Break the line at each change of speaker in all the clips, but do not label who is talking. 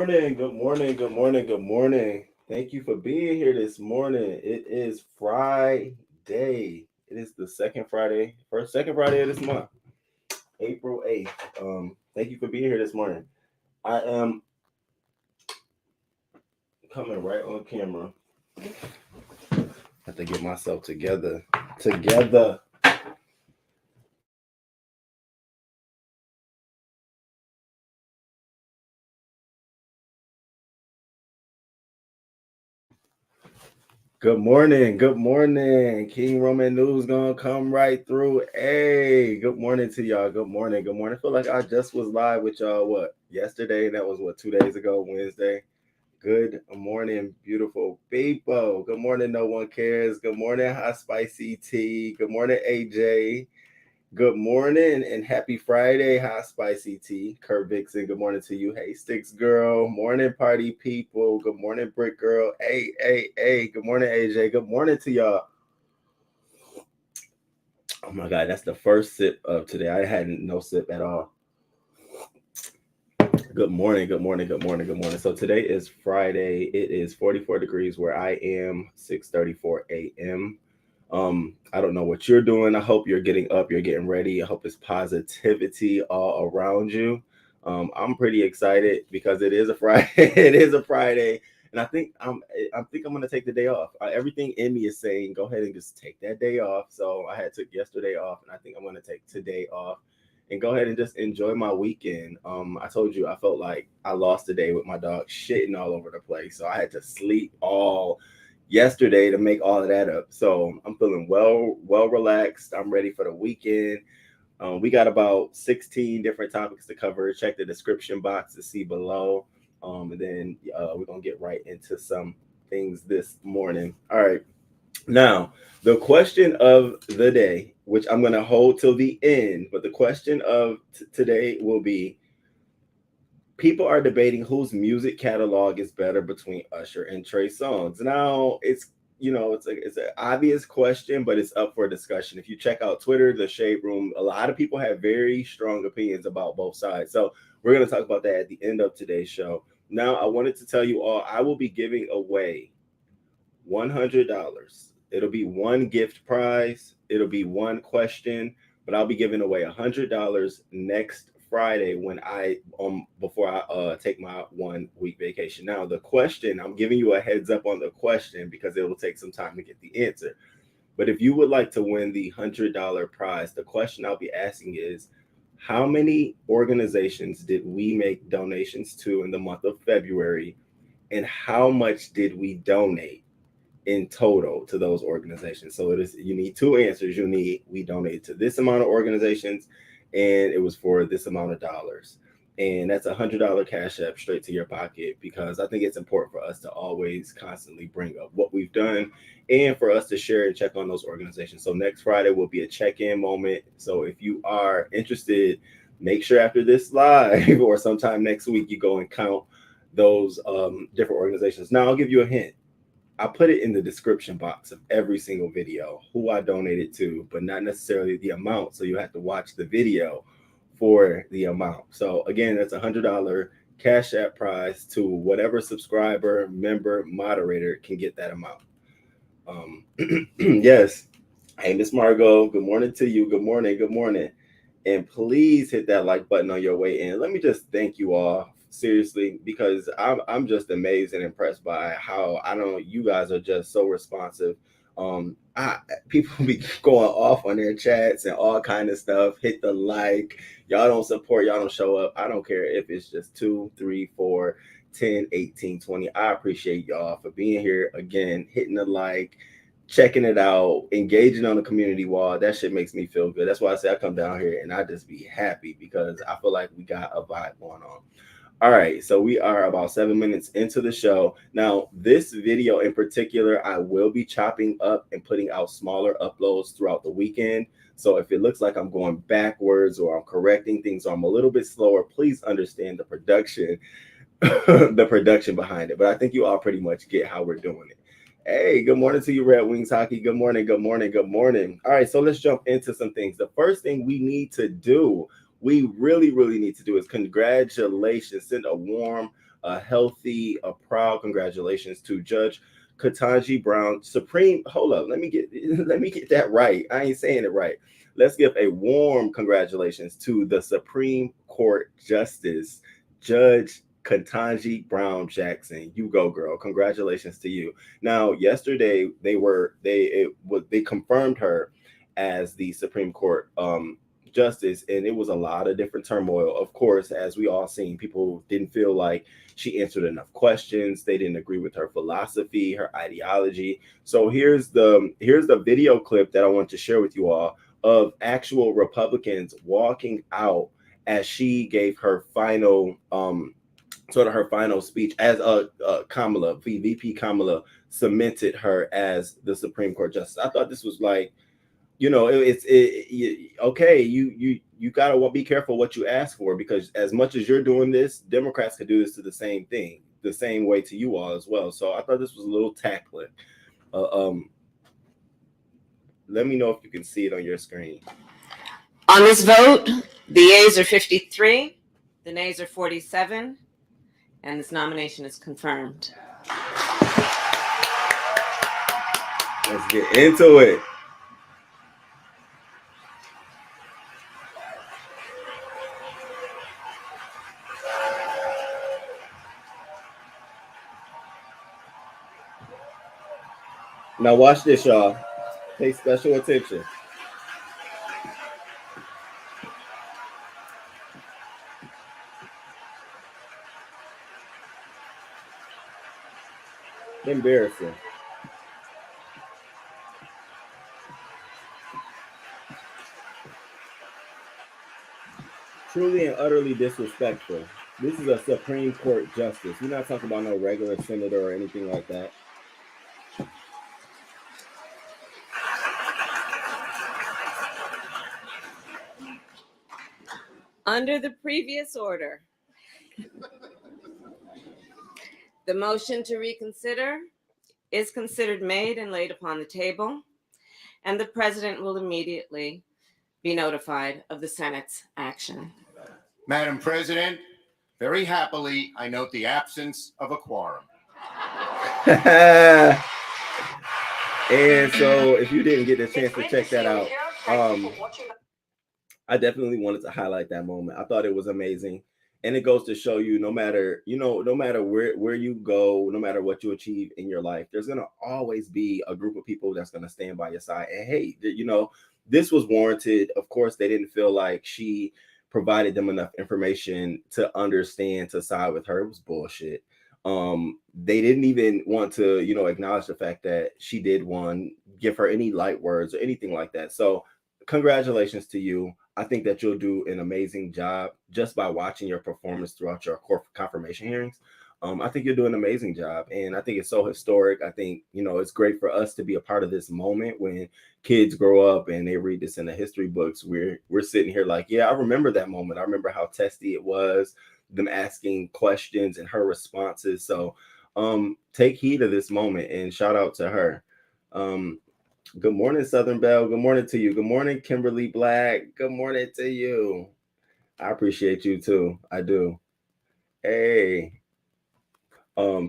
morning, good morning, good morning, good morning. Thank you for being here this morning. It is Friday. It is the second Friday of this month, April 8th. Thank you for being here this morning. I am coming right on camera. Have to get myself together. Good morning. Good morning. King Roman News gonna come right through. Hey, good morning to y'all. Good morning. Good morning. I feel like I just was live with y'all yesterday? That was 2 days ago, Wednesday. Good morning, beautiful people. Good morning, no one cares. Good morning, hot spicy tea. Good morning, AJ. Good morning and happy Friday, hot spicy tea. Kurt Vixen, good morning to you. Hey, Sticks Girl. Morning, party people. Good morning, Brick Girl. Hey. Good morning, AJ. Good morning to y'all. Oh my God, that's the first sip of today. I had no sip at all. Good morning. So today is Friday. It is 44 degrees where I am, 6:34 a.m. I don't know what you're doing. I hope you're getting up, you're getting ready. I hope it's positivity all around you. I'm pretty excited because it is a Friday. It is a Friday, and I think I'm gonna take the day off. Everything in me is saying go ahead and just take that day off. So I had took yesterday off, and I think I'm gonna take today off and go ahead and just enjoy my weekend. I told you I felt like I lost a day with my dog shitting all over the place, so I had to sleep all yesterday to make all of that up. So I'm feeling well relaxed. I'm ready for the weekend. We got about 16 different topics to cover. Check the description box to see below. And then we're gonna get right into some things this morning. All right. Now, the question of the day, which I'm gonna hold till the end, but the question of today will be: people are debating whose music catalog is better between Usher and Trey Songz. Now, it's an obvious question, but it's up for discussion. If you check out Twitter, the Shade Room, a lot of people have very strong opinions about both sides. So we're going to talk about that at the end of today's show. Now, I wanted to tell you all, I will be giving away $100. It'll be one gift prize. It'll be one question, but I'll be giving away $100 next Friday when before I take my 1 week vacation. Now the question, I'm giving you a heads up on the question because it will take some time to get the answer. But if you would like to win the $100 prize, the question I'll be asking is: how many organizations did we make donations to in the month of February, and how much did we donate in total to those organizations? So you need two answers. We donated to this amount of organizations, and it was for this amount of dollars. And that's $100 cash app straight to your pocket, because I think it's important for us to always constantly bring up what we've done and for us to share and check on those organizations. So next Friday will be a check-in moment. So if you are interested, make sure after this live or sometime next week, you go and count those different organizations. Now I'll give you a hint. I put it in the description box of every single video who I donated to, but not necessarily the amount. So you have to watch the video for the amount. So again, that's $100 cash app prize to whatever subscriber, member, moderator can get that amount. Yes. Hey, Miss Margot, good morning to you. Good morning. And please hit that like button on your way in. Let me just thank you all, seriously, because I'm just amazed and impressed by how you guys are just so responsive. People be going off on their chats and all kind of stuff. Hit the like. Y'all don't support, y'all don't show up. I don't care if it's just 2, 3, 4, 10, 18, 20. I appreciate y'all for being here again, hitting the like, checking it out, engaging on the community wall. That shit makes me feel good. That's why I say I come down here and I just be happy, because I feel like we got a vibe going on. All right, so we are about 7 minutes into the show. Now, this video in particular, I will be chopping up and putting out smaller uploads throughout the weekend. So if it looks like I'm going backwards or I'm correcting things or I'm a little bit slower, please understand the production, the production behind it. But I think you all pretty much get how we're doing it. Hey, good morning to you, Red Wings Hockey. Good morning. All right, so let's jump into some things. The first thing we need to do, we really need to do, is congratulations. Send a warm a healthy, a proud congratulations to Judge Ketanji Brown, Supreme. Hold up, let me get that right. I ain't saying it right. Let's give a warm congratulations to the Supreme Court Justice, Judge Ketanji Brown Jackson. You go, girl. Congratulations to you. Now, yesterday they confirmed her as the Supreme Court justice, and it was a lot of different turmoil. Of course, as we all seen, people didn't feel like she answered enough questions. They didn't agree with her philosophy, her ideology. So here's the video clip that I want to share with you all of actual Republicans walking out as she gave her final sort of her final speech as VP Kamala cemented her as the Supreme Court justice. I thought this was like, okay, you gotta be careful what you ask for, because as much as you're doing this, Democrats could do this to the same thing, the same way to you all as well. So I thought this was a little tactful. Let me know if you can see it on your screen.
On this vote, the yeas are 53, the nays are 47, and this nomination is confirmed.
Let's get into it. Now watch this, y'all. Pay special attention. Embarrassing. Truly and utterly disrespectful. This is a Supreme Court justice. We're not talking about no regular senator or anything like that.
Under the previous order, the motion to reconsider is considered made and laid upon the table, and the president will immediately be notified of the Senate's action.
Madam President, very happily, I note the absence of a quorum.
And so if you didn't get the chance to check that out, I definitely wanted to highlight that moment. I thought it was amazing. And it goes to show you, no matter where you go, no matter what you achieve in your life, there's going to always be a group of people that's going to stand by your side. And hey, this was warranted. Of course, they didn't feel like she provided them enough information to understand, to side with her. It was bullshit. They didn't even want to, acknowledge the fact that she did give her any light words or anything like that. So congratulations to you. I think that you'll do an amazing job just by watching your performance throughout your confirmation hearings. I think you'll do an amazing job. And I think it's so historic. I think, it's great for us to be a part of this moment when kids grow up and they read this in the history books. We're sitting here like, yeah, I remember that moment. I remember how testy it was, them asking questions and her responses. So take heed of this moment and shout out to her. Good morning, Southern Belle. Good morning to you. Good morning, Kimberly Black. Good morning to you. I appreciate you too. I do. Hey.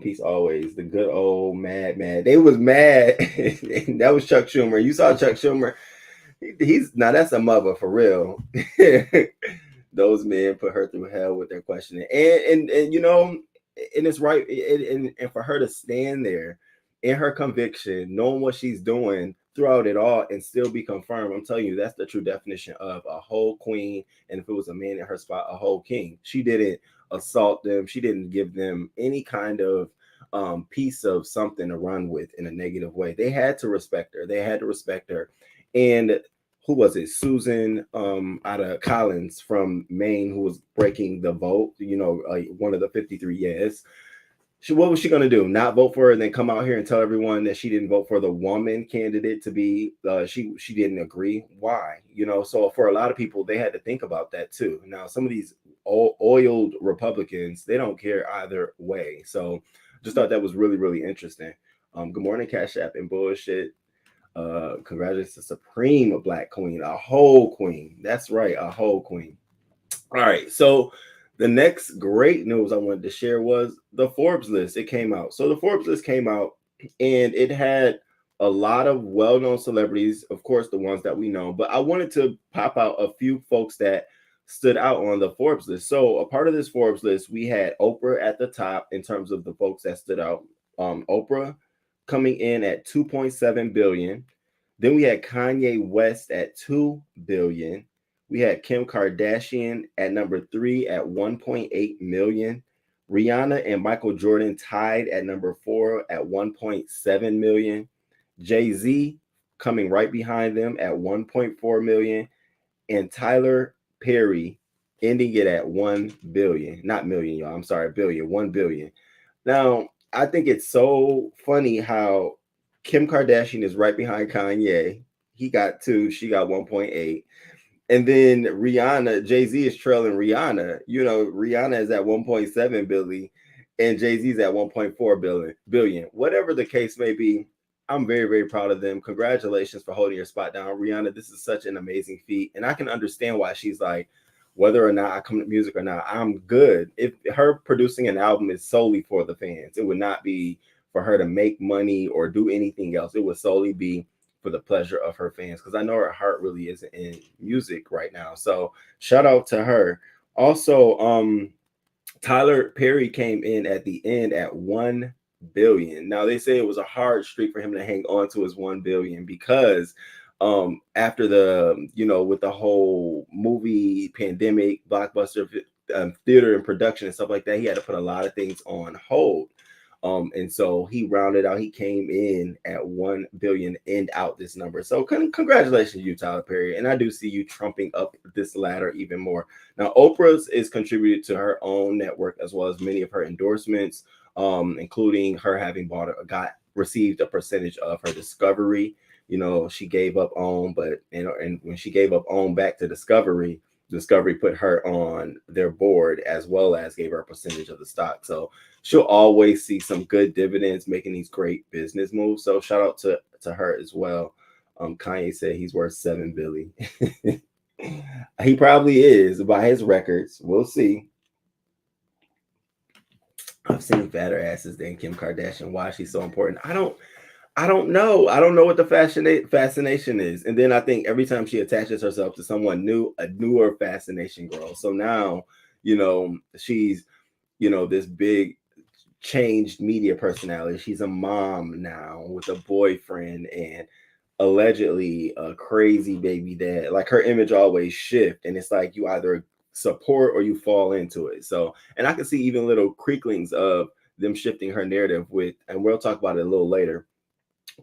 Peace always. The good old mad. They was mad. That was Chuck Schumer. You saw Chuck Schumer. That's a mother for real. Those men put her through hell with their questioning. And it's right. And for her to stand there in her conviction, knowing what she's doing throughout it all and still be confirmed, I'm telling you, that's the true definition of a whole queen. And if it was a man in her spot, a whole king. She didn't assault them. She didn't give them any kind of piece of something to run with in a negative way. They had to respect her. And who was it? Susan out of Collins from Maine, who was breaking the vote, one of the 53 yes. What was she going to do? Not vote for her and then come out here and tell everyone that she didn't vote for the woman candidate to be, she didn't agree. Why? So for a lot of people, they had to think about that too. Now, some of these oiled Republicans, they don't care either way. So just thought that was really, really interesting. Good morning, Cash App and Bullshit. Congratulations to Supreme Black Queen, a whole queen. That's right, a whole queen. All right, so The next great news I wanted to share was the Forbes list. It came out. So the Forbes list came out, and it had a lot of well-known celebrities, of course, the ones that we know. But I wanted to pop out a few folks that stood out on the Forbes list. So a part of this Forbes list, we had Oprah at the top in terms of the folks that stood out. Oprah coming in at 2.7 billion. Then we had Kanye West at 2 billion. We had Kim Kardashian at number 3 at 1.8 million. Rihanna and Michael Jordan tied at number 4 at 1.7 million. Jay-Z coming right behind them at 1.4 million. And Tyler Perry ending it at 1 billion. Not million, y'all. I'm sorry, billion. 1 billion. Now, I think it's so funny how Kim Kardashian is right behind Kanye. He got 2, she got 1.8. And then Rihanna, Jay-Z is trailing Rihanna. You know, Rihanna is at 1.7 billion and Jay-Z's at 1.4 billion. Whatever the case may be, I'm very, very proud of them. Congratulations for holding your spot down. Rihanna, this is such an amazing feat. And I can understand why she's like, whether or not I come to music or not, I'm good. If her producing an album is solely for the fans, it would not be for her to make money or do anything else. It would solely be for the pleasure of her fans, because I know her heart really isn't in music right now. So shout out to her. Also, Tyler Perry came in at the end at 1 billion. Now they say it was a hard streak for him to hang on to his 1 billion because after the, you know, with the whole movie pandemic, blockbuster theater and production and stuff like that, he had to put a lot of things on hold. And so he rounded out, he came in at 1 billion, end out this number. So congratulations to you, Tyler Perry. And I do see you trumping up this ladder even more. Now, Oprah's is contributed to her own network as well as many of her endorsements, including her having received a percentage of her Discovery. You know, she gave up OWN, but and when she gave up OWN back to Discovery put her on their board as well as gave her a percentage of the stock. So she'll always see some good dividends making these great business moves. So shout out to her as well. Kanye said he's worth 7 billion. He probably is by his records. We'll see. I've seen fatter asses than Kim Kardashian. Why she's so important? I don't know. I don't know what the fascination is. And then I think every time she attaches herself to someone new, a newer fascination grows. So now, you know, she's, you know, this big changed media personality. She's a mom now with a boyfriend and allegedly a crazy baby dad. Like her image always shift, and it's like you either support or you fall into it. So, and I can see even little creaklings of them shifting her narrative with, and we'll talk about it a little later.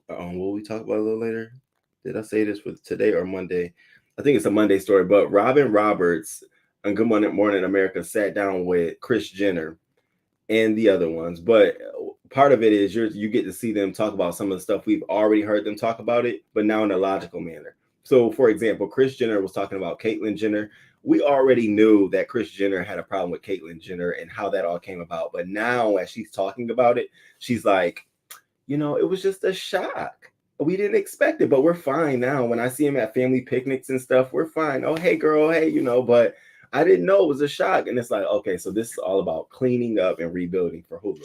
Will we talk about it a little later? Did I say this for today or Monday? I think it's a Monday story, but Robin Roberts on Good Morning America sat down with Kris Jenner and the other ones. But part of it is you get to see them talk about some of the stuff we've already heard them talk about it, but now in a logical manner. So, for example, Kris Jenner was talking about Caitlyn Jenner. We already knew that Kris Jenner had a problem with Caitlyn Jenner and how that all came about. But now as she's talking about it, she's like, you know, it was just a shock. We didn't expect it, but we're fine now. When I see him at family picnics and stuff, we're fine. Oh, hey, girl, hey, you know, but I didn't know it was a shock. And it's like, okay, so this is all about cleaning up and rebuilding for Hulu.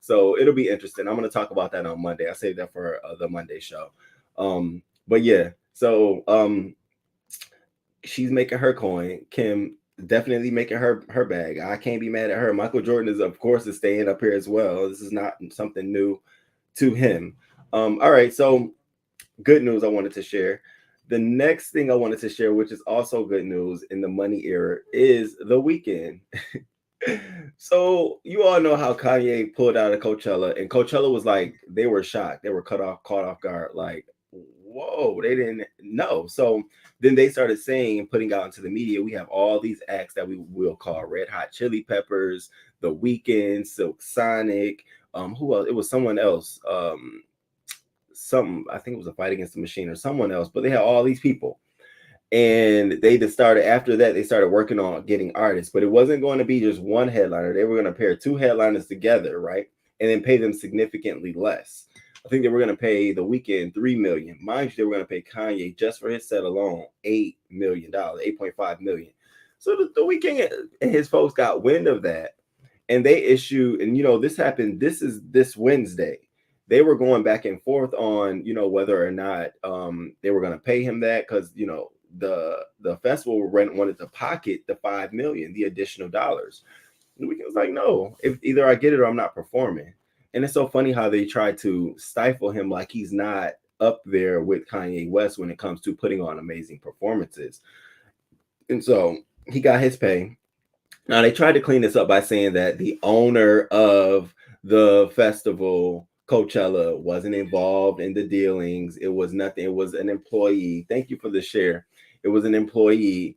So it'll be interesting. I'm going to talk about that on Monday. I saved that for the Monday show. But yeah, so she's making her coin. Kim definitely making her bag. I can't be mad at her. Michael Jordan is, of course, is staying up here as well. This is not something new to him. All right, so good news I wanted to share. The next thing I wanted to share, which is also good news in the money era, is the Weeknd. So you all know how Kanye pulled out of Coachella, and Coachella was like, they were shocked. They were caught off guard. Like, whoa, they didn't know. So then they started saying and putting out into the media, we have all these acts that we will call Red Hot Chili Peppers, The Weeknd, Silk Sonic. Who else? It was someone else. I think it was a Fight Against the Machine or someone else, but they had all these people. And they just started, after that, they started working on getting artists, but it wasn't going to be just one headliner. They were going to pair 2 headliners together, right? And then pay them significantly less. I think they were going to pay The Weeknd $3 million. Mind you, they were going to pay Kanye just for his set alone $8 million, $8.5 million. So the Weeknd and his folks got wind of that, and they issued, and this happened. This is this Wednesday. They were going back and forth on whether or not they were going to pay him that, because the festival wanted to pocket the $5 million, the additional dollars. The Weeknd was like, no, if either I get it or I'm not performing. And it's so funny how they try to stifle him like he's not up there with Kanye West when it comes to putting on amazing performances. And so he got his pay. Now they tried to clean this up by saying that the owner of the festival, Coachella, wasn't involved in the dealings. It was nothing. It was an employee. Thank you for the share. It was an employee,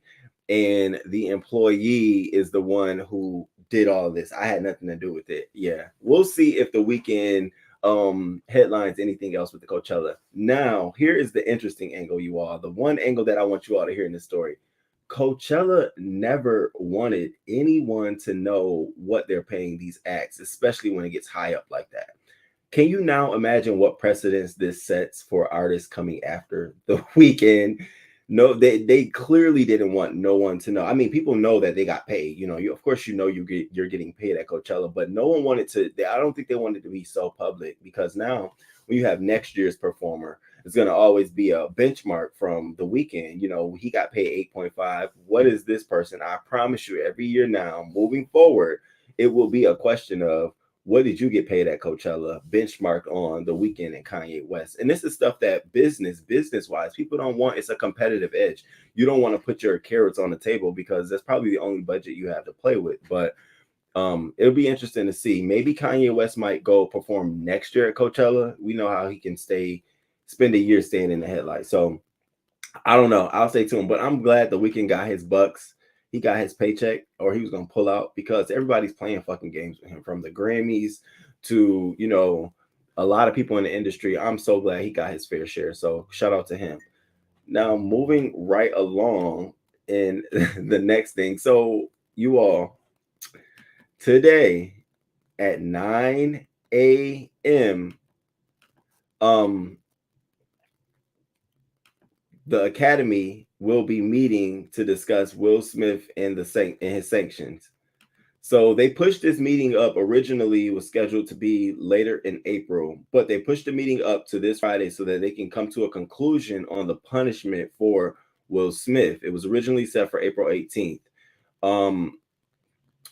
and the employee is the one who did all this. I had nothing to do with it. Yeah, we'll see if the Weeknd headlines anything else with the Coachella. Now, here is the interesting angle, you all. The one angle that I want you all to hear in this story. Coachella never wanted anyone to know what they're paying these acts, especially when it gets high up like that. Can you now imagine what precedence this sets for artists coming after the Weeknd? No, they clearly didn't want no one to know. I mean, people know that they got paid. Of course, you're getting paid at Coachella, but no one wanted to. I don't think they wanted to be so public, because now when you have next year's performer, it's going to always be a benchmark from the Weeknd. He got paid 8.5. What is this person? I promise you, every year now, moving forward, it will be a question of, what did you get paid at Coachella, benchmarked on the Weeknd and Kanye West? And this is stuff that business-wise, people don't want. It's a competitive edge. You don't want to put your carrots on the table, because that's probably the only budget you have to play with. But it'll be interesting to see. Maybe Kanye West might go perform next year at Coachella. We know how he can spend a year staying in the headlights. So I don't know. I'll stay tuned. But I'm glad the Weeknd got his bucks. He got his paycheck, or he was going to pull out, because everybody's playing fucking games with him, from the Grammys to, a lot of people in the industry. I'm so glad he got his fair share. So shout out to him. Now, moving right along in the next thing. So you all, today at 9 a.m., the Academy will be meeting to discuss Will Smith and his sanctions. So they pushed this meeting up. Originally, it was scheduled to be later in April, but they pushed the meeting up to this Friday so that they can come to a conclusion on the punishment for Will Smith. It was originally set for April 18th.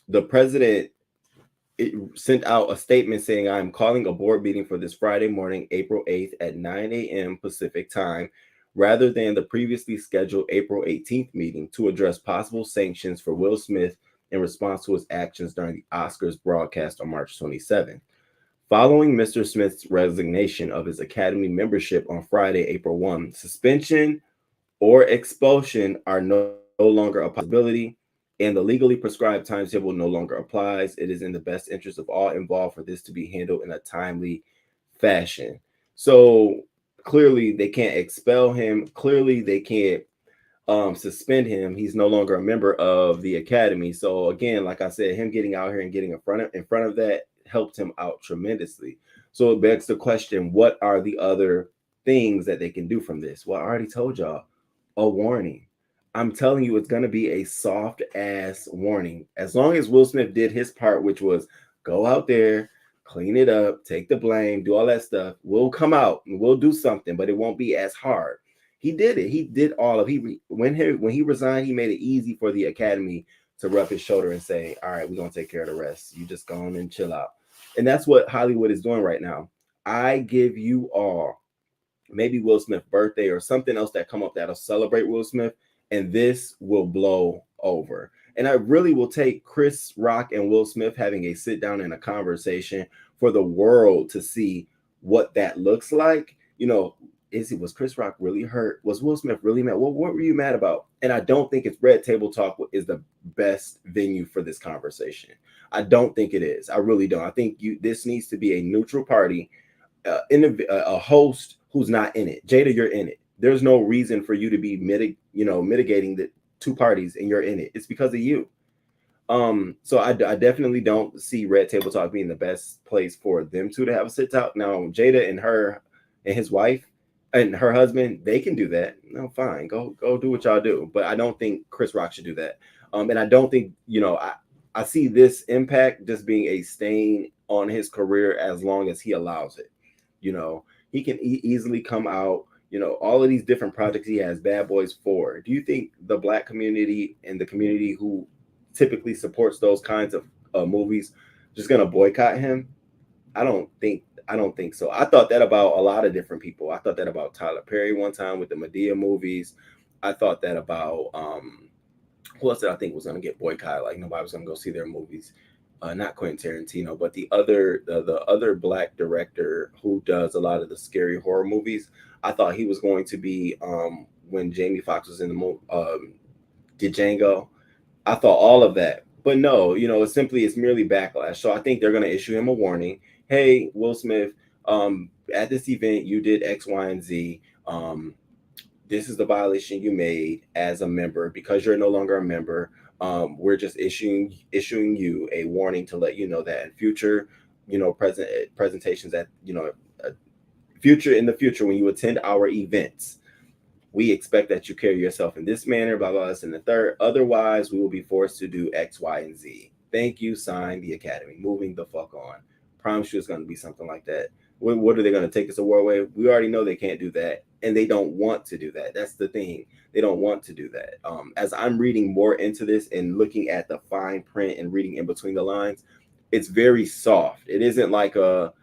The president sent out a statement saying, "I'm calling a board meeting for this Friday morning, April 8th at 9 a.m. Pacific time, rather than the previously scheduled April 18th meeting, to address possible sanctions for Will Smith in response to his actions during the Oscars broadcast on March 27th. Following Mr. Smith's resignation of his Academy membership on Friday, April 1, suspension or expulsion are no longer a possibility, and the legally prescribed timetable no longer applies. It is in the best interest of all involved for this to be handled in a timely fashion." So clearly they can't expel him. Clearly they can't suspend him. He's no longer a member of the Academy. So again, like I said, him getting out here and getting in front of that helped him out tremendously. So it begs the question, what are the other things that they can do from this? Well, I already told y'all, a warning. I'm telling you, it's going to be a soft ass warning. As long as Will Smith did his part, which was go out there, clean it up, take the blame, do all that stuff, we'll come out and we'll do something, but it won't be as hard. He did it. He did all of when he resigned, he made it easy for the Academy to rub his shoulder and say, all right, we're going to take care of the rest. You just go on and chill out. And that's what Hollywood is doing right now. I give you all maybe Will Smith's birthday or something else that come up that'll celebrate Will Smith, and this will blow over. And I really will take Chris Rock and Will Smith having a sit down and a conversation for the world to see what that looks like. Was Chris Rock really hurt? Was Will Smith really mad? What were you mad about? And I don't think it's Red Table Talk is the best venue for this conversation. I don't think it is. I really don't. I think this needs to be a neutral party, a host who's not in it. Jada, you're in it. There's no reason for you to be mitigating the two parties, and you're in it. It's because of you. So I definitely don't see Red Table Talk being the best place for them to have a sit down. Now, Jada and his wife and her husband, they can do that. No, fine, go do what y'all do. But I don't think Chris Rock should do that. And I don't think, I see this impact just being a stain on his career as long as he allows it. He can easily come out, all of these different projects he has, Bad Boys 4. Do you think the black community and the community who typically supports those kinds of movies just gonna boycott him? I don't think so. I thought that about a lot of different people. I thought that about Tyler Perry one time with the Medea movies. I thought that about who else did I think was gonna get boycotted? Like nobody was gonna go see their movies. Not Quentin Tarantino, but the other black director who does a lot of the scary horror movies. I thought he was going to be when Jamie Foxx was in the movie, did Django. I thought all of that, but no, it's merely backlash. So I think they're going to issue him a warning. Hey, Will Smith, at this event you did X, Y, and Z. This is the violation you made as a member. Because you're no longer a member, we're just issuing you a warning to let you know that in future, presentations at in the future when you attend our events, we expect that you carry yourself in this manner, blah, blah, blah, and the third. Otherwise, we will be forced to do X, Y, and Z. Thank you, sign the Academy. Moving the fuck on. Promise you it's going to be something like that. What are they going to take us a war away? We already know they can't do that, and they don't want to do that. That's the thing. They don't want to do that. As I'm reading more into this and looking at the fine print and reading in between the lines, it's very soft. It isn't like a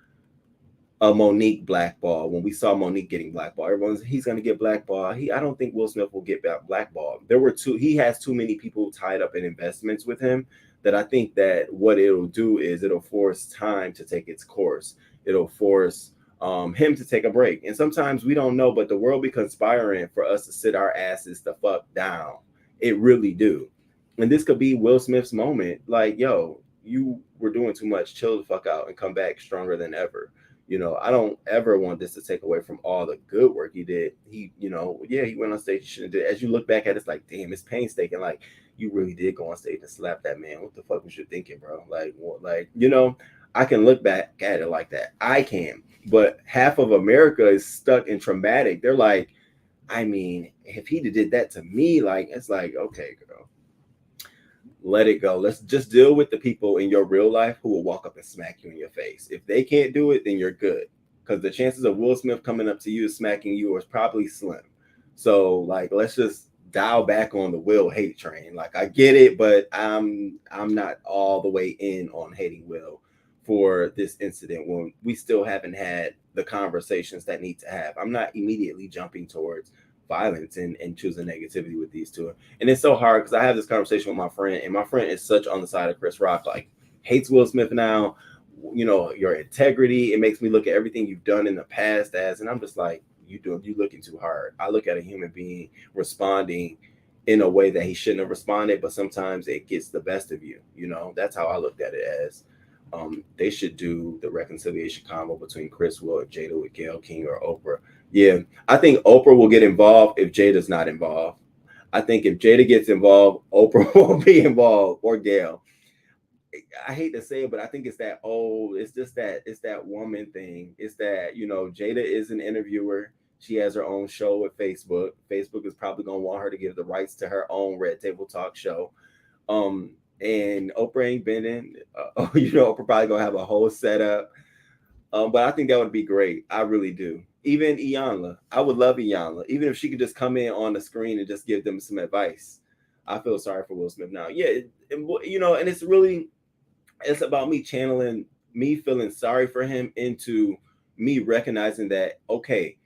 Monique blackball. When we saw Monique getting blackballed, he's going to get blackballed. I don't think Will Smith will get blackballed. He has too many people tied up in investments with him that I think that what it'll do is it'll force time to take its course. It'll force him to take a break. And sometimes we don't know, but the world be conspiring for us to sit our asses the fuck down. It really do. And this could be Will Smith's moment. Like, yo, you were doing too much. Chill the fuck out and come back stronger than ever. I don't ever want this to take away from all the good work he did. He went on stage. He shouldn't have did. As you look back at it, it's like, damn, it's painstaking. Like, you really did go on stage and slap that man. What the fuck was you thinking, bro? Like, what? Like, I can look back at it like that. I can. But half of America is stuck in traumatic. They're like, I mean, if he did that to me, like, it's like, okay, girl, let it go. Let's just deal with the people in your real life who will walk up and smack you in your face. If they can't do it, then you're good. Because the chances of Will Smith coming up to you and smacking you is probably slim. So, like, let's just dial back on the Will hate train. Like, I get it, but I'm not all the way in on hating Will for this incident when we still haven't had the conversations that need to have. I'm not immediately jumping towards violence and choosing negativity with these two. And it's so hard because I have this conversation with my friend, and my friend is such on the side of Chris Rock, like hates Will Smith now, your integrity. It makes me look at everything you've done in the past and I'm just like, you looking too hard. I look at a human being responding in a way that he shouldn't have responded, but sometimes it gets the best of you. That's how I looked at it as. They should do the reconciliation combo between Chris, Will, and Jada with Gayle King or Oprah. Yeah, I think Oprah will get involved if Jada's not involved. I think if Jada gets involved, Oprah won't be involved, or Gayle. I hate to say it, but I think it's that it's that woman thing. It's that, Jada is an interviewer. She has her own show with Facebook. Facebook is probably going to want her to give the rights to her own Red Table Talk show. And Oprah ain't been in. Oprah probably going to have a whole setup. But I think that would be great. I really do. Even Iyanla. I would love Iyanla. Even if she could just come in on the screen and just give them some advice. I feel sorry for Will Smith now. Yeah, and it's about me channeling me feeling sorry for him into me recognizing that, okay,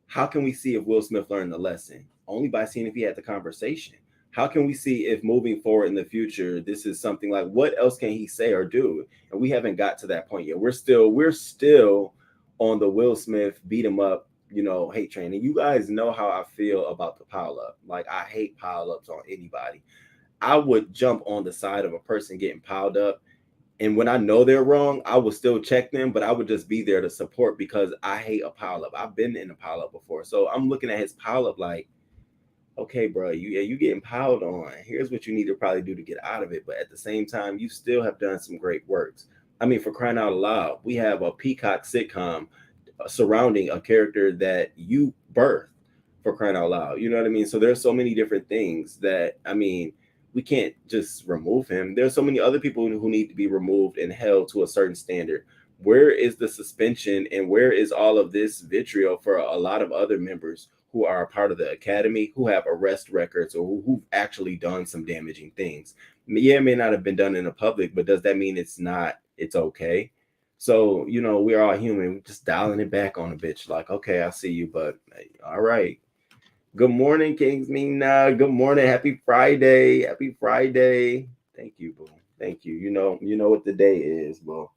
how can we see if Will Smith learned the lesson? Only by seeing if he had the conversation. How can we see if moving forward in the future, this is something like, what else can he say or do? And we haven't got to that point yet. We're still on the Will Smith beat him up, hate train. And you guys know how I feel about the pile up. Like, I hate pile ups on anybody. I would jump on the side of a person getting piled up. And when I know they're wrong, I would still check them, but I would just be there to support because I hate a pile up. I've been in a pile up before. So I'm looking at his pile up like, okay, bro, you getting piled on. Here's what you need to probably do to get out of it. But at the same time, you still have done some great works. I mean, for crying out loud, we have a Peacock sitcom surrounding a character that you birthed, for crying out loud. You know what I mean? So there's so many different things that, I mean, we can't just remove him. There's so many other people who need to be removed and held to a certain standard. Where is the suspension and where is all of this vitriol for a lot of other members who are a part of the academy, who have arrest records or who've actually done some damaging things? Yeah, it may not have been done in the public, but does that mean it's okay? So, we're all human. We're just dialing it back on a bitch. Like, okay, I see you, but all right. Good morning, Kings Mina. Good morning. Happy Friday. Happy Friday. Thank you, boo. Thank you. You know what the day is, boo.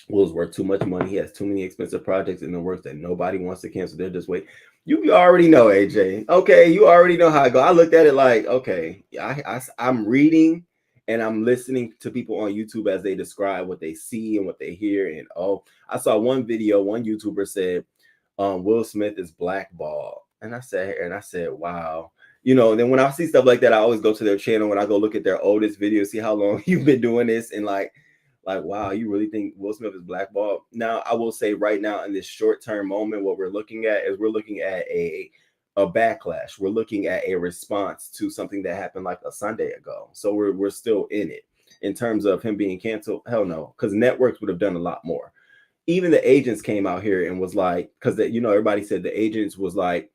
Will's worth too much money. He has too many expensive projects in the works that nobody wants to cancel. They're just wait. You already know, AJ. Okay, you already know how I go. I looked at it like, okay, I'm reading and I'm listening to people on YouTube as they describe what they see and what they hear. And I saw one video. One YouTuber said, Will Smith is blackballed, and I said, wow. And then when I see stuff like that, I always go to their channel and I go look at their oldest videos, see how long you've been doing this, and like, wow, you really think Will Smith is blackballed? Now, I will say right now in this short-term moment, what we're looking at a backlash. We're looking at a response to something that happened like a Sunday ago. So we're still in it. In terms of him being canceled, hell no, because networks would have done a lot more. Even the agents came out here and was like, because everybody said the agents was like,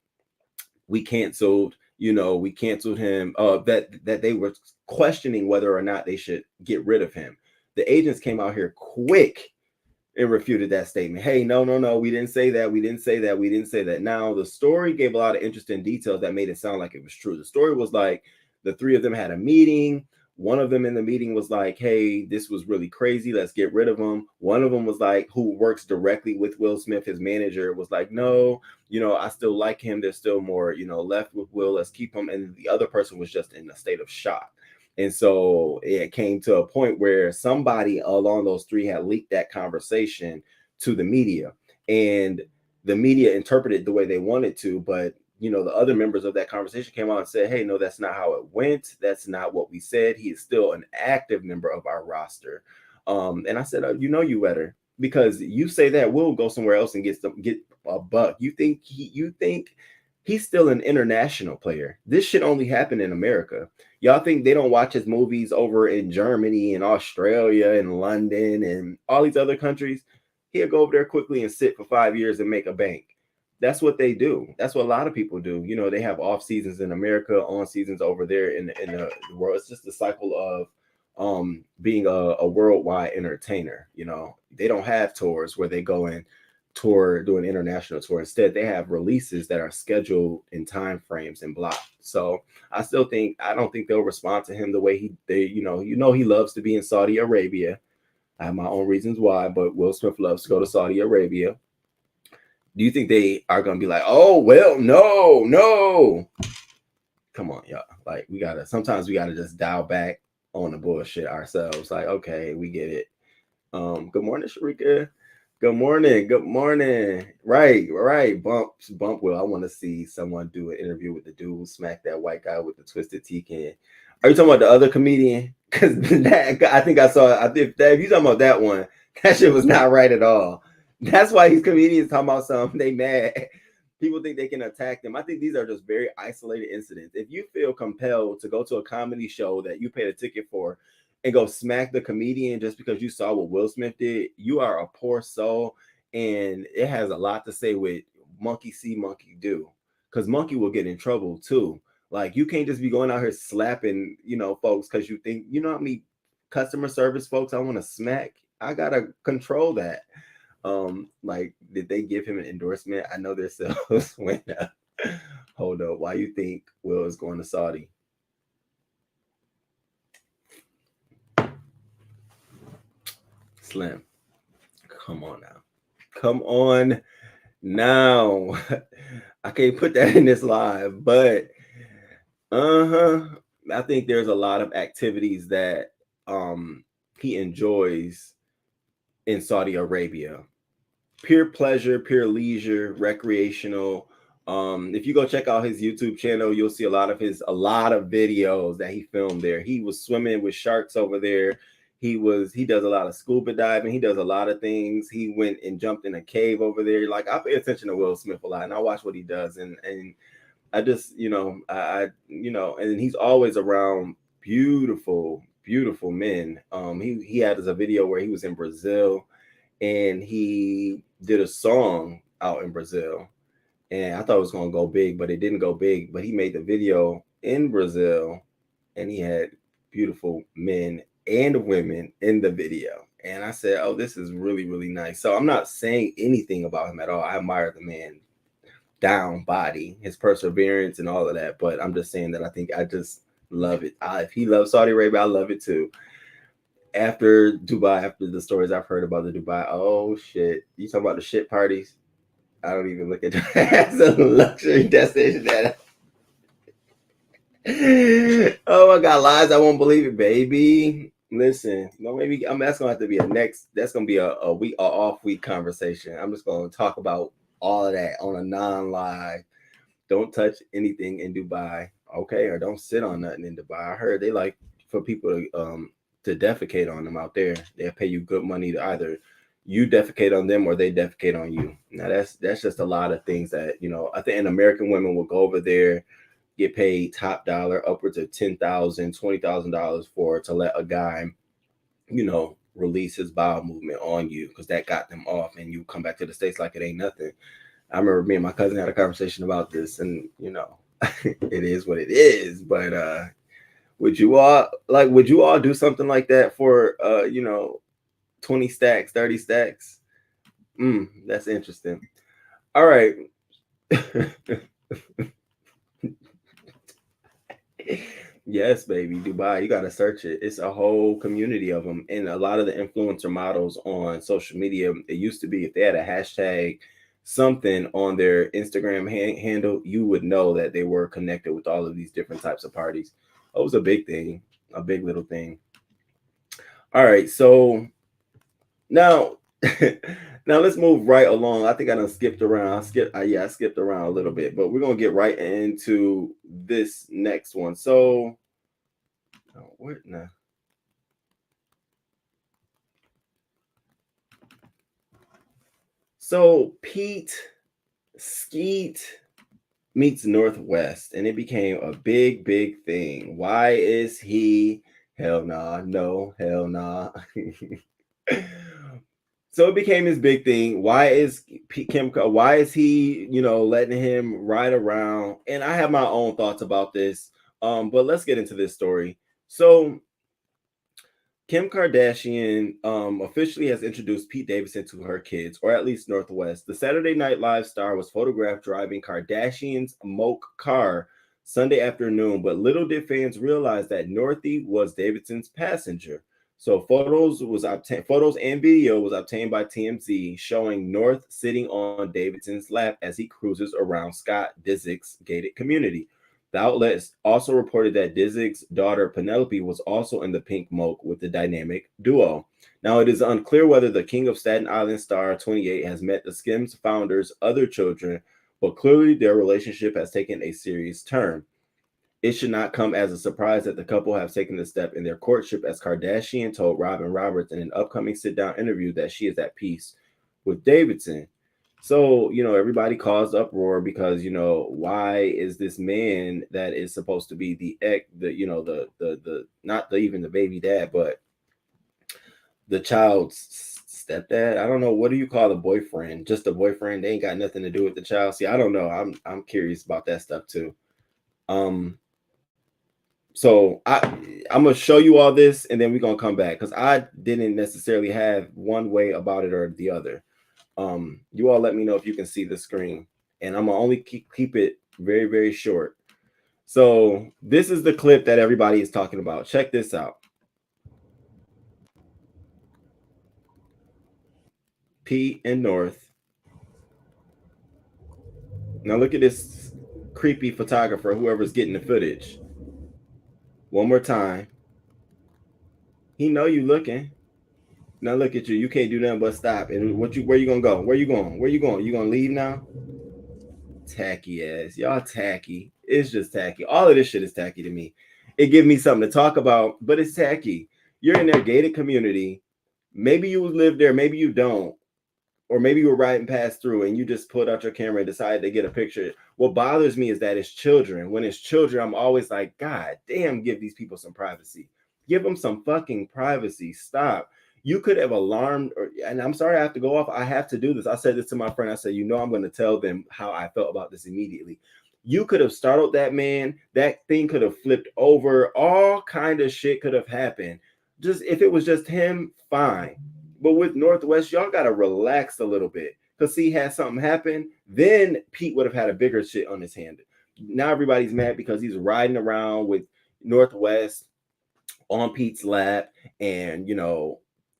we canceled him. That they were questioning whether or not they should get rid of him. The agents came out here quick and refuted that statement. Hey, no, we didn't say that. We didn't say that. Now, the story gave a lot of interesting details that made it sound like it was true. The story was like the three of them had a meeting. One of them in the meeting was like, hey, this was really crazy. Let's get rid of him. One of them was like, who works directly with Will Smith, his manager, was like, no, I still like him. There's still more, left with Will. Let's keep him. And the other person was just in a state of shock. And so it came to a point where somebody along those three had leaked that conversation to the media, and the media interpreted the way they wanted to. But, the other members of that conversation came out and said, hey, no, that's not how it went. That's not what we said. He is still an active member of our roster. And I said, you better, because you say that, we'll go somewhere else and get a buck. You think he's still an international player. This should only happen in America. Y'all think they don't watch his movies over in Germany and Australia and London and all these other countries? He'll go over there quickly and sit for 5 years and make a bank. That's what they do. That's what a lot of people do. They have off seasons in America, on seasons over there in the world. It's just the cycle of being a worldwide entertainer. They don't have tours where they go and do an international tour. Instead, they have releases that are scheduled in time frames and blocked. So I don't think they'll respond to him the way he loves to be in Saudi Arabia. I have my own reasons why, but Will Smith loves to go to Saudi Arabia. Do you think they are going to be like, oh, well, no. Come on, y'all. Like, sometimes we gotta just dial back on the bullshit ourselves. Like, okay, we get it. Good morning, Sharika. Good morning. Right. Bump Will. I want to see someone do an interview with the dude who smacked that white guy with the twisted tea can. Are you talking about the other comedian? Because I think if you're talking about that one, that shit was not right at all. That's why these comedians talking about something, they mad. People think they can attack them. I think these are just very isolated incidents. If you feel compelled to go to a comedy show that you paid a ticket for and go smack the comedian just because you saw what Will Smith did, you are a poor soul. And it has a lot to say with monkey see, monkey do. Because monkey will get in trouble too. Like, you can't just be going out here slapping, folks because you think, how many customer service folks I want to smack? I got to control that. Like, did they give him an endorsement? I know their sales went up. Hold up. Why you think Will is going to Saudi? Slim. Come on now. I can't put that in this live, but I think there's a lot of activities that he enjoys in Saudi Arabia. Pure pleasure, pure leisure, recreational. If you go check out his YouTube channel, you'll see a lot of videos that he filmed there. He was swimming with sharks over there. He does a lot of scuba diving. He does a lot of things. He went and jumped in a cave over there. Like, I pay attention to Will Smith a lot, and I watch what he does. And I just, and he's always around beautiful, beautiful men. He had a video where he was in Brazil, and he did a song out in Brazil, and I thought it was gonna go big, but it didn't go big. But he made the video in Brazil, and he had beautiful men and women in the video. And I said, "Oh, this is really, really nice." So I'm not saying anything about him at all. I admire the man down body, his perseverance and all of that. But I'm just saying that I just love it. If he loves Saudi Arabia, I love it too. After Dubai, after the stories I've heard about the Dubai, oh shit. You talking about the shit parties? I don't even look at that as a luxury destination. That oh my god, lies! I won't believe it, baby. Listen, no, maybe that's gonna have to be that's gonna be a week, a off week conversation. I'm just gonna talk about all of that on a non-live. Don't touch anything in Dubai, okay? Or don't sit on nothing in Dubai. I heard they like for people to defecate on them out there. They'll pay you good money to either you defecate on them or they defecate on you. Now that's just a lot of things that I think American women will go over there, get paid top dollar, upwards of $10,000, $20,000 to let a guy, release his bowel movement on you because that got them off, and you come back to the States like it ain't nothing. I remember me and my cousin had a conversation about this, and it is what it is. But would you all do something like that for 20 stacks, 30 stacks? That's interesting. All right. Yes, baby, Dubai. You gotta search it. It's a whole community of them, and a lot of the influencer models on social media. It used to be if they had a hashtag something on their Instagram handle, you would know that they were connected with all of these different types of parties. It was a big thing, a big little thing. All right, so now, now let's move right along. I think I done skipped around. I skipped around a little bit, but we're gonna get right into this next one. So, what now? So Pete Skeet meets Northwest, and it became a big, big thing. Why is he? Hell nah, no, hell nah. So it became his big thing. Why is Why is he, letting him ride around? And I have my own thoughts about this. But let's get into this story. So Kim Kardashian officially has introduced Pete Davidson to her kids, or at least Northwest. The Saturday Night Live star was photographed driving Kardashian's moke car Sunday afternoon, but little did fans realize that Northie was Davidson's passenger. So photos and video was obtained by TMZ showing North sitting on Davidson's lap as he cruises around Scott Disick's gated community. The outlets also reported that Disick's daughter Penelope was also in the pink moke with the dynamic duo. Now, it is unclear whether the King of Staten Island star 28 has met the Skims founder's other children, but clearly their relationship has taken a serious turn. It should not come as a surprise that the couple have taken the step in their courtship, as Kardashian told Robin Roberts in an upcoming sit-down interview that she is at peace with Davidson. So, everybody caused uproar because, why is this man that is supposed to be the not even the baby dad, but the child's stepdad? I don't know. What do you call a boyfriend? Just a boyfriend? They ain't got nothing to do with the child. See, I don't know. I'm curious about that stuff too. So I'm gonna show you all this, and then we're gonna come back because I didn't necessarily have one way about it or the other. You all let me know if you can see the screen, and I'm gonna only keep it very, very short. So this is the clip that everybody is talking about. Check this out. Pete and North. Now look at this creepy photographer, whoever's getting the footage. One more time. He know you looking. Now look at you. You can't do nothing but stop. And where you gonna go? Where you going? Where you going? You gonna leave now? Tacky ass. Y'all tacky. It's just tacky. All of this shit is tacky to me. It gives me something to talk about, but it's tacky. You're in their gated community. Maybe you live there, maybe you don't. or maybe you were riding past through and you just pulled out your camera and decided to get a picture. What bothers me is that it's children. When it's children, I'm always like, God damn, give these people some privacy. Give them some fucking privacy. Stop. You could have alarmed, and I'm sorry I have to go off. I have to do this. I said this to my friend. I said, I'm going to tell them how I felt about this immediately. You could have startled that man. That thing could have flipped over. All kind of shit could have happened. Just if it was just him, fine. But with Northwest, y'all got to relax a little bit. Because see, had something happen, then Pete would have had a bigger shit on his hand. Now everybody's mad because he's riding around with Northwest on Pete's lap. And,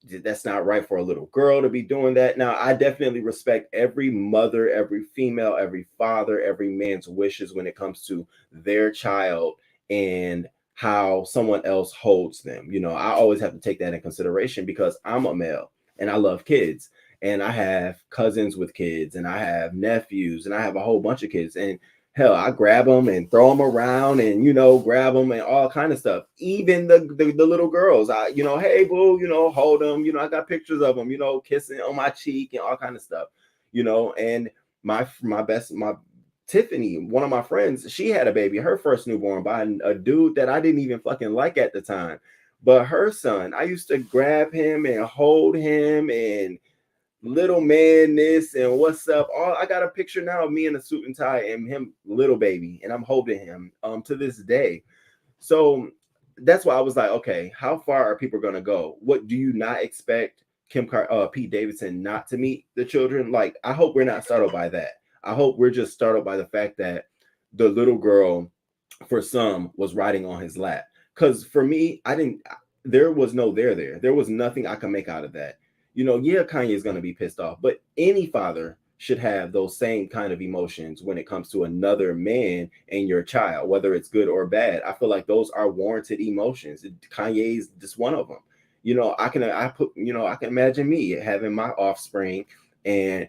that's not right for a little girl to be doing that. Now, I definitely respect every mother, every female, every father, every man's wishes when it comes to their child and how someone else holds them. I always have to take that in consideration because I'm a male and I love kids and I have cousins with kids and I have nephews and I have a whole bunch of kids. And hell, I grab them and throw them around and, grab them and all kind of stuff. Even the little girls, hey, boo, hold them. I got pictures of them, kissing on my cheek and all kind of stuff, and my Tiffany, one of my friends, she had a baby, her first newborn by a dude that I didn't even fucking like at the time. But her son, I used to grab him and hold him and little man this and what's up. I got a picture now of me in a suit and tie and him little baby and I'm holding him to this day. So that's why I was like, okay, how far are people going to go? What do you not expect Pete Davidson not to meet the children? Like, I hope we're not startled by that. I hope we're just startled by the fact that the little girl for some was riding on his lap. Because for me, there was no there. There was nothing I can make out of that. Kanye is going to be pissed off, but any father should have those same kind of emotions when it comes to another man and your child, whether it's good or bad. I feel like those are warranted emotions. Kanye's just one of them. I can imagine me having my offspring and,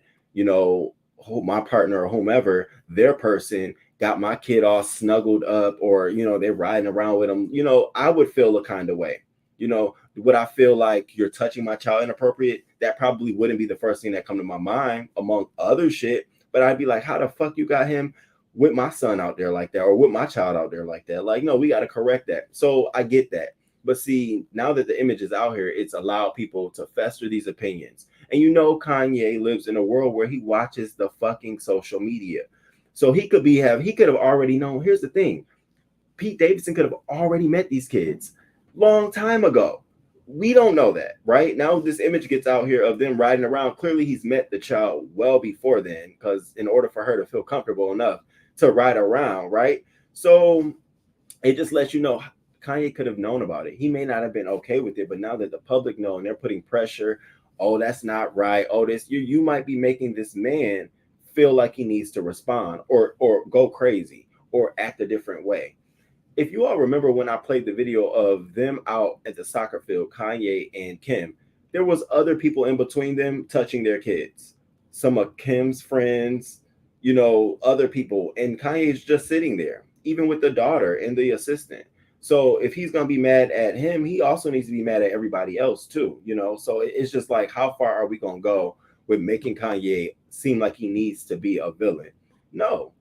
my partner or whomever, their person got my kid all snuggled up or, they're riding around with them. I would feel a kind of way. Would I feel like you're touching my child inappropriate? That probably wouldn't be the first thing that come to my mind among other shit. But I'd be like, how the fuck you got him with my son out there like that or with my child out there like that? Like, no, we got to correct that. So I get that. But see, now that the image is out here, it's allowed people to fester these opinions. And Kanye lives in a world where he watches the fucking social media. So he could have already known. Here's the thing. Pete Davidson could have already met these kids long time ago. We don't know that, right? Now this image gets out here of them riding around. Clearly he's met the child well before then, because in order for her to feel comfortable enough to ride around, right? So it just lets you know Kanye could have known about it. He may not have been okay with it, but now that the public know and they're putting pressure, oh, that's not right. Oh, this you might be making this man feel like he needs to respond or go crazy or act a different way. If you all remember when I played the video of them out at the soccer field, Kanye and Kim, there was other people in between them touching their kids. Some of Kim's friends, other people. And Kanye's just sitting there, even with the daughter and the assistant. So if he's going to be mad at him, he also needs to be mad at everybody else too, So it's just like, how far are we going to go with making Kanye seem like he needs to be a villain? No.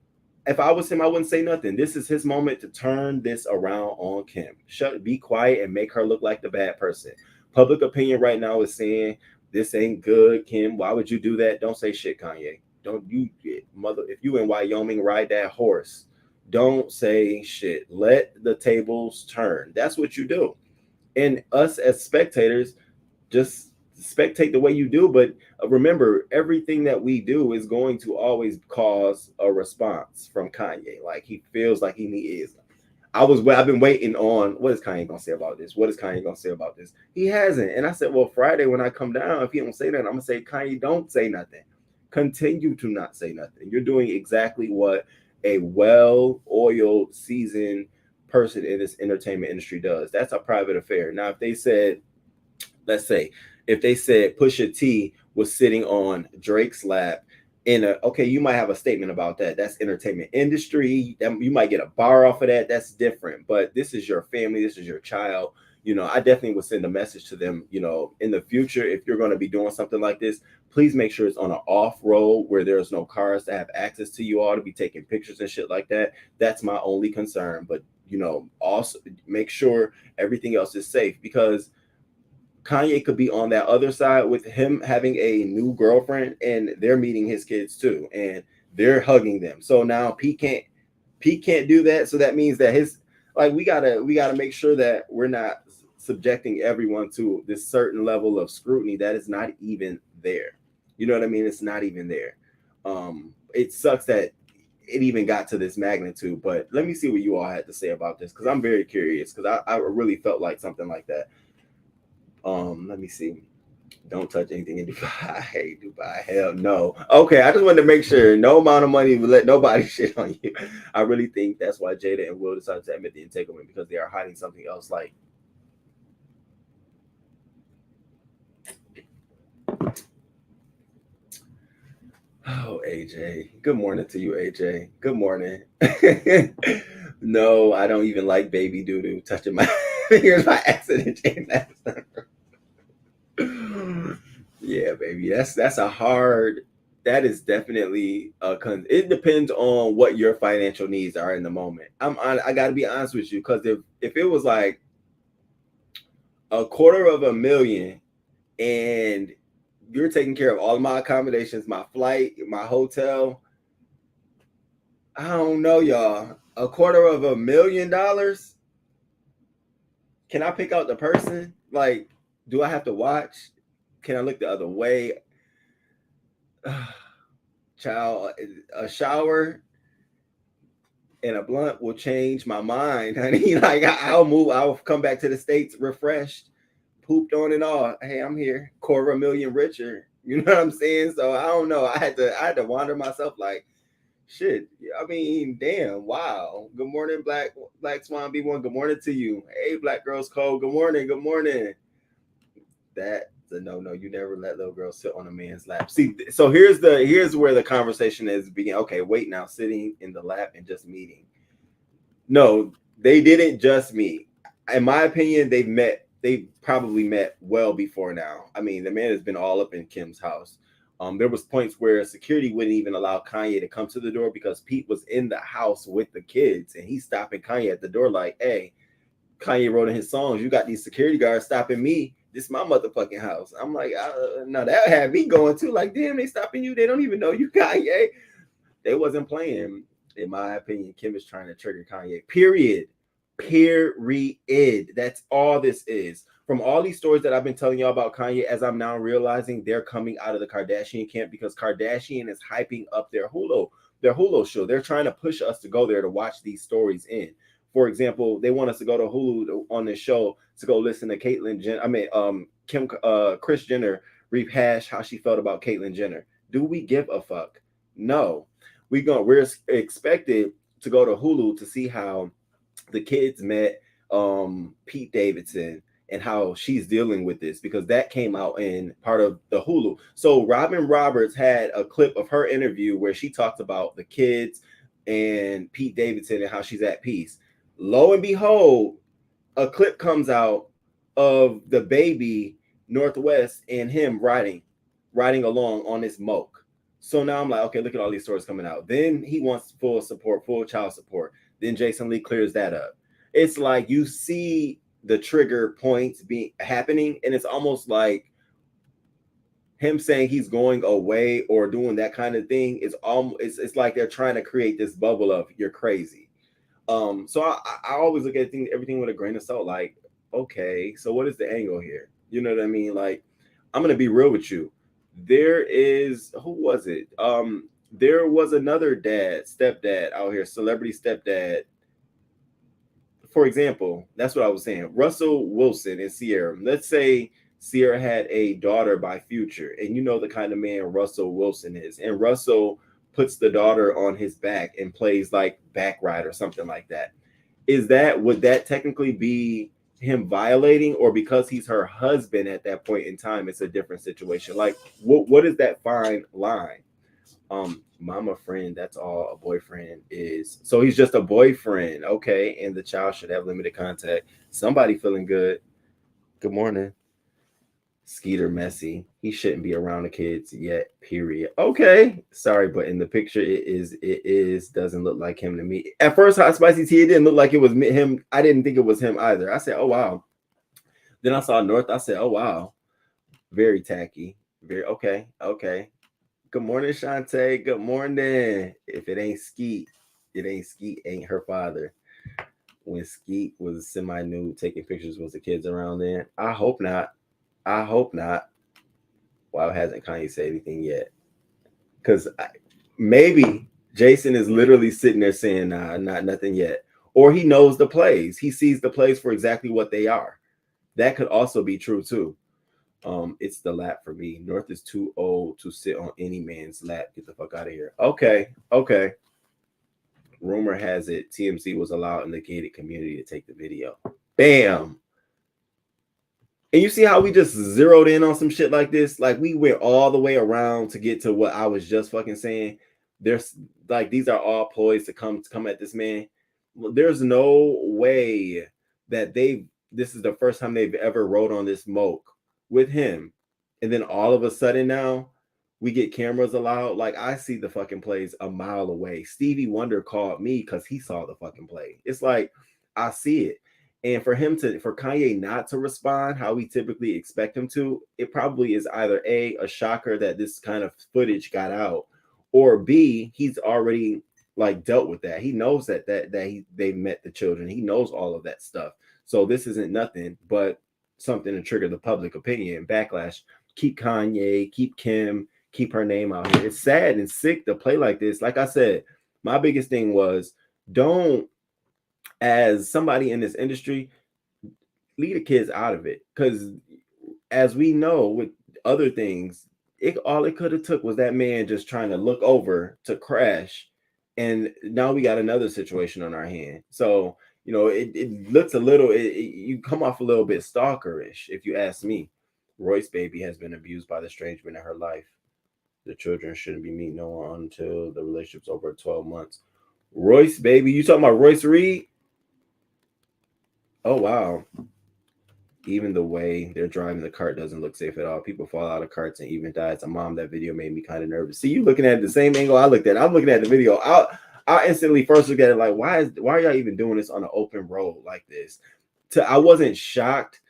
If I was him, I wouldn't say nothing. This is his moment to turn this around on Kim. Be quiet and make her look like the bad person. Public opinion right now is saying this ain't good, Kim. Why would you do that? Don't say shit, Kanye. Don't you, mother? If you in Wyoming, ride that horse. Don't say shit. Let the tables turn. That's what you do. And us as spectators, just spectate the way you do, but remember, everything that we do is going to always cause a response from Kanye. Like he feels like he is. I've been waiting on what is Kanye gonna say about this? What is Kanye gonna say about this? He hasn't. And I said, well, Friday when I come down, if he don't say that, I'm gonna say, Kanye, don't say nothing. Continue to not say nothing. You're doing exactly what a well-oiled, seasoned person in this entertainment industry does. That's a private affair. Now, if they said, let's say, if they said Pusha T was sitting on Drake's lap okay, you might have a statement about that. That's entertainment industry. You might get a bar off of that. That's different. But this is your family. This is your child. I definitely would send a message to them, in the future, if you're going to be doing something like this, please make sure it's on an off road where there's no cars that have access to you all to be taking pictures and shit like that. That's my only concern. But, also make sure everything else is safe, because Kanye could be on that other side with him having a new girlfriend and they're meeting his kids too, and they're hugging them. So now Pete can't do that. So that means that we gotta make sure that we're not subjecting everyone to this certain level of scrutiny that is not even there. You know what I mean? It's not even there. It sucks that it even got to this magnitude, but let me see what you all had to say about this, because I'm very curious, because I really felt like something like that. Let me see. Don't touch anything in Dubai. I hate Dubai. Hell no. Okay, I just wanted to make sure no amount of money will let nobody shit on you. I really think that's why Jada and Will decided to admit the entanglement, because they are hiding something else. Like, oh, AJ. Good morning to you, AJ. Good morning. No, I don't even like baby doo-doo touching my fingers by accident. Yeah, baby. That's a hard. That is definitely it depends on what your financial needs are in the moment. I got to be honest with you, because if it was like $250,000 and you're taking care of all of my accommodations, my flight, my hotel, I don't know, y'all. $250,000. Can I pick out the person? Like, do I have to watch? Can I look the other way? Child, a shower and a blunt will change my mind, honey. Like, I'll come back to the States refreshed, pooped on and all. Hey, I'm here, $250,000 richer. You know what I'm saying? So I don't know. I had to wander myself, like, shit. I mean, damn, wow. Good morning, Black Swan B1. Good morning to you. Hey, Black Girls Code. Good morning. Good morning. That's a no. You never let little girls sit on a man's lap. See, so here's where the conversation is beginning. Okay, wait now. Sitting in the lap and just meeting. No, they didn't just meet. In my opinion, they probably met well before now. I mean, the man has been all up in Kim's house. There was points where security wouldn't even allow Kanye to come to the door because Pete was in the house with the kids, and he's stopping Kanye at the door like, hey, Kanye wrote in his songs, you got these security guards stopping me. This is my motherfucking house. I'm like, no, that had me going too. Like, damn, they stopping you. They don't even know you, Kanye. They wasn't playing. In my opinion, Kim is trying to trigger Kanye. Period. That's all this is. From all these stories that I've been telling y'all about Kanye, as I'm now realizing, they're coming out of the Kardashian camp, because Kardashian is hyping up their Hulu show. They're trying to push us to go there to watch these stories in. For example, they want us to go to Hulu on this show to go listen to Kris Jenner rehash how she felt about Caitlyn Jenner. Do we give a fuck? No. We're expected to go to Hulu to see how the kids met Pete Davidson and how she's dealing with this, because that came out in part of the Hulu. So Robin Roberts had a clip of her interview where she talked about the kids and Pete Davidson and how she's at peace. Lo and behold, a clip comes out of the baby Northwest and him riding along on his moke. So now I'm like, okay, look at all these stories coming out. Then he wants full support, full child support. Then Jason Lee clears that up. It's like you see the trigger points happening, and it's almost like him saying he's going away or doing that kind of thing is it's like they're trying to create this bubble of you're crazy. So I always look at everything with a grain of salt. Like, okay, so what is the angle here? You know what I mean? Like, I'm gonna be real with you. There is, who was it? There was another stepdad out here, celebrity stepdad. For example, that's what I was saying. Russell Wilson and Sierra. Let's say Sierra had a daughter by Future, and you know the kind of man Russell Wilson is. And Russell puts the daughter on his back and plays like back ride or something like that. Would that technically be him violating, or because he's her husband at that point in time, it's a different situation? Like, what is that fine line? Mama friend, that's all a boyfriend is. So he's just a boyfriend, okay, and the child should have limited contact. Somebody feeling good. Good morning. Skeeter messy. He shouldn't be around the kids yet. Period. Okay. Sorry, but in the picture, it is doesn't look like him to me. At first, Hot Spicy Tea, it didn't look like it was him. I didn't think it was him either. I said, oh wow. Then I saw North. I said, oh wow. Very tacky. Very okay. Okay. Good morning, Shantae. Good morning. If it ain't Skeet, it ain't Skeet, ain't her father. When Skeet was semi-nude taking pictures, was the kids around then? I hope not. I hope not. Why hasn't Kanye said anything yet? Because maybe Jason is literally sitting there saying, nah, not nothing yet. Or he knows the plays. He sees the plays for exactly what they are. That could also be true too. It's the lap for me. North is too old to sit on any man's lap. Get the fuck out of here. Okay. Rumor has it TMZ was allowed in the gated community to take the video. Bam. And you see how we just zeroed in on some shit like this? Like we went all the way around to get to what I was just fucking saying. There's like these are all ploys to come at this man. There's no way that this is the first time they've ever rode on this smoke with him. And then all of a sudden now we get cameras allowed. Like I see the fucking plays a mile away. Stevie Wonder called me because he saw the fucking play. It's like I see it. And for Kanye not to respond how we typically expect him to, it probably is either a shocker that this kind of footage got out, or B, he's already like dealt with that. He knows that they met the children. He knows all of that stuff. So this isn't nothing but something to trigger the public opinion backlash. Keep Kanye, keep Kim, keep her name out here. It's sad and sick to play like this. Like I said, my biggest thing was don't. As somebody in this industry, leave the kids out of it. Because as we know with other things, all it could have took was that man just trying to look over to crash. And now we got another situation on our hand. So, you know, it looks a little, you come off a little bit stalkerish, if you ask me. Royce baby has been abused by the strange men in her life. The children shouldn't be meeting no one until the relationship's over 12 months. Royce baby, you talking about Royce Reed? Oh, wow. Even the way they're driving the cart doesn't look safe at all. People fall out of carts and even die. It's a mom. That video made me kind of nervous. See, you looking at the same angle I looked at. I'm looking at the video. I instantly first look at it like, why are y'all even doing this on an open road like this? I wasn't shocked.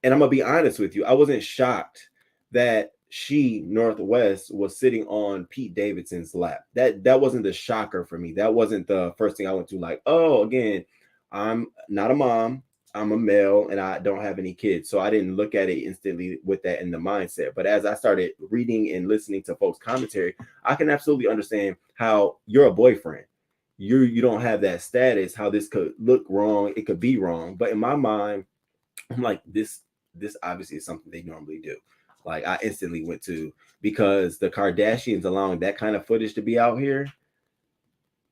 And I'm going to be honest with you. I wasn't shocked that Northwest, was sitting on Pete Davidson's lap. That wasn't the shocker for me. That wasn't the first thing I went to like, oh, again, I'm not a mom. I'm a male and I don't have any kids. So I didn't look at it instantly with that in the mindset. But as I started reading and listening to folks' commentary, I can absolutely understand how you're a boyfriend. You don't have that status, how this could look wrong. It could be wrong. But in my mind, I'm like, this obviously is something they normally do. Like I instantly went to, because the Kardashians allowing that kind of footage to be out here,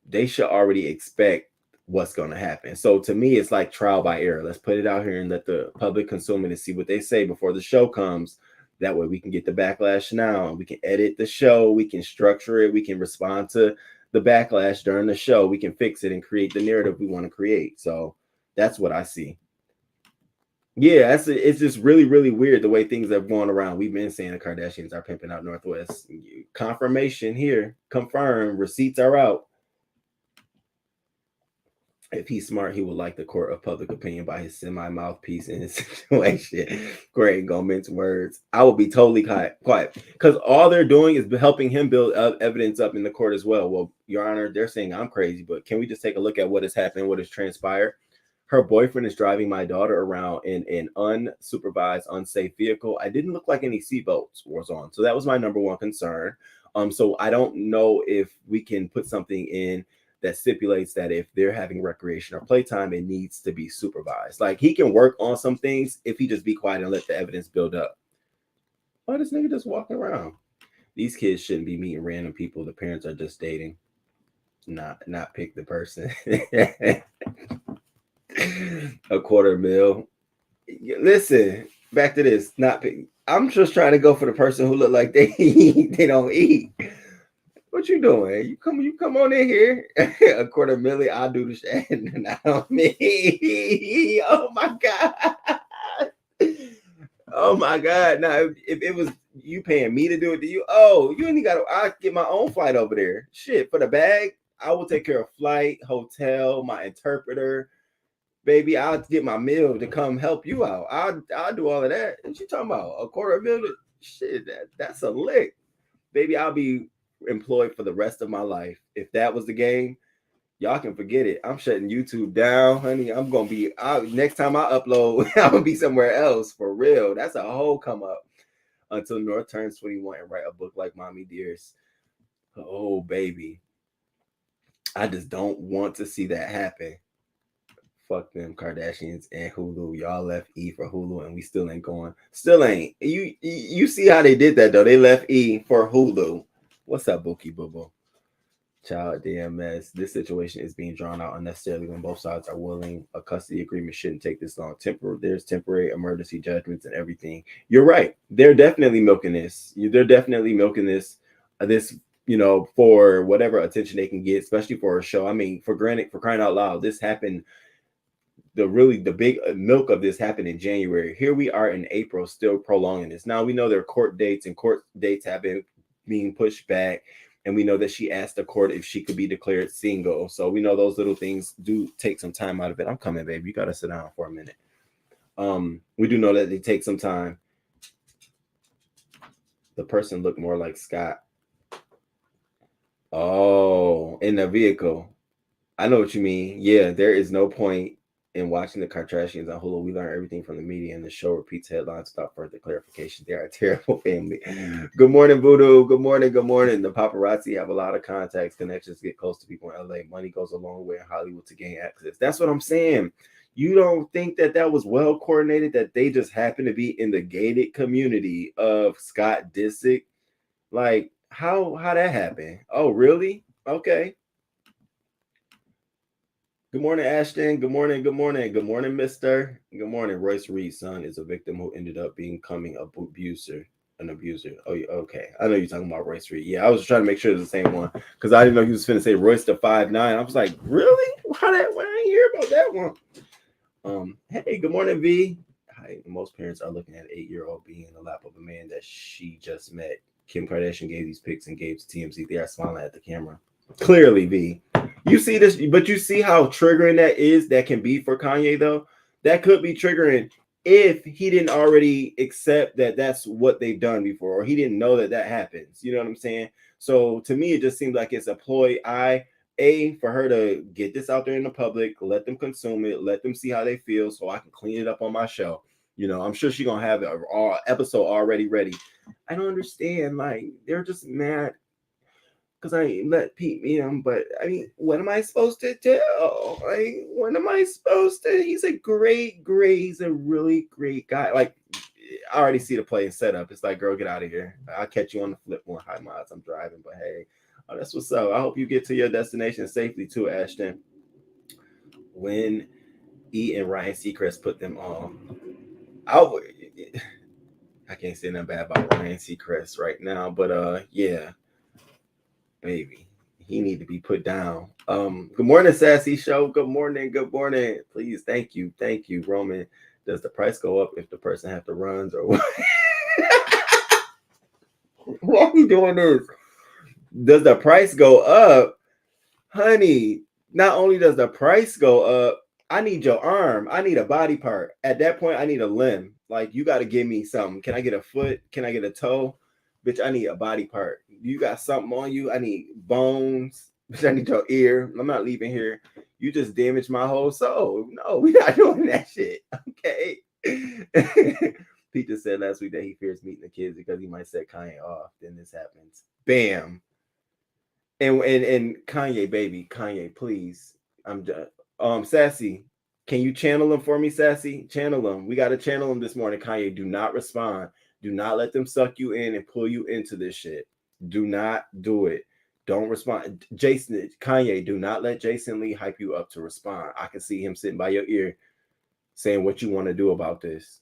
they should already expect what's going to happen. So to me, it's like trial by error. Let's put it out here and let the public consume it and see what they say before the show comes. That way we can get the backlash now. We can edit the show. We can structure it. We can respond to the backlash during the show. We can fix it and create the narrative we want to create. So that's what I see. Yeah, it's just really, really weird the way things have gone around. We've been saying the Kardashians are pimping out Northwest. Confirmation here. Confirmed. Receipts are out. If he's smart, he would like the court of public opinion by his semi-mouthpiece in his situation. Great, gonna mince words. I will be totally quiet because all they're doing is helping him build evidence up in the court as well. Well, Your Honor, they're saying I'm crazy, but can we just take a look at what has happened, what has transpired? Her boyfriend is driving my daughter around in an unsupervised, unsafe vehicle. I didn't look like any seatbelts was on, so that was my number one concern. So I don't know if we can put something in that stipulates that if they're having recreation or playtime, it needs to be supervised. Like he can work on some things if he just be quiet and let the evidence build up. Why this nigga just walking around? These kids shouldn't be meeting random people. The parents are just dating. Not pick the person. $250,000. Listen, back to this. Not pick. I'm just trying to go for the person who look like they don't eat. What you doing? You come on in here. $250,000, I'll do the shit. Not on me. Oh my God. Oh my God. Now, if it was you paying me to do it, you ain't got to, I get my own flight over there. Shit, for the bag, I will take care of flight, hotel, my interpreter. Baby, I'll get my meal to come help you out. I'll do all of that. What you talking about? $250,000? Shit, that's a lick. Baby, I'll be employed for the rest of my life. If that was the game, y'all can forget it. I'm shutting YouTube down, honey. I'm gonna be next time I upload, I'm gonna be somewhere else for real. That's a whole come up until North turns 21 and write a book like Mommy Dearest. Oh baby, I just don't want to see that happen. Fuck them Kardashians and Hulu. Y'all left E for Hulu, and we still ain't going. Still ain't. You see how they did that though? They left E for Hulu. What's up, Bookie Boo Boo? Child DMS. This situation is being drawn out unnecessarily when both sides are willing. A custody agreement shouldn't take this long. There's temporary emergency judgments and everything. You're right. They're definitely milking this. They're definitely milking this. This, for whatever attention they can get, especially for a show. I mean, for crying out loud, this happened. The big milk of this happened in January. Here we are in April, still prolonging this. Now we know their court dates have been being pushed back. And we know that she asked the court if she could be declared single. So we know those little things do take some time out of it. I'm coming, baby. You gotta sit down for a minute. We do know that they take some time. The person looked more like Scott. Oh, in the vehicle. I know what you mean. Yeah, there is no point in watching the Kardashians on Hulu. We learn everything from the media, and the show repeats headlines without further clarification. They are a terrible family. Good morning, Voodoo. Good morning. Good morning. The paparazzi have a lot of contacts, connections, get close to people in LA. Money goes a long way in Hollywood to gain access. That's what I'm saying. You don't think that was well coordinated, that they just happen to be in the gated community of Scott Disick? Like, how that happened? Oh, really? Okay. Good morning, Ashton. Good morning. Good morning. Good morning, Mister. Good morning. Royce Reed's son is a victim who ended up becoming an abuser. Oh, okay. I know you're talking about Royce Reed. Yeah, I was trying to make sure it's the same one because I didn't know he was finna say Royce the 5'9". I was like, really? Why I didn't hear about that one? Hey, good morning, V. Hi. Most parents are looking at an 8-year-old being in the lap of a man that she just met. Kim Kardashian gave these pics and gave to TMZ. They are smiling at the camera. Clearly, V. You see this, but you see how triggering that can be for Kanye, though? That could be triggering if he didn't already accept that that's what they've done before, or he didn't know that happens. You know what I'm saying? So to me, it just seems like it's a ploy. For her to get this out there in the public, let them consume it, let them see how they feel, so I can clean it up on my show. I'm sure she's gonna have an episode already ready. I don't understand. Like, they're just mad because I ain't let Pete meet him. But I mean, what am I supposed to do? Like, what am I supposed to? He's a he's a really great guy. Like, I already see the play and setup. It's like, girl, get out of here. I'll catch you on the flip one. Hi, mods. I'm driving, but hey, that's what's up. I hope you get to your destination safely too, Ashton. When E and Ryan Seacrest put them on, I can't say nothing bad about Ryan Seacrest right now, but yeah. Baby, he need to be put down. Good morning, Sassy Show. Good morning. Please, thank you, Roman. Does the price go up if the person have to runs or what? Why are you doing this? Does the price go up, honey? Not only does the price go up, I need your arm. I need a body part. At that point, I need a limb. Like, you got to give me something. Can I get a foot? Can I get a toe? Bitch, I need a body part. You got something on you? I need bones. Bitch, I need your ear. I'm not leaving here. You just damaged my whole soul. No, we're not doing that shit. Okay. Pete just said last week that he fears meeting the kids because he might set Kanye off. Then this happens. Bam. And Kanye, baby. Kanye, please. I'm done. Sassy. Can you channel him for me, Sassy? Channel him. We got to channel him this morning. Kanye, do not respond. Do not let them suck you in and pull you into this shit. Do not do it. Don't respond. Kanye, do not let Jason Lee hype you up to respond. I can see him sitting by your ear saying what you want to do about this.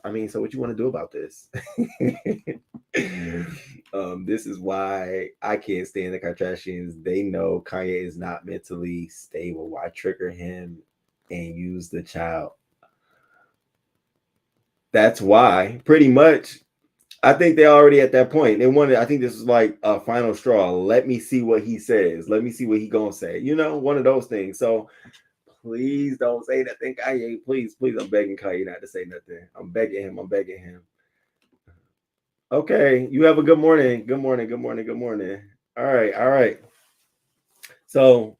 I mean, so what you want to do about this? This is why I can't stand the Kardashians. They know Kanye is not mentally stable. Why trigger him and use the child? That's why, pretty much, I think they're already at that point. They wanted, I think this is like a final straw. Let me see what he says. Let me see what he gonna say. You know, one of those things. So please don't say nothing, Kanye. Please, please, I'm begging Kanye not to say nothing. I'm begging him. I'm begging him. Okay, you have a good morning. Good morning. Good morning. Good morning. All right. All right. So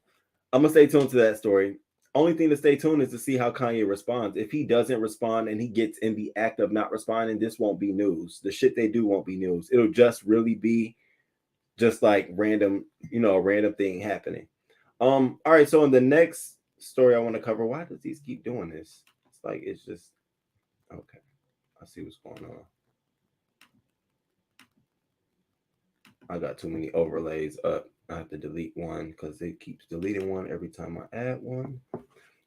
I'm gonna stay tuned to that story. Only thing to stay tuned is to see how Kanye responds. If he doesn't respond and he gets in the act of not responding, this won't be news. The shit they do won't be news. It'll just really be just like random, you know, a random thing happening. All right. So in the next story I want to cover, why does these keep doing this? It's like it's just okay. I see what's going on. I got too many overlays up. I have to delete one because it keeps deleting one every time I add one. All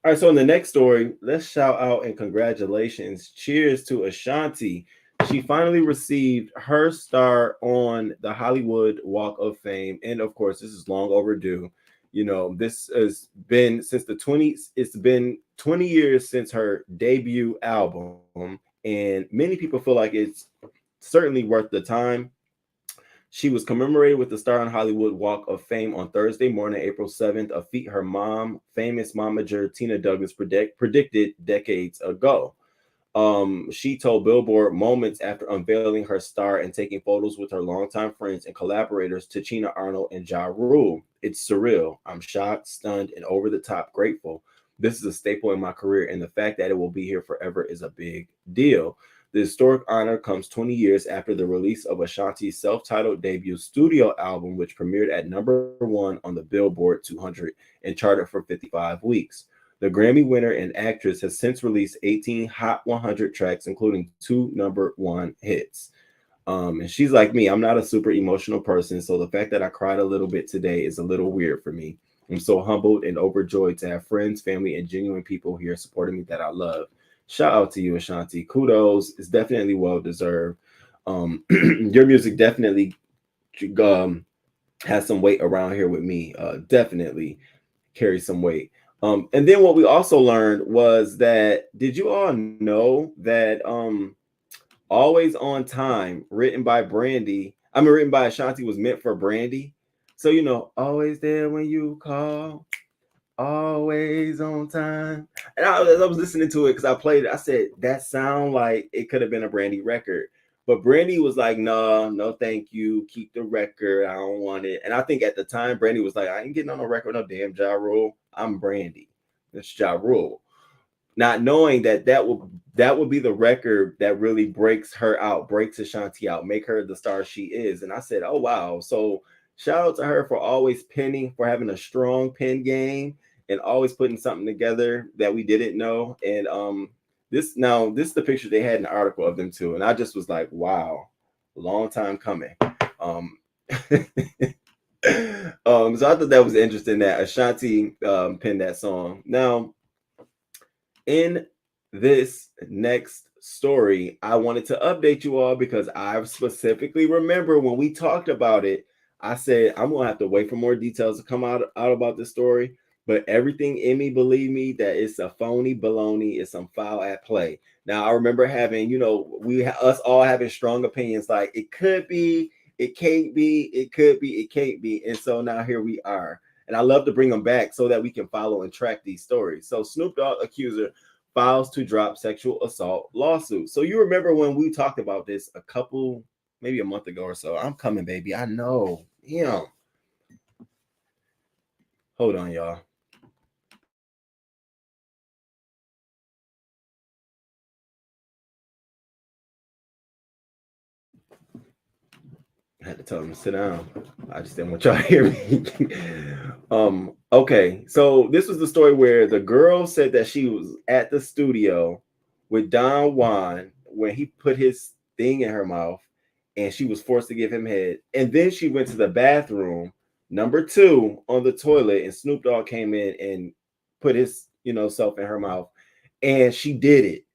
right, so in the next story, let's shout out and congratulations. Cheers to Ashanti. She finally received her star on the Hollywood Walk of Fame. And of course, this is long overdue. You know, this has been since the 20s, it's been 20 years since her debut album. And many people feel like it's certainly worth the time. She was commemorated with the Star on Hollywood Walk of Fame on Thursday morning, April 7th, a feat her mom, famous momager Tina Douglas, predicted decades ago. She told Billboard moments after unveiling her star and taking photos with her longtime friends and collaborators, Tachina Arnold and Ja Rule. It's surreal. I'm shocked, stunned, and over the top grateful. This is a staple in my career, and the fact that it will be here forever is a big deal. The historic honor comes 20 years after the release of Ashanti's self-titled debut studio album, which premiered at #1 on the Billboard 200 and charted for 55 weeks. The Grammy winner and actress has since released 18 Hot 100 tracks, including 2 #1 hits. And she's like me. I'm not a super emotional person, so the fact that I cried a little bit today is a little weird for me. I'm so humbled and overjoyed to have friends, family, and genuine people here supporting me that I love. Shout out to you, Ashanti. Kudos. It's definitely well deserved. Your music definitely has some weight around here with me. Definitely carries some weight. And then what we also learned was that did you all know that Always on Time, written by written by Ashanti, was meant for Brandy. So you know, always there when you call, always on time. And I was listening to it because I played it. I said that sound like it could have been a Brandy record. But Brandy was like, no, no, thank you. Keep the record. I don't want it. And I think at the time, Brandy was like, I ain't getting on a record, no damn Ja Rule. I'm Brandy. It's Ja Rule. Not knowing that that would be the record that really breaks her out, breaks Ashanti out, make her the star she is. And I said, oh wow. So shout out to her for always penning, for having a strong pen game and always putting something together that we didn't know. And this is the picture they had in the article of them too. And I just was like, wow, long time coming. So I thought that was interesting that Ashanti penned that song. Now, in this next story, I wanted to update you all because I specifically remember when we talked about it, I said I'm gonna have to wait for more details to come out about this story. But everything in me believe me that it's a phony baloney, it's some foul at play. Now I remember having, you know, us all having strong opinions like it could be, it can't be, it could be, it can't be, and so now here we are. And I love to bring them back so that we can follow and track these stories. So Snoop Dogg accuser files to drop sexual assault lawsuit. So you remember when we talked about this maybe a month ago or so. I'm coming, baby. I know. Yeah. Hold on, y'all. I had to tell him to sit down. I just didn't want y'all to hear me. Okay. So this was the story where the girl said that she was at the studio with Don Juan when he put his thing in her mouth and she was forced to give him head. And then she went to the bathroom, #2 on the toilet, and Snoop Dogg came in and put his, self in her mouth. And she did it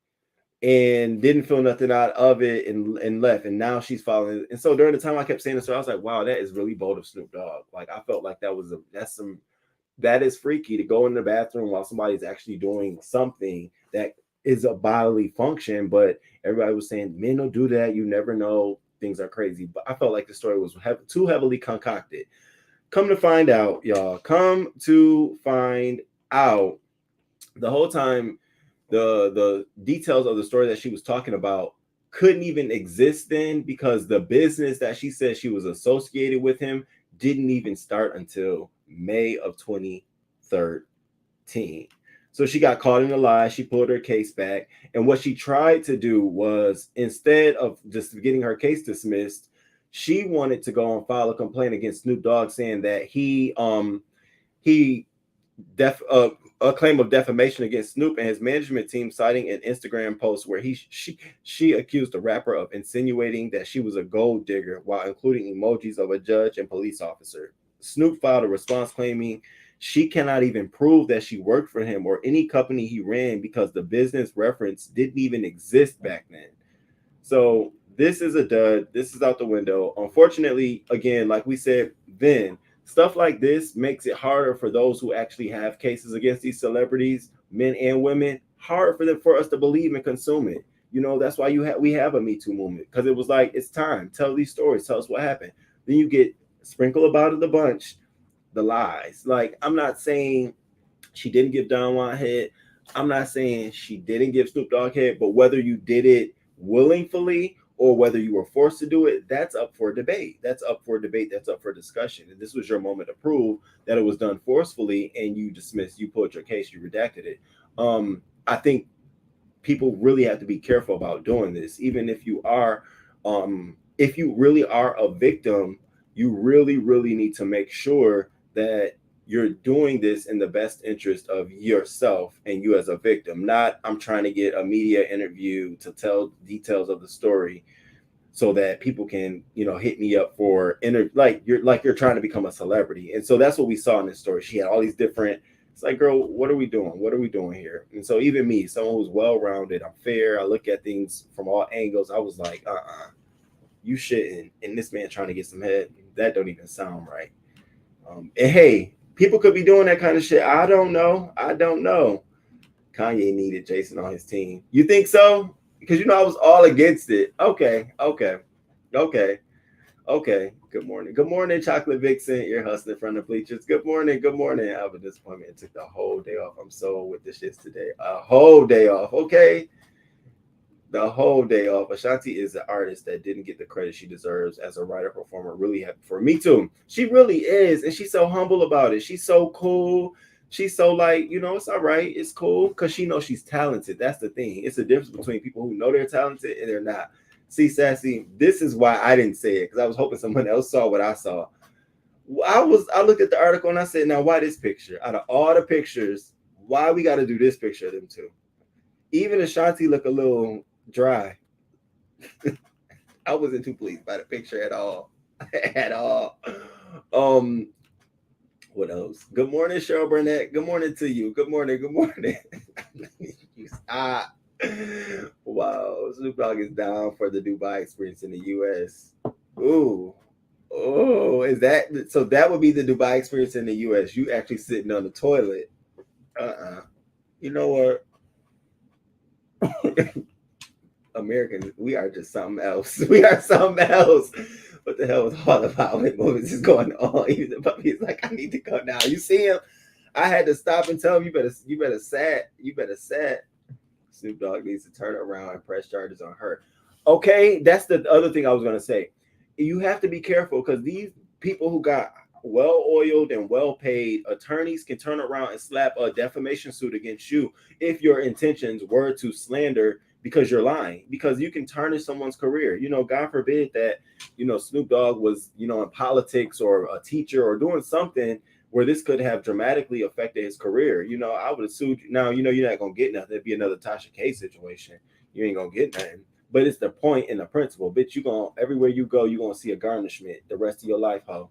and didn't feel nothing out of it and left. And now she's following. And so during the time I kept saying this, I was like, wow, that is really bold of Snoop Dogg. Like I felt like that is freaky to go in the bathroom while somebody's actually doing something that is a bodily function, but everybody was saying men don't do that. You never know. Things are crazy. But I felt like the story was too heavily concocted. Come to find out, y'all. Come to find out, the whole time, the details of the story that she was talking about couldn't even exist then, because the business that she said she was associated with him didn't even start until May of 2013. So she got caught in a lie. She pulled her case back. And what she tried to do was, instead of just getting her case dismissed, she wanted to go and file a complaint against Snoop Dogg, saying that he a claim of defamation against Snoop and his management team, citing an Instagram post where she accused the rapper of insinuating that she was a gold digger while including emojis of a judge and police officer. Snoop filed a response claiming she cannot even prove that she worked for him or any company he ran because the business reference didn't even exist back then. So this is a dud. This is out the window. Unfortunately, again, like we said then, stuff like this makes it harder for those who actually have cases against these celebrities, men and women, hard for us to believe and consume it. You know, that's why we have a Me Too movement, because it was like, it's time. Tell these stories. Tell us what happened. Then you get sprinkle about it a bunch, the lies. Like, I'm not saying she didn't give Don Juan head. I'm not saying she didn't give Snoop Dogg head, but whether you did it willingly or whether you were forced to do it, that's up for debate. That's up for debate. That's up for discussion. And this was your moment to prove that it was done forcefully, and you dismissed, you pulled your case, you redacted it. I think people really have to be careful about doing this. Even if you really are a victim, you really, really need to make sure that you're doing this in the best interest of yourself and you as a victim. Not, I'm trying to get a media interview to tell details of the story so that people can, hit me up for like you're trying to become a celebrity. And so that's what we saw in this story. She had all these different, it's like, girl, what are we doing? What are we doing here? And so even me, someone who's well-rounded, I'm fair, I look at things from all angles, I was like, you shouldn't. And this man trying to get some head, that don't even sound right. And hey, people could be doing that kind of shit. I don't know. Kanye needed Jason on his team. You think so? Because I was all against it. Okay. Good morning, Chocolate Vixen. You're hustling from the bleachers. Good morning. I have a disappointment. It took the whole day off. I'm so with the shits today. A whole day off. Okay. The whole day off. Ashanti is an artist that didn't get the credit she deserves as a writer performer. Really happy for me too. She really is, and she's so humble about it. She's so cool. She's so like, it's all right. It's cool because she knows she's talented. That's the thing. It's the difference between people who know they're talented and they're not. See, Sassy, this is why I didn't say it, because I was hoping someone else saw what I saw. I looked at the article and I said, now why this picture? Out of all the pictures, why we got to do this picture of them two? Even Ashanti look a little dry. I wasn't too pleased by the picture at all. At all. What else? Good morning, Cheryl Burnett. Good morning to you. Good morning. Wow. Snoop Dogg is down for the Dubai experience in the US. Is that so? That would be the Dubai experience in the US. You actually sitting on the toilet. You know what? Americans, we are just something else. We are something else. What the hell was all the violent movements is going on? Even the puppy is like, I need to go now. You see him? I had to stop and tell him, you better sat. Snoop Dogg needs to turn around and press charges on her. Okay, that's the other thing I was gonna say. You have to be careful, because these people who got well-oiled and well-paid attorneys can turn around and slap a defamation suit against you if your intentions were to slander, because you're lying, because you can tarnish someone's career. God forbid that, Snoop Dogg was, in politics or a teacher or doing something where this could have dramatically affected his career. I would have sued you. Now, you're not going to get nothing. It'd be another Tasha K situation. You ain't going to get nothing. But it's the point and the principle. Bitch, everywhere you go, you're going to see a garnishment the rest of your life, ho.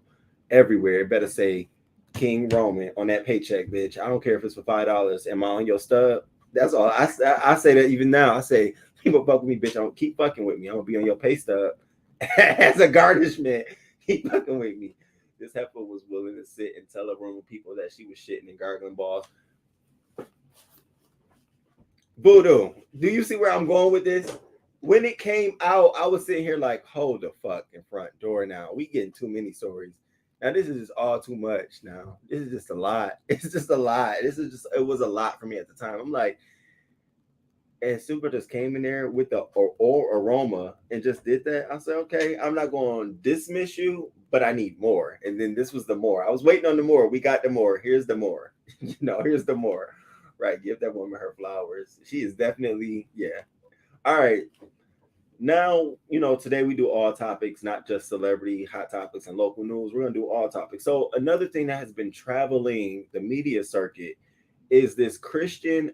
Everywhere. It better say King Roman on that paycheck, bitch. I don't care if it's for $5. Am I on your stub? That's all. I say that even now. I say, people fuck with me, bitch. I don't keep fucking with me. I'm gonna be on your pay stub as a garnishment. Keep fucking with me. This heifer was willing to sit and tell a room of people that she was shitting and gargling balls. Voodoo, do you see where I'm going with this? When it came out, I was sitting here like, hold the fuck in front door now. We getting too many stories. Now this is just all too much now. This is just a lot. It's just a lot. It was a lot for me at the time. I'm like, and Super just came in there with the or aroma and just did that. I said, okay, I'm not going to dismiss you, but I need more. And then this was the more. I was waiting on the more. We got the more. Here's the more. Here's the more. Right. Give that woman her flowers. She is definitely, yeah. All right. Now, today we do all topics, not just celebrity, hot topics, and local news. We're going to do all topics. So, another thing that has been traveling the media circuit is this Christian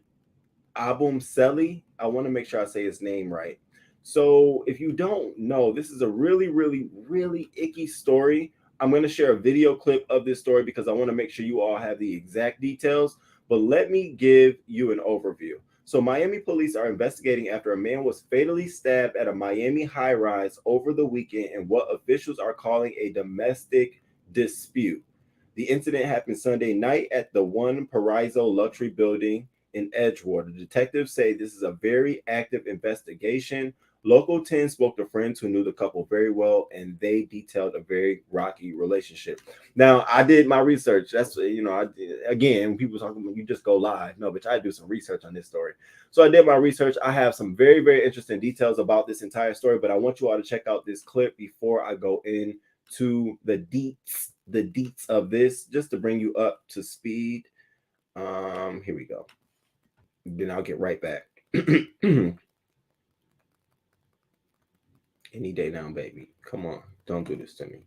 Obumseli. I want to make sure I say his name right. So, if you don't know, this is a really, really, really icky story. I'm going to share a video clip of this story because I want to make sure you all have the exact details. But let me give you an overview. So, Miami police are investigating after a man was fatally stabbed at a Miami high-rise over the weekend in what officials are calling a domestic dispute. The incident happened Sunday night at the One Paraiso luxury building in Edgewater. Detectives say this is a very active investigation. Local 10 spoke to friends who knew the couple very well, and they detailed a very rocky relationship. Now, I did my research. That's, again, people talking about you just go live. No, but I do some research on this story. So I did my research. I have some very, very interesting details about this entire story, but I want you all to check out this clip before I go into the deets of this, just to bring you up to speed. Here we go. Then I'll get right back. Any day now, baby. Come on. Don't do this to me.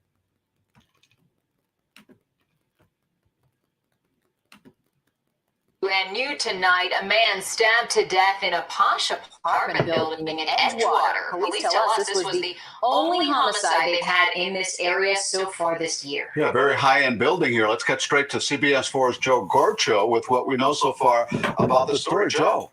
And new tonight, a man stabbed to death in a posh apartment building in Edgewater. Police tell us this was the only homicide they've had in this area so far this year.
Yeah, very high-end building here. Let's get straight to CBS 4's Joe Gorcho with what we know so far about the story. Joe.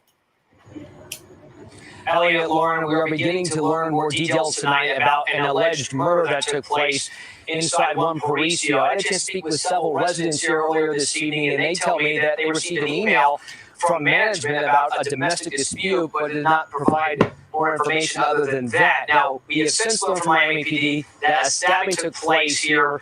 Elliot, Lauren, we are beginning to learn more details tonight about an alleged murder that took place inside One Paraiso. I had a chance to speak with several residents here earlier this evening, and they tell me that they received an email from management about a domestic dispute, but did not provide more information other than that. Now, we have since learned from Miami PD that a stabbing took place here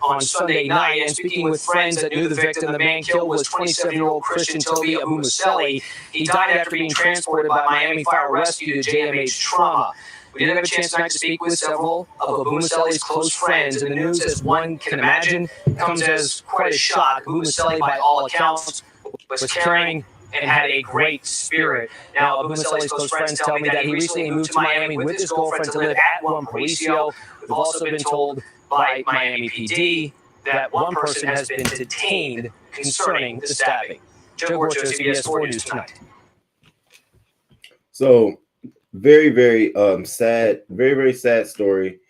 on Sunday night, and speaking with friends that knew the victim, the man killed was 27-year-old Christian Toby Obumseli. He died after being transported by Miami Fire Rescue to JMH Trauma. We did have a chance tonight to speak with several of Obumseli's close friends, and the news, as one can imagine, comes as quite a shock. Obumseli, by all accounts, was caring and had a great spirit. Now, Obumseli's close friends tell me that he recently moved to Miami with his girlfriend to live at One Paraiso. We've also been told by Miami PD that one person has been detained concerning the stabbing. Joe Gorcho, CBS 4 News Tonight.
So, very, very sad, very, very sad story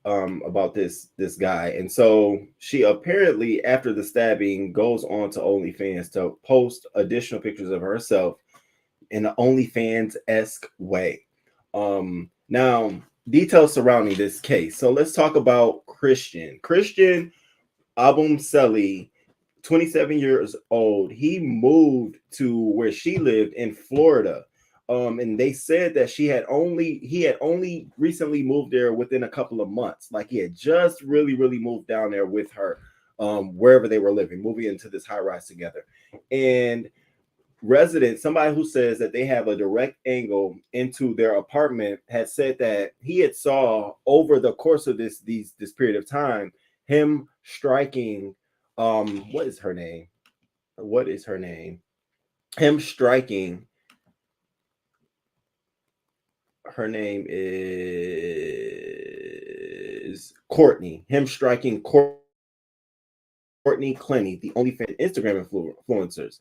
about this guy. And so she apparently, after the stabbing, goes on to OnlyFans to post additional pictures of herself in an OnlyFans-esque way. Now, details surrounding this case. So let's talk about Christian Obumseli, 27 years old. He moved to where she lived in Florida. And they said that he had only recently moved there within a couple of months. Like he had just really, really moved down there with her, wherever they were living, moving into this high rise together. And residents, somebody who says that they have a direct angle into their apartment, had said that he had saw over the course of this period of time him striking what is her name? Him striking, her name is Courtney. Him striking Courtney Clenny, the OnlyFans Instagram influencers.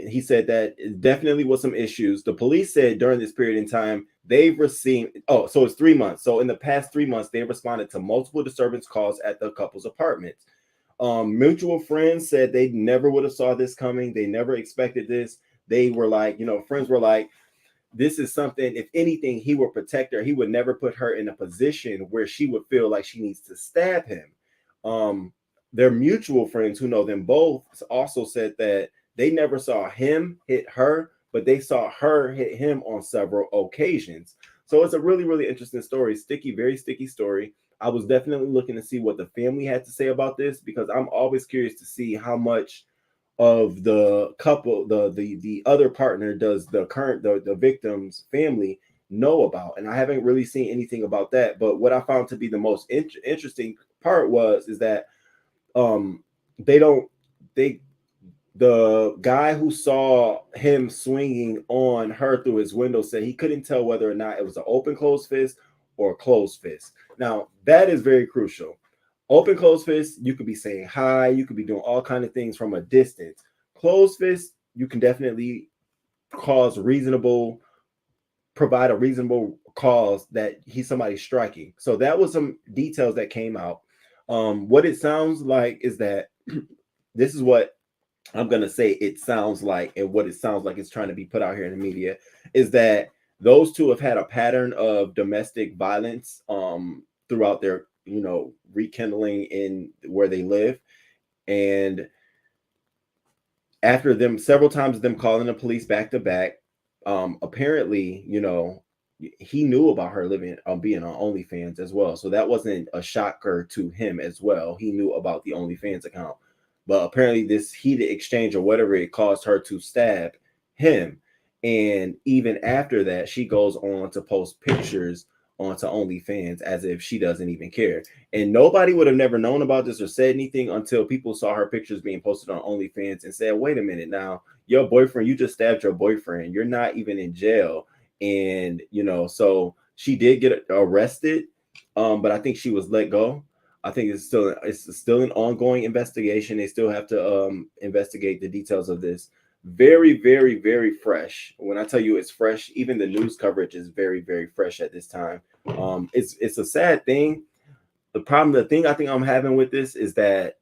He said that it definitely was some issues. The police said during this period in time, they've received, so it's 3 months. So in the past 3 months, they responded to multiple disturbance calls at the couple's apartments. Mutual friends said they never would have saw this coming. They never expected this. They were like, friends were like, this is something, if anything, he would protect her. He would never put her in a position where she would feel like she needs to stab him. Their mutual friends who know them both also said that they never saw him hit her, but they saw her hit him on several occasions. So it's a really, really interesting story. Sticky, very sticky story. I was definitely looking to see what the family had to say about this, because I'm always curious to see how much of the couple, the other partner, does the victim's family know about. And I haven't really seen anything about that. But what I found to be the most interesting part is that the guy who saw him swinging on her through his window said he couldn't tell whether or not it was an open closed fist or a closed fist. Now that is very crucial. Open closed fist, you could be saying hi, you could be doing all kinds of things from a distance. Closed fist, you can definitely provide a reasonable cause that he's somebody striking. So that was some details that came out. What it sounds like is that this is what I'm going to say it sounds like, and what it sounds like it's trying to be put out here in the media, is that those two have had a pattern of domestic violence throughout their, rekindling in where they live. And after them, several times them calling the police back to back, apparently, he knew about her being on OnlyFans as well. So that wasn't a shocker to him as well. He knew about the OnlyFans account. But apparently this heated exchange or whatever, it caused her to stab him. And even after that, she goes on to post pictures onto OnlyFans as if she doesn't even care. And nobody would have never known about this or said anything until people saw her pictures being posted on OnlyFans and said, wait a minute, now your boyfriend, you just stabbed your boyfriend. You're not even in jail. And, so she did get arrested, but I think she was let go. I think it's still an ongoing investigation. They still have to investigate the details of this. Very, very, very fresh. When I tell you it's fresh, even the news coverage is very, very fresh at this time. It's a sad thing. The thing I think I'm having with this is that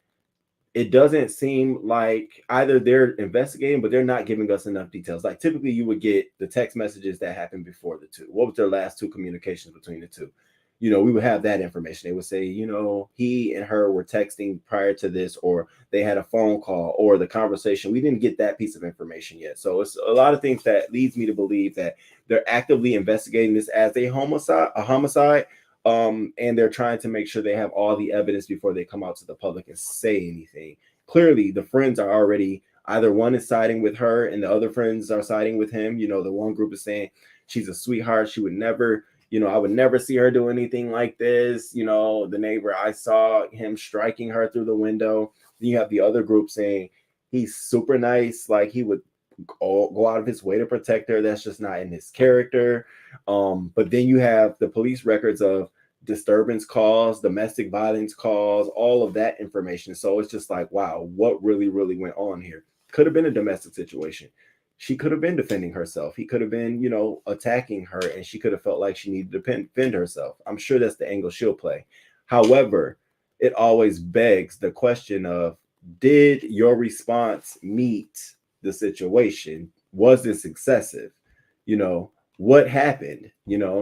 it doesn't seem like either they're investigating, but they're not giving us enough details. Like typically you would get the text messages that happened before the two. What was their last two communications between the two? We would have that information. They would say, he and her were texting prior to this, or they had a phone call, or the conversation. We didn't get that piece of information yet. So it's a lot of things that leads me to believe that they're actively investigating this as a homicide. And they're trying to make sure they have all the evidence before they come out to the public and say anything. Clearly, the friends are already, either one is siding with her and the other friends are siding with him. The one group is saying she's a sweetheart. She would never, I would never see her do anything like this. The neighbor, I saw him striking her through the window. Then you have the other group saying he's super nice. Like he would go out of his way to protect her. That's just not in his character. But then you have the police records of disturbance calls, domestic violence calls, all of that information. So it's just like, wow, what really, really went on here? Could have been a domestic situation. She could have been defending herself. He could have been, attacking her, and she could have felt like she needed to defend herself. I'm sure that's the angle she'll play. However, it always begs the question of, did your response meet the situation? Was this excessive? What happened?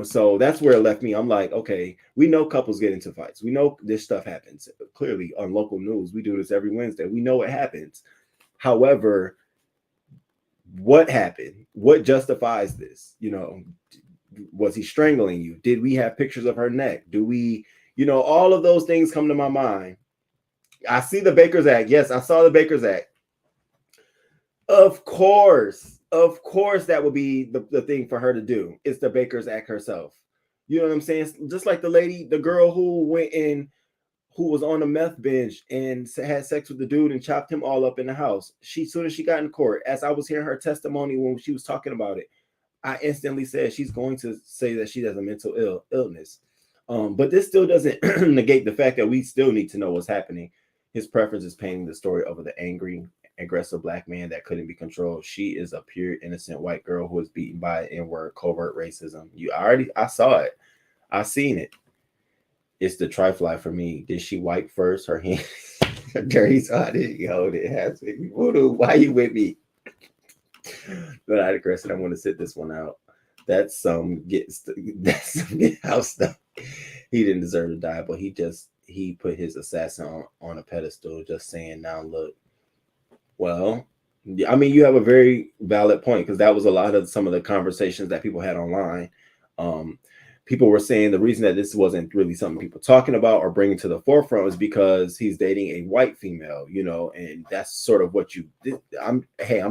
So that's where it left me. I'm like, okay, we know couples get into fights. We know this stuff happens. Clearly on local news, we do this every Wednesday. We know it happens. However, what happened? What justifies this? Was he strangling you? Did we have pictures of her neck? Do we, all of those things come to my mind. I see the Baker's Act. Yes, I saw the Baker's Act. Of course, that would be the thing for her to do. It's the Baker's Act herself. You know what I'm saying? Just like the girl who went in, who was on a meth bench and had sex with the dude and chopped him all up in the house. Soon as she got in court, as I was hearing her testimony when she was talking about it, I instantly said she's going to say that she has a mental illness. But this still doesn't negate the fact that we still need to know what's happening. His preference is painting the story of the angry, aggressive black man that couldn't be controlled. She is a pure, innocent white girl who was beaten by an N-word covert racism. I saw it. I seen it. It's the trifling for me. Did she wipe first? Her hands dirty, so I didn't hold it. Has me. Voodoo, why you with me? But I digress, and I want to sit this one out. That's some get house stuff. He didn't deserve to die, but he put his assassin on a pedestal, just saying, now look. Well, Yeah, I mean, you have a very valid point, because that was a lot of some of the conversations that people had online. Um, People were saying the reason that this wasn't really something people talking about or bringing to the forefront was because he's dating a white female, and that's sort of what you did. I'm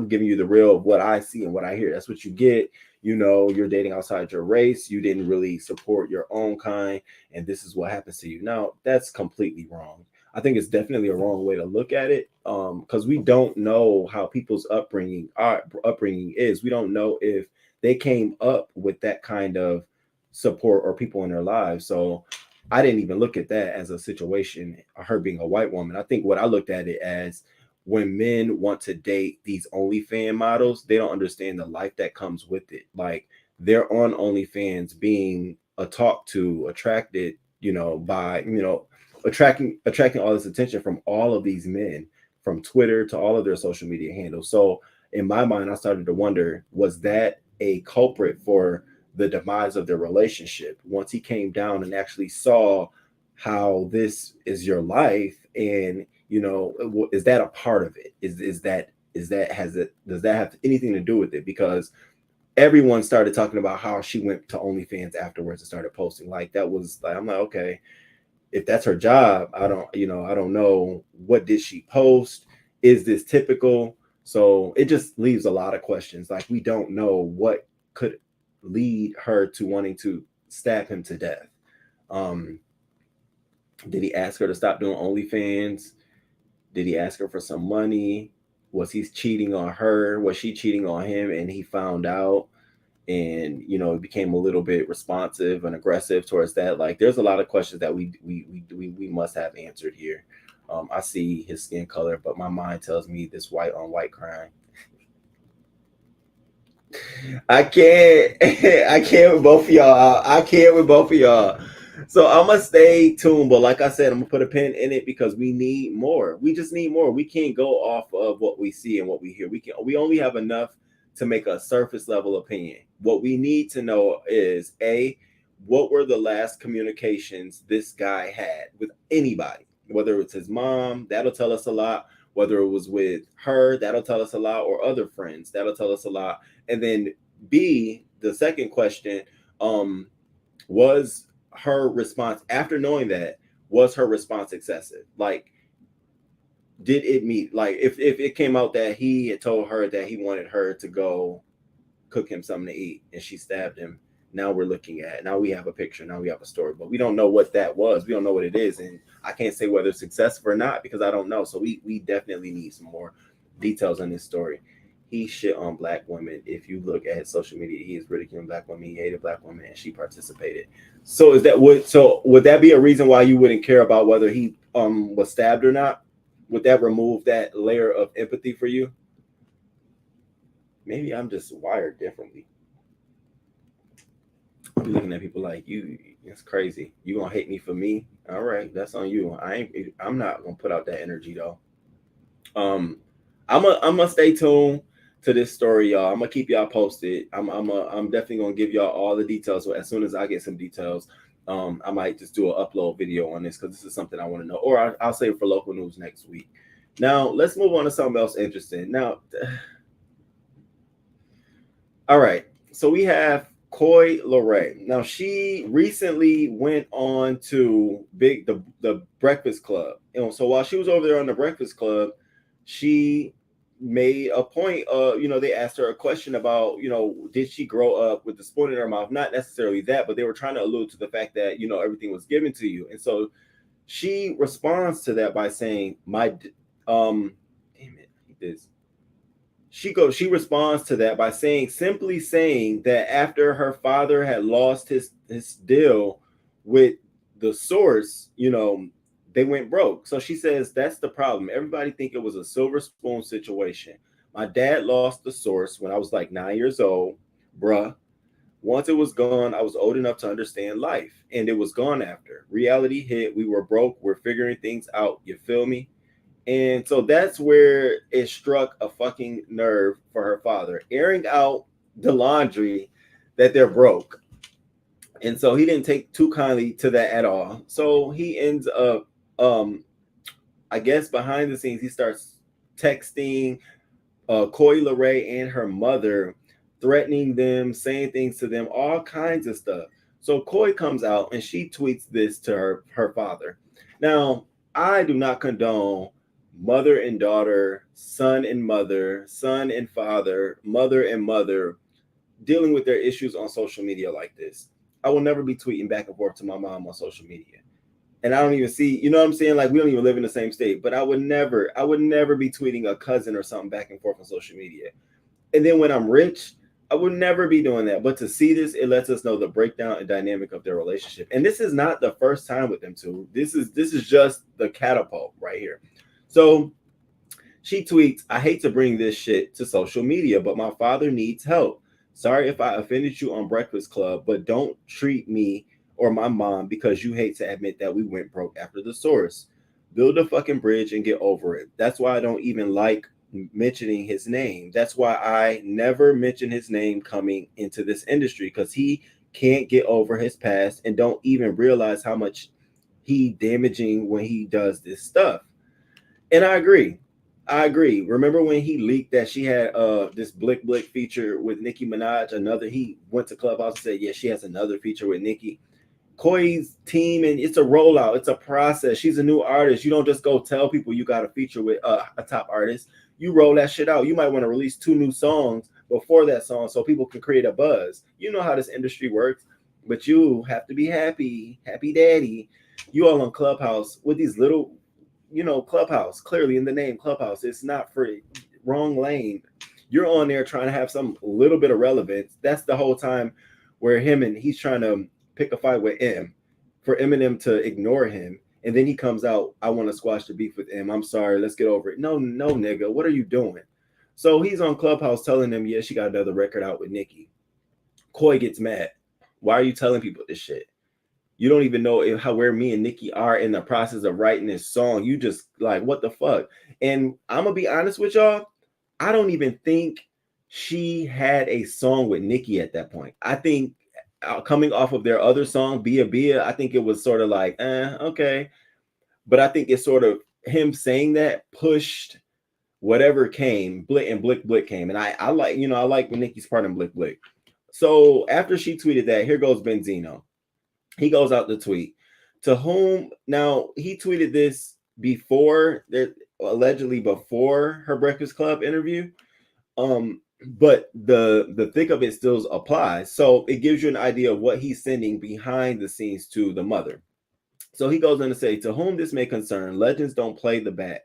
giving you the real of what I see and what I hear. That's what you get. You're dating outside your race. You didn't really support your own kind, and this is what happens to you. Now, that's completely wrong. I think it's definitely a wrong way to look at it, because we don't know how people's upbringing is. We don't know if they came up with that kind of support or people in their lives. So I didn't even look at that as a situation, her being a white woman. I think what I looked at it as, when men want to date these OnlyFans models, they don't understand the life that comes with it. Like, they're on OnlyFans being attracted, by, attracting all this attention from all of these men, from Twitter to all of their social media handles. So in my mind, I started to wonder, was that a culprit for the demise of their relationship? Once he came down and actually saw how this is your life, and is that a part of it? Does that have anything to do with it? Because everyone started talking about how she went to OnlyFans afterwards and started posting. Like, that was like, I'm like, okay, if that's her job, I don't know, what did she post? Is this typical? So it just leaves a lot of questions. Like, we don't know what could lead her to wanting to stab him to death. Did he ask her to stop doing OnlyFans? Did he ask her for some money? Was he cheating on her? Was she cheating on him and he found out? And it became a little bit responsive and aggressive towards that. Like, there's a lot of questions that we must have answered here. I see his skin color, but my mind tells me this white on white crime. I can't with both of y'all. I can't with both of y'all. So I'm gonna stay tuned, but like I said, I'm gonna put a pin in it, because we need more. We just need more. We can't go off of what we see and what we hear. We only have enough to make a surface level opinion. What we need to know is, what were the last communications this guy had with anybody? Whether it's his mom, that'll tell us a lot. Whether it was with her, that'll tell us a lot, or other friends, that'll tell us a lot. And then B, the second question, was her response, after knowing that, was her response excessive? Like, did it meet, like, if it came out that he had told her that he wanted her to go cook him something to eat and she stabbed him, now we have a picture, now we have a story, but we don't know what that was. We don't know what it is, and I can't say whether it's successful or not, because I don't know. So we definitely need some more details on this story. He shit on black women. If you look at social media, he is ridiculing black women. He hated black women, and she participated. So would that be a reason why you wouldn't care about whether he was stabbed or not? Would that remove that layer of empathy for you? Maybe I'm just wired differently. I'm looking at people like, you, it's crazy. You gonna hate me for me? All right, that's on you. I'm not gonna put out that energy though. I'm gonna stay tuned to this story, y'all. I'm gonna keep y'all posted. I'm definitely gonna give y'all all the details. So as soon as I get some details, I might just do an upload video on this, because this is something I want to know, or I'll save it for local news next week. Now let's move on to something else interesting. Now, all right. So we have Coi Leray. Now, she recently went on to the Breakfast Club. So while she was over there on the Breakfast Club, she made a point of, they asked her a question about, did she grow up with the spoon in her mouth? Not necessarily that, but they were trying to allude to the fact that, everything was given to you. And so she responds to that by saying, She responds to that by simply saying that after her father had lost his deal with the source, they went broke. So she says, that's the problem. Everybody think it was a silver spoon situation. My dad lost the source when I was like 9 years old, bruh. Once it was gone, I was old enough to understand life, and it was gone after. Reality hit. We were broke. We're figuring things out. You feel me? And so that's where it struck a fucking nerve for her father, airing out the laundry that they're broke. And so he didn't take too kindly to that at all. So he ends up, I guess behind the scenes, he starts texting Coi Leray and her mother, threatening them, saying things to them, all kinds of stuff. So Coi comes out and she tweets this to her father. Now, I do not condone mother and daughter, son and mother, son and father, mother and mother dealing with their issues on social media like this. I will never be tweeting back and forth to my mom on social media. And I don't even see, you know what I'm saying? Like, we don't even live in the same state, but I would never be tweeting a cousin or something back and forth on social media. And then when I'm rich, I would never be doing that. But to see this, it lets us know the breakdown and dynamic of their relationship. And this is not the first time with them two. This is just the catapult right here. So she tweets, I hate to bring this shit to social media, but my father needs help. Sorry if I offended you on Breakfast Club, but don't treat me or my mom because you hate to admit that we went broke after the source. Build a fucking bridge and get over it. That's why I don't even like mentioning his name. That's why I never mention his name coming into this industry, because he can't get over his past and don't even realize how much he damaging when he does this stuff. And I agree. Remember when he leaked that she had this Blick Blick feature with Nicki Minaj? He went to Clubhouse and said, yeah, she has another feature with Nicki. Coi's team, and it's a rollout, it's a process. She's a new artist. You don't just go tell people you got a feature with a top artist. You roll that shit out. You might want to release 2 new songs before that song so people can create a buzz. You know how this industry works, but you have to be happy daddy. You all on Clubhouse with these little, Clubhouse, clearly in the name Clubhouse. It's not free. Wrong lane. You're on there trying to have some little bit of relevance. That's the whole time where he's trying to pick a fight with M, for Eminem to ignore him. And then he comes out, I want to squash the beef with M. I'm sorry, let's get over it. No, nigga, what are you doing? So he's on Clubhouse telling them, yeah, she got another record out with Nicki. Coi gets mad. Why are you telling people this shit? You don't even know where me and Nicki are in the process of writing this song. You just like, what the fuck? And I'm going to be honest with y'all. I don't even think she had a song with Nicki at that point. I think coming off of their other song, Bia Bia, I think it was sort of like, okay. But I think it's sort of him saying that pushed whatever came, Blick and Blick Blick came. And I like, I like when Nicki's part in Blick Blick. So after she tweeted that, here goes Benzino. He goes out the tweet. To whom, now he tweeted this allegedly before her Breakfast Club interview. But the thick of it still applies. So it gives you an idea of what he's sending behind the scenes to the mother. So he goes on to say, to whom this may concern, legends don't play the back.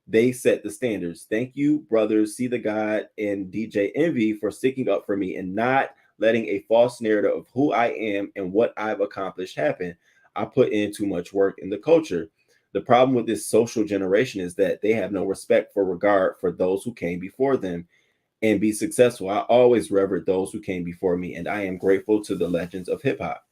They set the standards. Thank you, brothers, See the God and DJ Envy, for sticking up for me and not letting a false narrative of who I am and what I've accomplished happen. I put in too much work in the culture. The problem with this social generation is that they have no respect for regard for those who came before them and be successful. I always revered those who came before me, and I am grateful to the legends of hip hop.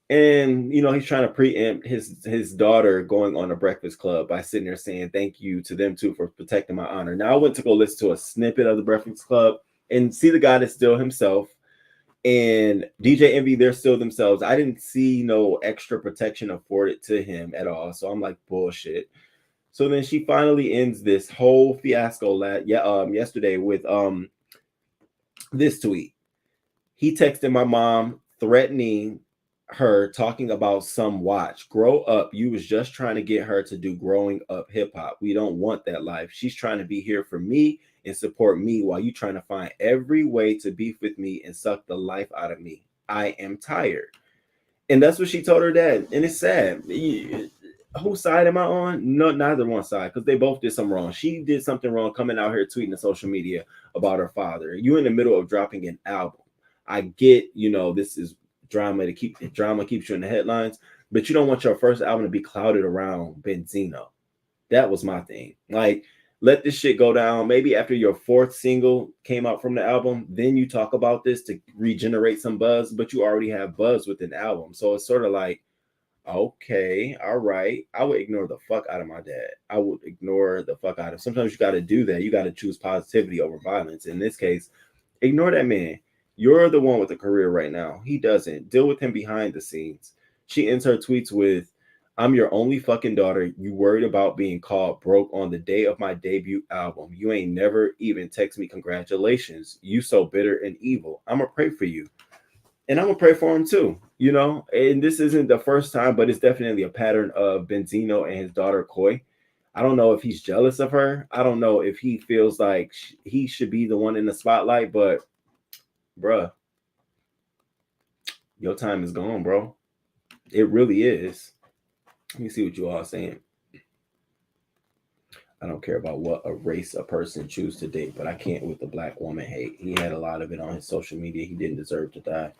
And he's trying to preempt his daughter going on a Breakfast Club by sitting there saying thank you to them too for protecting my honor. Now I went to go listen to a snippet of the Breakfast Club and See the God is still himself, and DJ Envy, they're still themselves. I didn't see no extra protection afforded to him at all. So I'm like, bullshit. So then she finally ends this whole fiasco yesterday with this tweet. He texted my mom threatening her, talking about some watch. Grow up. You was just trying to get her to do growing up hip hop. We don't want that life. She's trying to be here for me and support me while you trying to find every way to beef with me and suck the life out of me. I am tired. And that's what she told her dad. And it's sad. Whose side am I on? No, neither one side, because they both did something wrong. She did something wrong coming out here tweeting on social media about her father. You're in the middle of dropping an album. I get, this is drama keeps you in the headlines, but you don't want your first album to be clouded around Benzino. That was my thing. Like, let this shit go down. Maybe after your 4th single came out from the album, then you talk about this to regenerate some buzz, but you already have buzz with an album. So it's sort of like, okay, all right. I would ignore the fuck out of my dad. I would ignore the fuck out of. Sometimes you got to do that. You got to choose positivity over violence. In this case, ignore that man. You're the one with a career right now. He doesn't. Deal with him behind the scenes. She ends her tweets with, I'm your only fucking daughter. You worried about being called broke on the day of my debut album. You ain't never even text me congratulations. You so bitter and evil. I'm gonna pray for you. And I'm gonna pray for him too, you know. And this isn't the first time, but it's definitely a pattern of Benzino and his daughter Coi. I don't know if he's jealous of her. I don't know if he feels like he should be the one in the spotlight, but bruh, your time is gone, bro. It really is. Let me see what you all are saying. I don't care about what a race a person choose to date, but I can't with the black woman hate. He had a lot of it on his social media. He didn't deserve to die.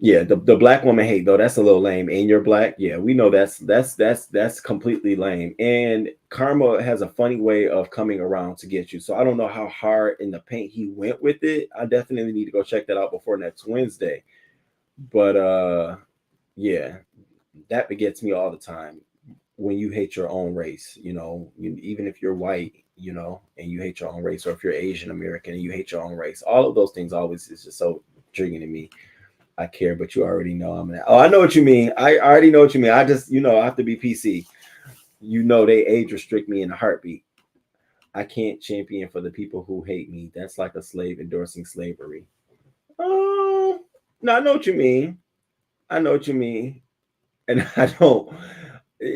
Yeah, the black woman hate though, that's a little lame. And you're black, yeah, we know that's completely lame. And karma has a funny way of coming around to get you. So I don't know how hard in the paint he went with it. I definitely need to go check that out before next Wednesday. But yeah, that begets me all the time. When you hate your own race, you know, even if you're white, you know, and you hate your own race, or if you're Asian American and you hate your own race, all of those things always is just so intriguing to me. I care, but you already know I'm an. Oh, I know what you mean. I already know what you mean. I just, you know, I have to be PC. You know, they age restrict me in a heartbeat. I can't champion for the people who hate me. That's like a slave endorsing slavery. Oh, no, I know what you mean. I know what you mean. And I don't.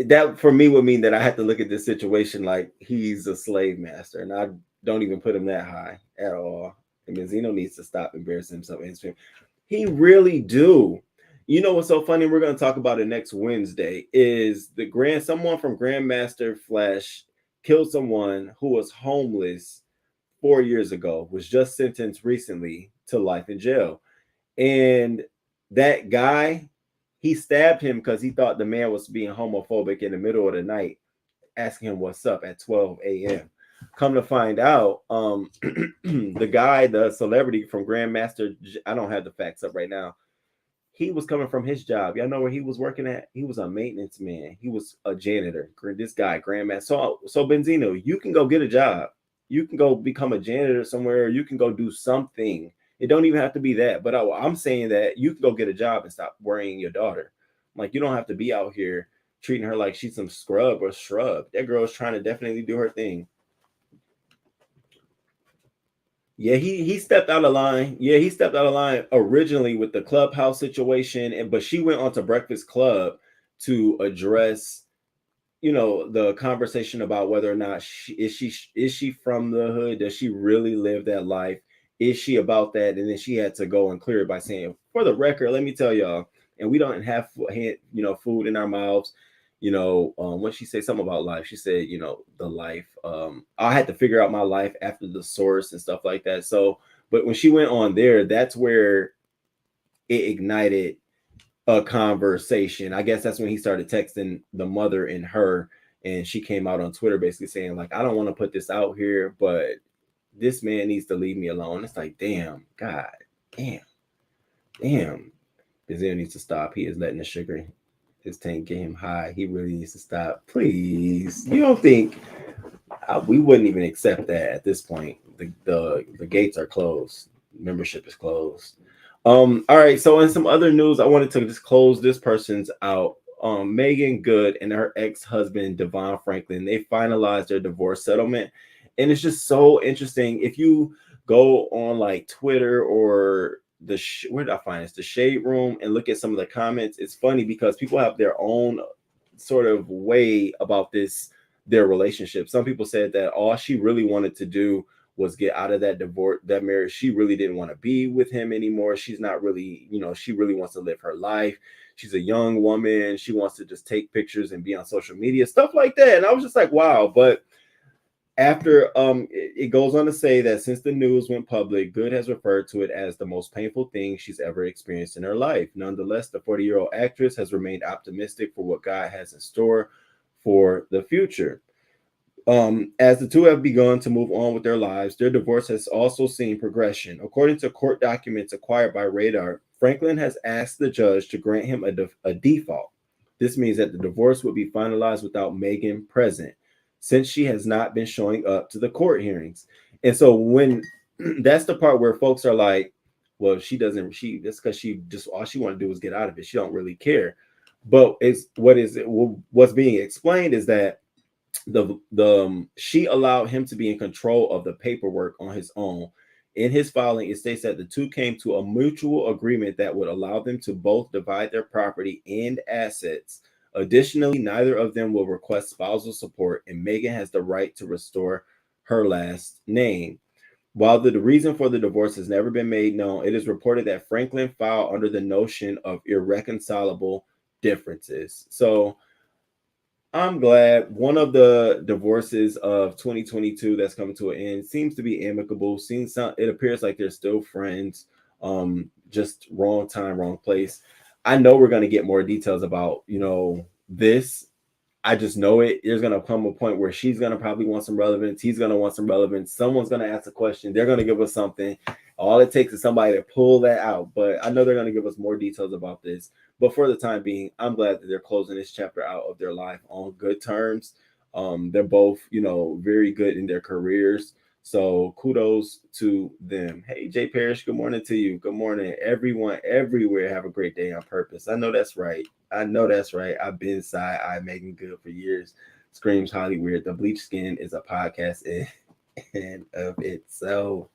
That for me would mean that I have to look at this situation like he's a slave master, and I don't even put him that high at all. And Benzino needs to stop embarrassing himself in his film. He really do. You know what's so funny? We're going to talk about it next Wednesday. Is someone from Grandmaster Flash killed someone who was homeless 4 years ago, was just sentenced recently to life in jail. And that guy, he stabbed him because he thought the man was being homophobic in the middle of the night, asking him what's up at 12 a.m. Come to find out, the guy, the celebrity from Grandmaster, I don't have the facts up right now. He was coming from his job. Y'all know where he was working at? He was a maintenance man. He was a janitor. This guy, Grandmaster. So Benzino, you can go get a job. You can go become a janitor somewhere. You can go do something. It don't even have to be that. But I'm saying that you can go get a job and stop worrying your daughter. Like, you don't have to be out here treating her like she's some scrub or shrub. That girl is trying to definitely do her thing. Yeah, he stepped out of line. Yeah, he stepped out of line originally with the Clubhouse situation, but she went on to Breakfast Club to address, you know, the conversation about whether or not is she from the hood? Does she really live that life? Is she about that? And then she had to go and clear it by saying, for the record, let me tell y'all, and we don't have, you know, food in our mouths. You know, when she said something about life, she said, you know, the life. I had to figure out my life after the source and stuff like that. So, but when she went on there, that's where it ignited a conversation. I guess that's when he started texting the mother and her, and she came out on Twitter basically saying, like, I don't want to put this out here, but this man needs to leave me alone. It's like, damn, God, damn. Benzino needs to stop. He is letting the sugar, his tank, get him high. He really needs to stop. Please. You don't think we wouldn't even accept that at this point? The gates are closed. Membership is closed. All right. So in some other news, I wanted to just close this person's out. Meagan Good and her ex-husband Devon Franklin, they finalized their divorce settlement. And it's just so interesting. If you go on like Twitter or where did I find this? The Shade Room, and look at some of the comments. It's funny because people have their own sort of way about their relationship. Some people said that all she really wanted to do was get out of that divorce, that marriage. She really didn't want to be with him anymore. She's not really, you know, she really wants to live her life. She's a young woman. She wants to just take pictures and be on social media, stuff like that. And I was just like, wow. But after it goes on to say that since the news went public, Good has referred to it as the most painful thing she's ever experienced in her life. Nonetheless, the 40-year-old actress has remained optimistic for what God has in store for the future. As the two have begun to move on with their lives, their divorce has also seen progression. According to court documents acquired by Radar, Franklin has asked the judge to grant him a default. This means that the divorce will be finalized without Meagan present, since she has not been showing up to the court hearings. And so when that's the part where folks are like, well, that's because she just all she want to do is get out of it. She don't really care. But what's being explained is that she allowed him to be in control of the paperwork on his own. In his filing, it states that the two came to a mutual agreement that would allow them to both divide their property and assets. Additionally, neither of them will request spousal support, and Meagan has the right to restore her last name. While the reason for the divorce has never been made known, it is reported that Franklin filed under the notion of irreconcilable differences. So I'm glad one of the divorces of 2022 that's coming to an end seems to be amicable. It appears like they're still friends. Just wrong time, wrong place. I know we're going to get more details about, this. I just know it. There's going to come a point where she's going to probably want some relevance. He's going to want some relevance. Someone's going to ask a question. They're going to give us something. All it takes is somebody to pull that out. But I know they're going to give us more details about this. But for the time being, I'm glad that they're closing this chapter out of their life on good terms. They're both, very good in their careers. So kudos to them. Hey, Jay Parrish, good morning to you. Good morning, everyone, everywhere. Have a great day on purpose. I know that's right. I've been side-eye Meagan Good for years. Screams Hollywood. The Bleach Skin is a podcast in of itself.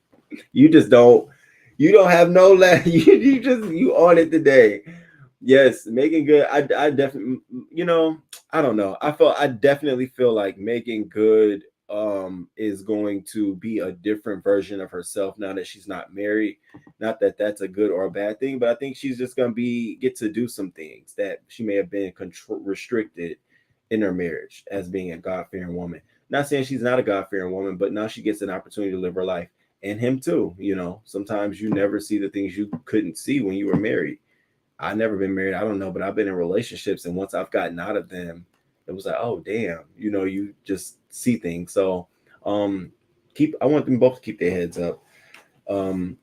You don't have no you on it today. Yes, Meagan Good. I definitely, I don't know. I definitely feel like Meagan Good is going to be a different version of herself now that she's not married. Not that that's a good or a bad thing, but I think she's just going to get to do some things that she may have been restricted in her marriage as being a God-fearing woman. Not saying she's not a God-fearing woman, but now she gets an opportunity to live her life. And him too. Sometimes you never see the things you couldn't see when you were married. I've never been married. I don't know, but I've been in relationships, and once I've gotten out of them, it was like, oh damn, you just see things. So I want them both to keep their heads up. The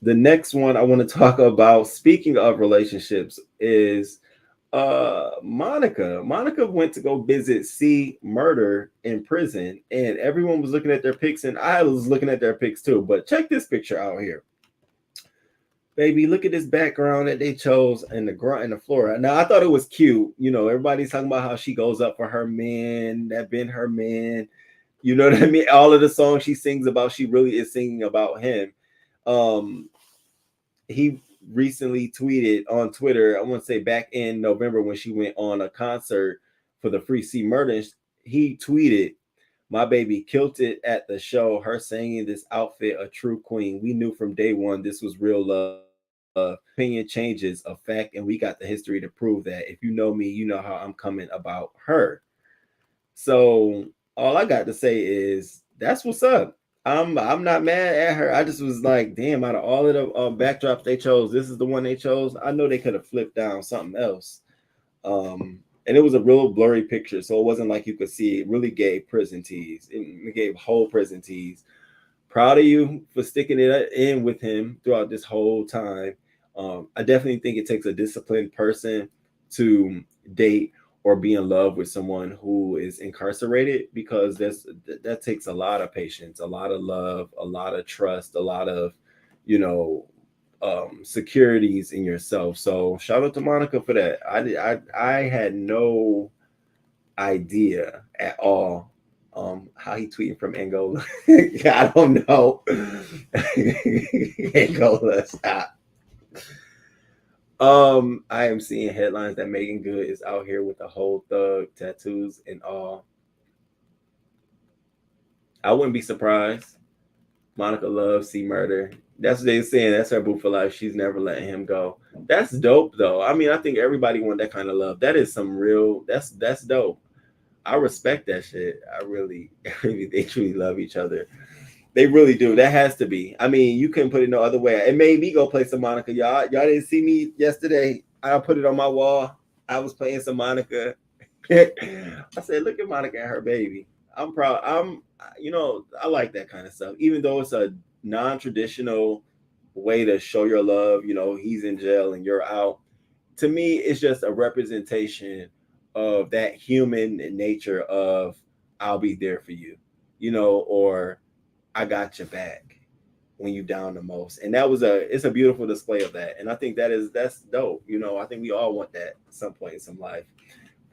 next one I want to talk about, speaking of relationships, is Monica. Monica went to go visit C Murder in prison, and everyone was looking at their pics, and I was looking at their pics too. But check this picture out here. Baby, look at this background that they chose and the grunt and the floor. Now I thought it was cute. Everybody's talking about how she goes up for her man, that been her man. You know what I mean? All of the songs she sings about, she really is singing about him. He recently tweeted on Twitter, I want to say back in November when she went on a concert for the Free C Murder. He tweeted, "My baby killed it at the show. Her singing this outfit, a true queen. We knew from day one this was real love. Opinion changes a fact, and we got the history to prove that. If you know me, you know how I'm coming about her." So all I got to say is that's what's up. I'm not mad at her. I just was like, damn, out of all of the backdrops they chose, this is the one they chose. I know they could have flipped down something else. And it was a real blurry picture, so it wasn't like you could see. It really gave prison tease. It gave whole prison tease. Proud of you for sticking it in with him throughout this whole time. I definitely think it takes a disciplined person to date or be in love with someone who is incarcerated, because that takes a lot of patience, a lot of love, a lot of trust, a lot of, securities in yourself. So shout out to Monica for that. I had no idea at all how he tweeting from Angola. I don't know. Angola, stop. I am seeing headlines that Meagan Good is out here with the whole thug tattoos and all. I wouldn't be surprised. Monica loves C Murder. That's what they're saying. That's her boo for life. She's never letting him go. That's dope, though. I mean, I think everybody want that kind of love. That is some real. That's dope. I respect that shit. They truly love each other. They really do. That has to be. I mean, you couldn't put it no other way. It made me go play some Monica. Y'all didn't see me yesterday. I put it on my wall. I was playing some Monica. I said, look at Monica and her baby. I'm proud. I like that kind of stuff. Even though it's a non-traditional way to show your love, he's in jail and you're out. To me, it's just a representation of that human nature of I'll be there for you, or I got your back. when you down the most. And it's a beautiful display of that. And I think that's dope. You know, I think we all want that at some point in some life.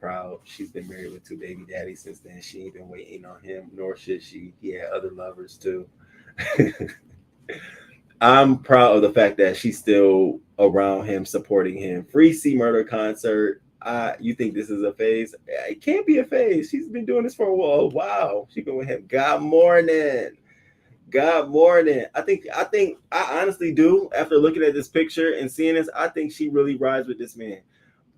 Proud. She's been married with 2 baby daddies since then. She ain't been waiting on him, nor should she. He had other lovers too. I'm proud of the fact that she's still around him, supporting him. Free C Murder concert. You think this is a phase? It can't be a phase. She's been doing this for a while. Wow. She's been with him. God morning. I honestly do. After looking at this picture and seeing this, I think she really rides with this man.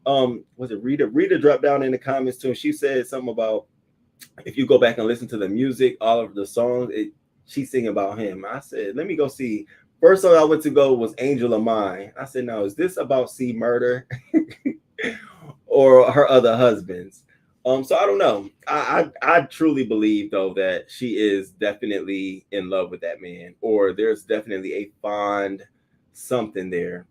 Was it Rita? Rita dropped down in the comments too. She said something about, if you go back and listen to the music, all of the songs, she's singing about him. I said, let me go see. First song I went to go was Angel of Mine. I said, now, is this about C Murder or her other husbands? So I don't know. I truly believe though that she is definitely in love with that man, or there's definitely a fond something there.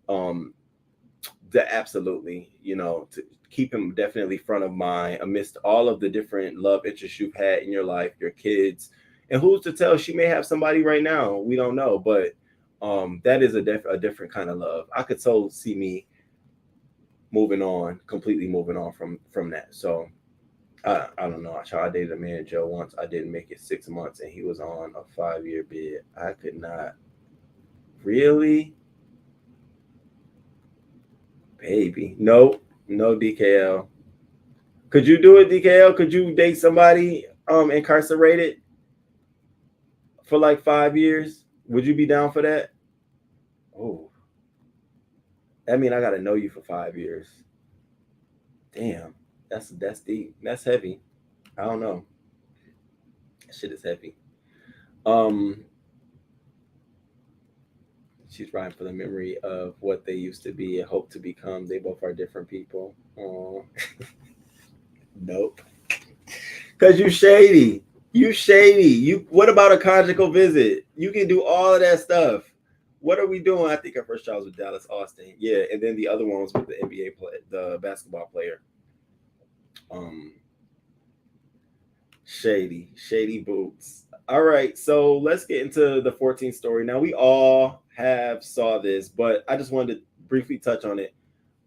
That absolutely, you know, to keep him definitely front of mind amidst all of the different love interests you've had in your life, your kids, and who's to tell, she may have somebody right now. We don't know, but that is a different kind of love. I could so see me completely moving on from that. So I don't know. I dated a man, Joe, once. I didn't make it 6 months, and he was on a 5-year bid. I could not. Really? Baby. No, DKL. Could you do it, DKL? Could you date somebody incarcerated for like 5 years? Would you be down for that? Oh. That means I gotta know you for 5 years. Damn. That's deep. That's heavy. I don't know. That shit is heavy. She's riding for the memory of what they used to be and hope to become. They both are different people. Oh, nope. Cause you shady. What about a conjugal visit? You can do all of that stuff. What are we doing? I think our first child was with Dallas Austin. Yeah, and then the other one was with the NBA player, the basketball player. Shady boots. All right, so let's get into the 14th story. Now, we all have saw this, but I just wanted to briefly touch on it.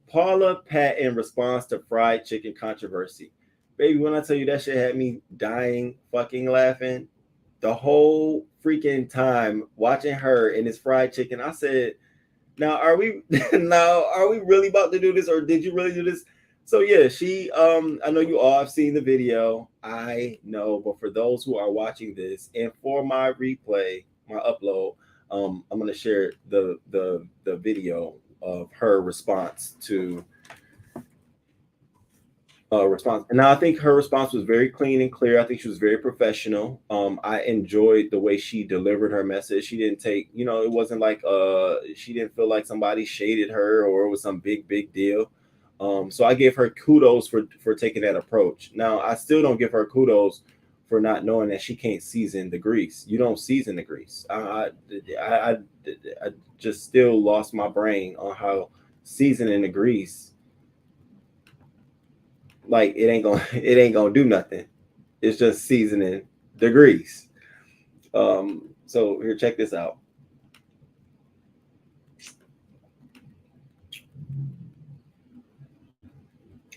Paula Patton responds to fried chicken controversy. Baby, when I tell you that shit had me dying fucking laughing the whole freaking time watching her and this fried chicken. I said, now are we really about to do this, or did you really do this? So yeah, she I know you all have seen the video. I know, but for those who are watching this and for my replay, my upload, I'm gonna share the video of her response to response. And now I think her response was very clean and clear. I think she was very professional. I enjoyed the way she delivered her message. She didn't take, it wasn't like she didn't feel like somebody shaded her or it was some big deal. So I gave her kudos for taking that approach. Now I still don't give her kudos for not knowing that she can't season the grease. You don't season the grease. I just still lost my brain on how seasoning the grease, like it ain't gonna do nothing. It's just seasoning the grease. So here, check this out.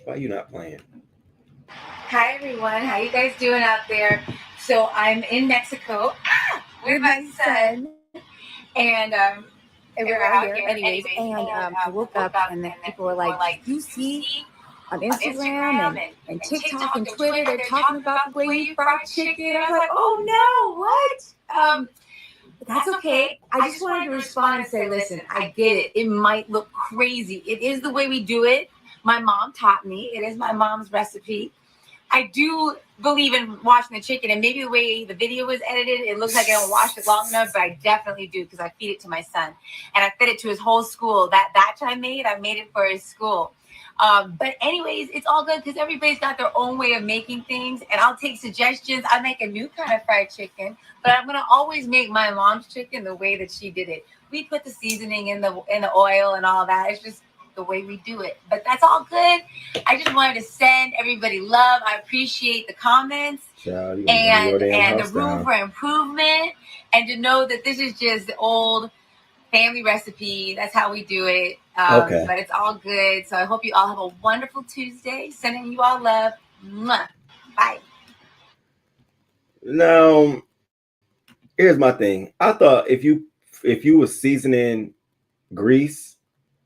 Why are you not playing?
Hi everyone, how you guys doing out there? So I'm in Mexico with my son, and we're out here anyways. And I woke up and then people were like, "You see on Instagram and TikTok and Twitter, they're talking about the way you fried chicken." I was like, "Oh no, what?" That's okay. I just wanted to respond and say, listen, I get it. It might look crazy. It is the way we do it. My mom taught me. It is my mom's recipe. I do believe in washing the chicken, and maybe the way the video was edited, it looks like I don't wash it long enough, but I definitely do because I feed it to my son, and I fed it to his whole school. That batch I made it for his school. But anyways, it's all good because everybody's got their own way of making things, and I'll take suggestions. I make a new kind of fried chicken, but I'm gonna always make my mom's chicken the way that she did it. We put the seasoning in the oil and all that. It's just the way we do it, but that's all good. I just wanted to send everybody love. I appreciate the comments and the room for improvement. and to know that this is just the old family recipe. That's how we do it.
Okay.
But it's all good. So I hope you all have a wonderful Tuesday. Sending you all love. Mwah. Bye.
Now, here's my thing. I thought if you was seasoning grease,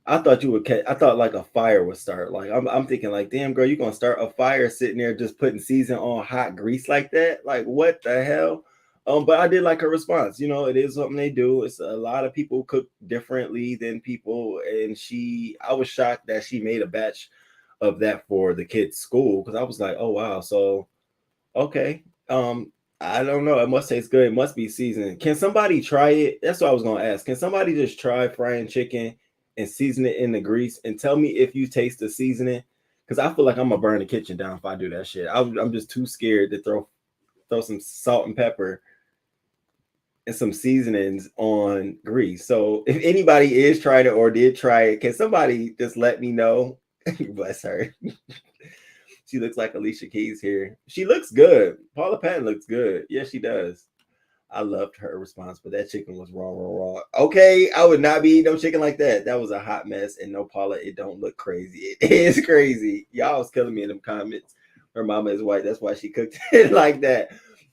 I thought you would catch. I thought like a fire would start. Like I'm thinking like, damn girl, you gonna start a fire sitting there just putting season on hot grease like that? Like what the hell? But I did like her response. You know, it is something they do. It's a lot of people cook differently than people, and I was shocked that she made a batch of that for the kids' school because I was like, oh wow, so okay. I don't know. It must taste good. It must be seasoned. Can somebody try it? That's what I was gonna ask. Can somebody just try frying chicken and season it in the grease and tell me if you taste the seasoning? Because I feel like I'm gonna burn the kitchen down if I do that shit. I'm just too scared to throw some salt and pepper and some seasonings on grease. So if anybody is trying it or did try it, can somebody just let me know? Bless her. She looks like Alicia Keys here. She looks good. Paula Patton looks good. Yes, she does. I loved her response, but that chicken was raw. Okay, I would not be eating no chicken like that. That was a hot mess. And no, Paula, it don't look crazy. It is crazy. Y'all was killing me in them comments. Her mama is white. That's why she cooked it like that.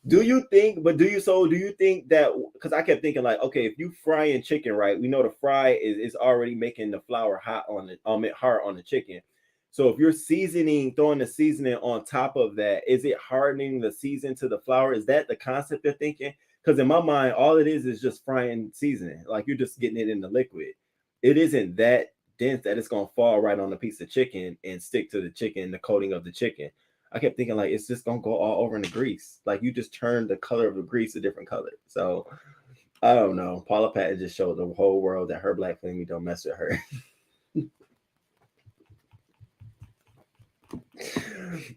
Do you think that, because I kept thinking like, okay, if you frying chicken right, we know the fry is already making the flour hot on the chicken. So if you're throwing the seasoning on top of that, is it hardening the season to the flour? Is that the concept you're thinking? Because in my mind, all it is just frying seasoning. Like you're just getting it in the liquid. It isn't that dense that it's going to fall right on a piece of chicken and stick to the chicken, the coating of the chicken. I kept thinking like, it's just going to go all over in the grease. Like you just turn the color of the grease a different color. So I don't know. Paula Patton just showed the whole world that her black family don't mess with her.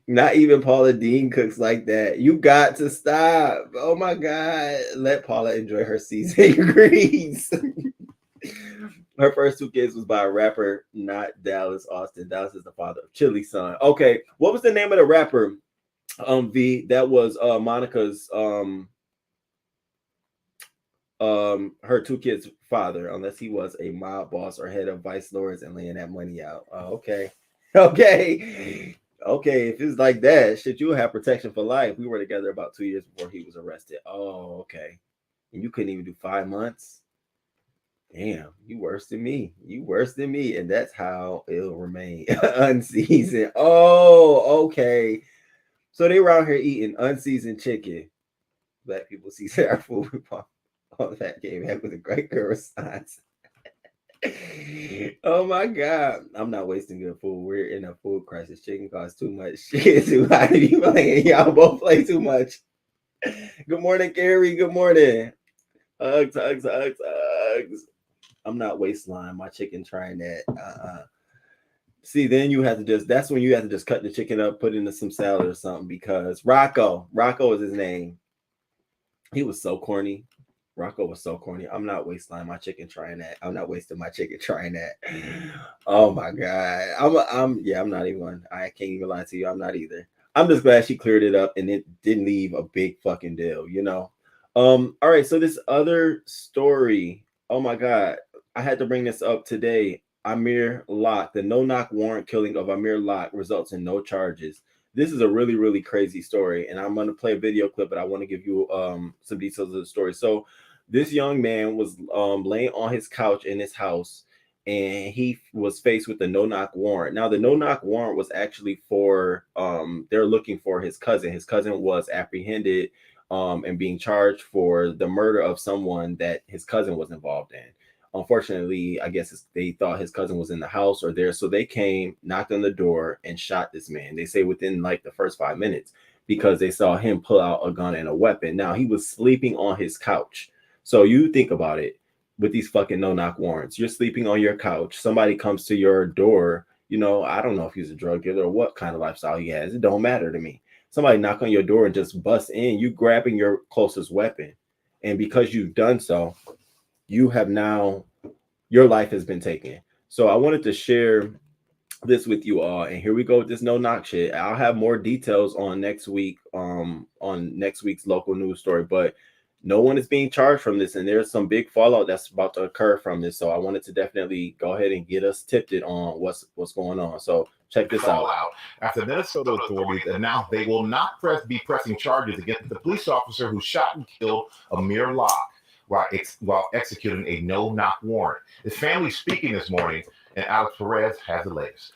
Not even Paula Deen cooks like that. You got to stop. Oh my God. Let Paula enjoy her season grease. Her first two kids was by a rapper, not Dallas Austin. Dallas is the father of Chili's son. Okay. What was the name of the rapper? V, that was Monica's her two kids' father, unless he was a mob boss or head of vice lords and laying that money out. Okay. Okay, if it's like that, shit, you'll have protection for life. We were together about 2 years before he was arrested. Oh, okay. And you couldn't even do 5 months? Damn, you worse than me. And that's how it'll remain unseasoned. Oh, okay. So they were out here eating unseasoned chicken. Black people season our food with all that came back with a great girl response. Oh my God. I'm not wasting good food. We're in a food crisis. Chicken costs too much. Shit too high to be playing. Y'all both play too much. Good morning, Gary. Good morning. Hugs. I'm not waistline my chicken trying that. See, then that's when you have to just cut the chicken up, put it into some salad or something, because Rocco is his name. He was so corny. Rocco was so corny. I'm not wasting my chicken trying that. I'm not wasting my chicken trying that. Oh my God. I'm not even going. I can't even lie to you. I'm not either. I'm just glad she cleared it up and it didn't leave a big fucking deal, you know? All right. So this other story, oh my God, I had to bring this up today. Amir Locke, the no-knock warrant killing of Amir Locke results in no charges. This is a really, really crazy story, and I'm going to play a video clip, but I want to give you some details of the story. So this young man was laying on his couch in his house, and he was faced with the no-knock warrant. Now, the no-knock warrant was actually for, they're looking for his cousin. His cousin was apprehended and being charged for the murder of someone that his cousin was involved in. Unfortunately, I guess they thought his cousin was in the house or there. So they came, knocked on the door, and shot this man. They say within like the first 5 minutes, because they saw him pull out a gun and a weapon. Now, he was sleeping on his couch. So you think about it with these fucking no-knock warrants. You're sleeping on your couch. Somebody comes to your door. You know, I don't know if he's a drug dealer or what kind of lifestyle he has. It don't matter to me. Somebody knock on your door and just bust in. You grabbing your closest weapon. And because you've done so, you have now, your life has been taken. So I wanted to share this with you all. And here we go with this no knock shit. I'll have more details on next week, on next week's local news story. But no one is being charged from this, and there's some big fallout that's about to occur from this. So I wanted to definitely go ahead and get us tipped on what's going on. So check this out.
After Minnesota authorities announced they will not be pressing charges against the police officer who shot and killed Amir Locke while executing a no-knock warrant. His family speaking this morning, and Alex Perez has the latest.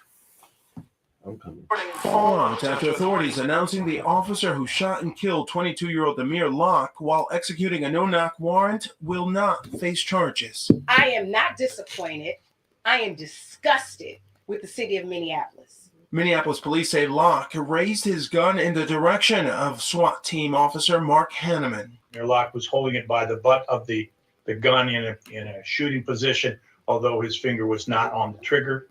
Fallout after authorities announcing the officer who shot and killed 22-year-old Amir Locke while executing a no-knock warrant will not face charges.
I am not disappointed. I am disgusted with the city of Minneapolis.
Minneapolis police say Locke raised his gun in the direction of SWAT team officer Mark Hanneman.
Amir Locke was holding it by the butt of the gun in a shooting position, although his finger was not on the trigger.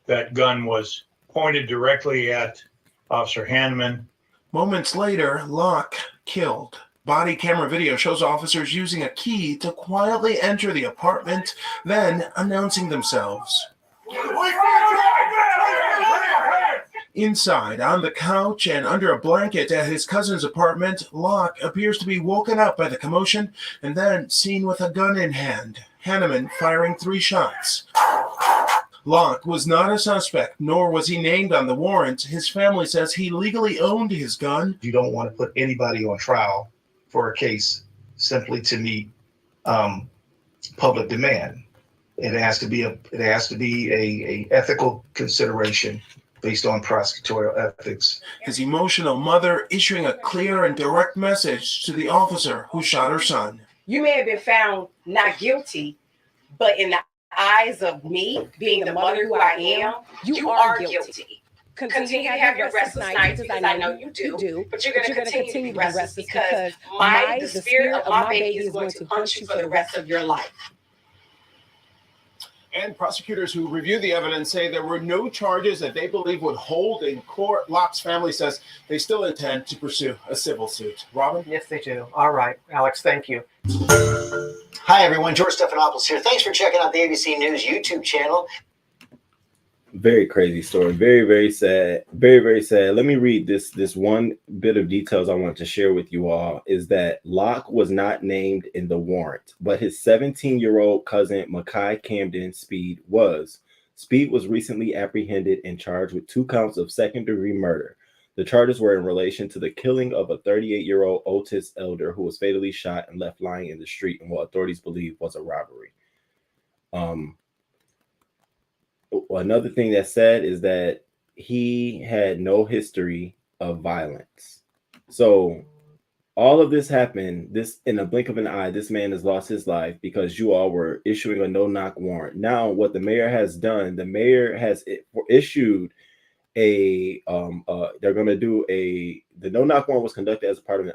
That gun was pointed directly at Officer Hanneman.
Moments later, Locke killed. Body camera video shows officers using a key to quietly enter the apartment, then announcing themselves. Inside, on the couch and under a blanket at his cousin's apartment, Locke appears to be woken up by the commotion and then seen with a gun in hand, Hanneman firing 3 shots. Locke was not a suspect, nor was he named on the warrant. His family says he legally owned his gun.
You don't want to put anybody on trial for a case simply to meet public demand. It has to be a ethical consideration based on prosecutorial ethics.
His emotional mother issuing a clear and direct message to the officer who shot her son.
You may have been found not guilty, but in the eyes of me, being the mother who I am, you are guilty. Continue to have your restless nights because I know you do, but you're going to continue to be restless because the spirit of my baby is going to haunt you for the rest of your life.
And prosecutors who reviewed the evidence say there were no charges that they believe would hold in court. Locke's family says they still intend to pursue a civil suit. Robin?
Yes, they do. All right, Alex, thank you.
Hi, everyone. George Stephanopoulos here. Thanks for checking out the ABC News YouTube channel.
Very crazy story. Very, very sad. Very, very sad. Let me read this one bit of details I want to share with you all is that Locke was not named in the warrant, but his 17-year-old cousin, Makai Camden Speed, was. Speed was recently apprehended and charged with 2 counts of second-degree murder. The charges were in relation to the killing of a 38-year-old Otis elder who was fatally shot and left lying in the street in what authorities believe was a robbery. Another thing that's sad is that he had no history of violence. So all of this happened, this in a blink of an eye, this man has lost his life because you all were issuing a no-knock warrant. Now what the mayor has done, the mayor has issued a they're going to do the no-knock warrant was conducted as a part of an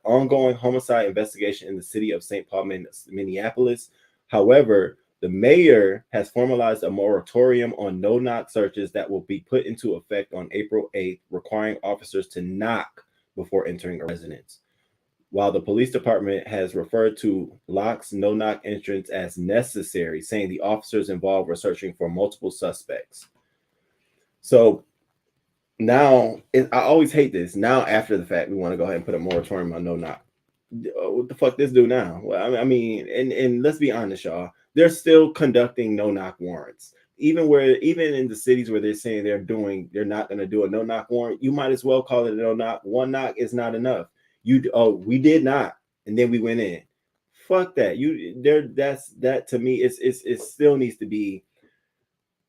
ongoing homicide investigation in the city of St. Paul, Minneapolis. However, the mayor has formalized a moratorium on no-knock searches that will be put into effect on April 8th, requiring officers to knock before entering a residence. While the police department has referred to Locke's no-knock entrance as necessary, saying the officers involved were searching for multiple suspects. So now, I always hate this. Now, after the fact, we want to go ahead and put a moratorium on no-knock. What the fuck this do now? Well, I mean, and let's be honest, y'all. They're still conducting no-knock warrants. Even in the cities where they're saying they're not going to do a no-knock warrant, you might as well call it a no-knock. One knock is not enough. We did not, and then we went in. Fuck that. That to me, it still needs to be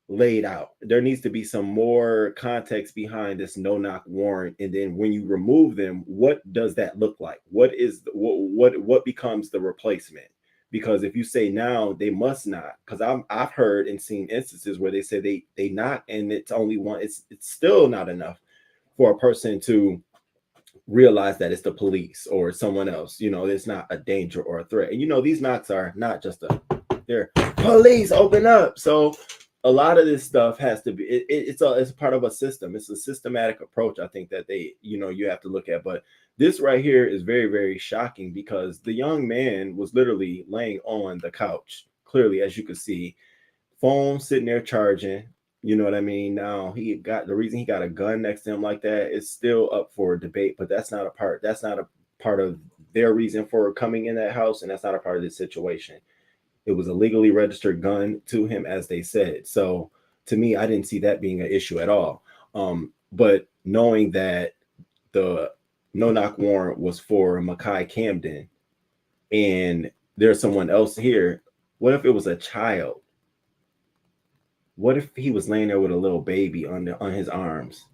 laid out. There needs to be some more context behind this no-knock warrant, and then when you remove them, what does that look like? What becomes the replacement? Because if you say now they must not, because I've heard and seen instances where they say they knock and it's only one, it's still not enough for a person to realize that it's the police or someone else. It's not a danger or a threat. And these knocks are not just they're police, open up. So a lot of this stuff has to be it's part of a system. It's a systematic approach, I think, that you have to look at. But this right here is very, very shocking because the young man was literally laying on the couch, clearly, as you can see, phone sitting there charging. You know what I mean? Now the reason he got a gun next to him like that is still up for debate, but that's not a part of their reason for coming in that house, and that's not a part of this situation. It was a legally registered gun to him, as they said. So to me, I didn't see that being an issue at all. But knowing that the no-knock warrant was for Makai Camden, and there's someone else here, what if it was a child? What if he was laying there with a little baby on his arms,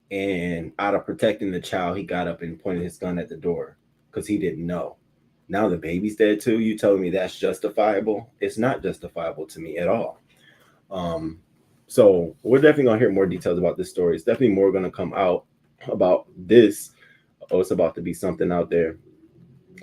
and out of protecting the child, he got up and pointed his gun at the door because he didn't know? Now the baby's dead too. You telling me that's justifiable? It's not justifiable to me at all. So we're definitely gonna hear more details about this story. It's definitely more gonna come out about this. Oh, it's about to be something out there,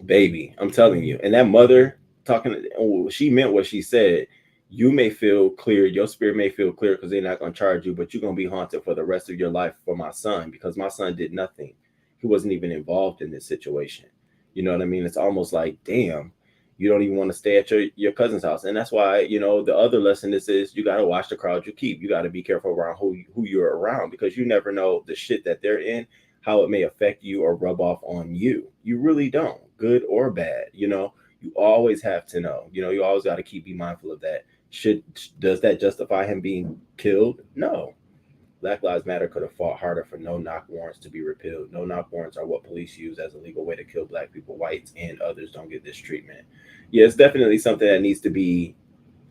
baby. I'm telling you. And that mother talking, she meant what she said. You may feel clear, your spirit may feel clear because they're not gonna charge you, but you're gonna be haunted for the rest of your life for my son, because my son did nothing. He wasn't even involved in this situation. You know what I mean? It's almost like, damn, you don't even want to stay at your cousin's house. And that's why, you know, the other lesson this is, you got to watch the crowd you keep. You got to be careful around who you're around, because you never know the shit that they're in, how it may affect you or rub off on you. You really don't, good or bad. You know, you always have to know, you know, you always got to be mindful of that. Does that justify him being killed? No. Black Lives Matter could have fought harder for no-knock warrants to be repealed. No-knock warrants are what police use as a legal way to kill black people. Whites and others don't get this treatment. Yeah, it's definitely something that needs to be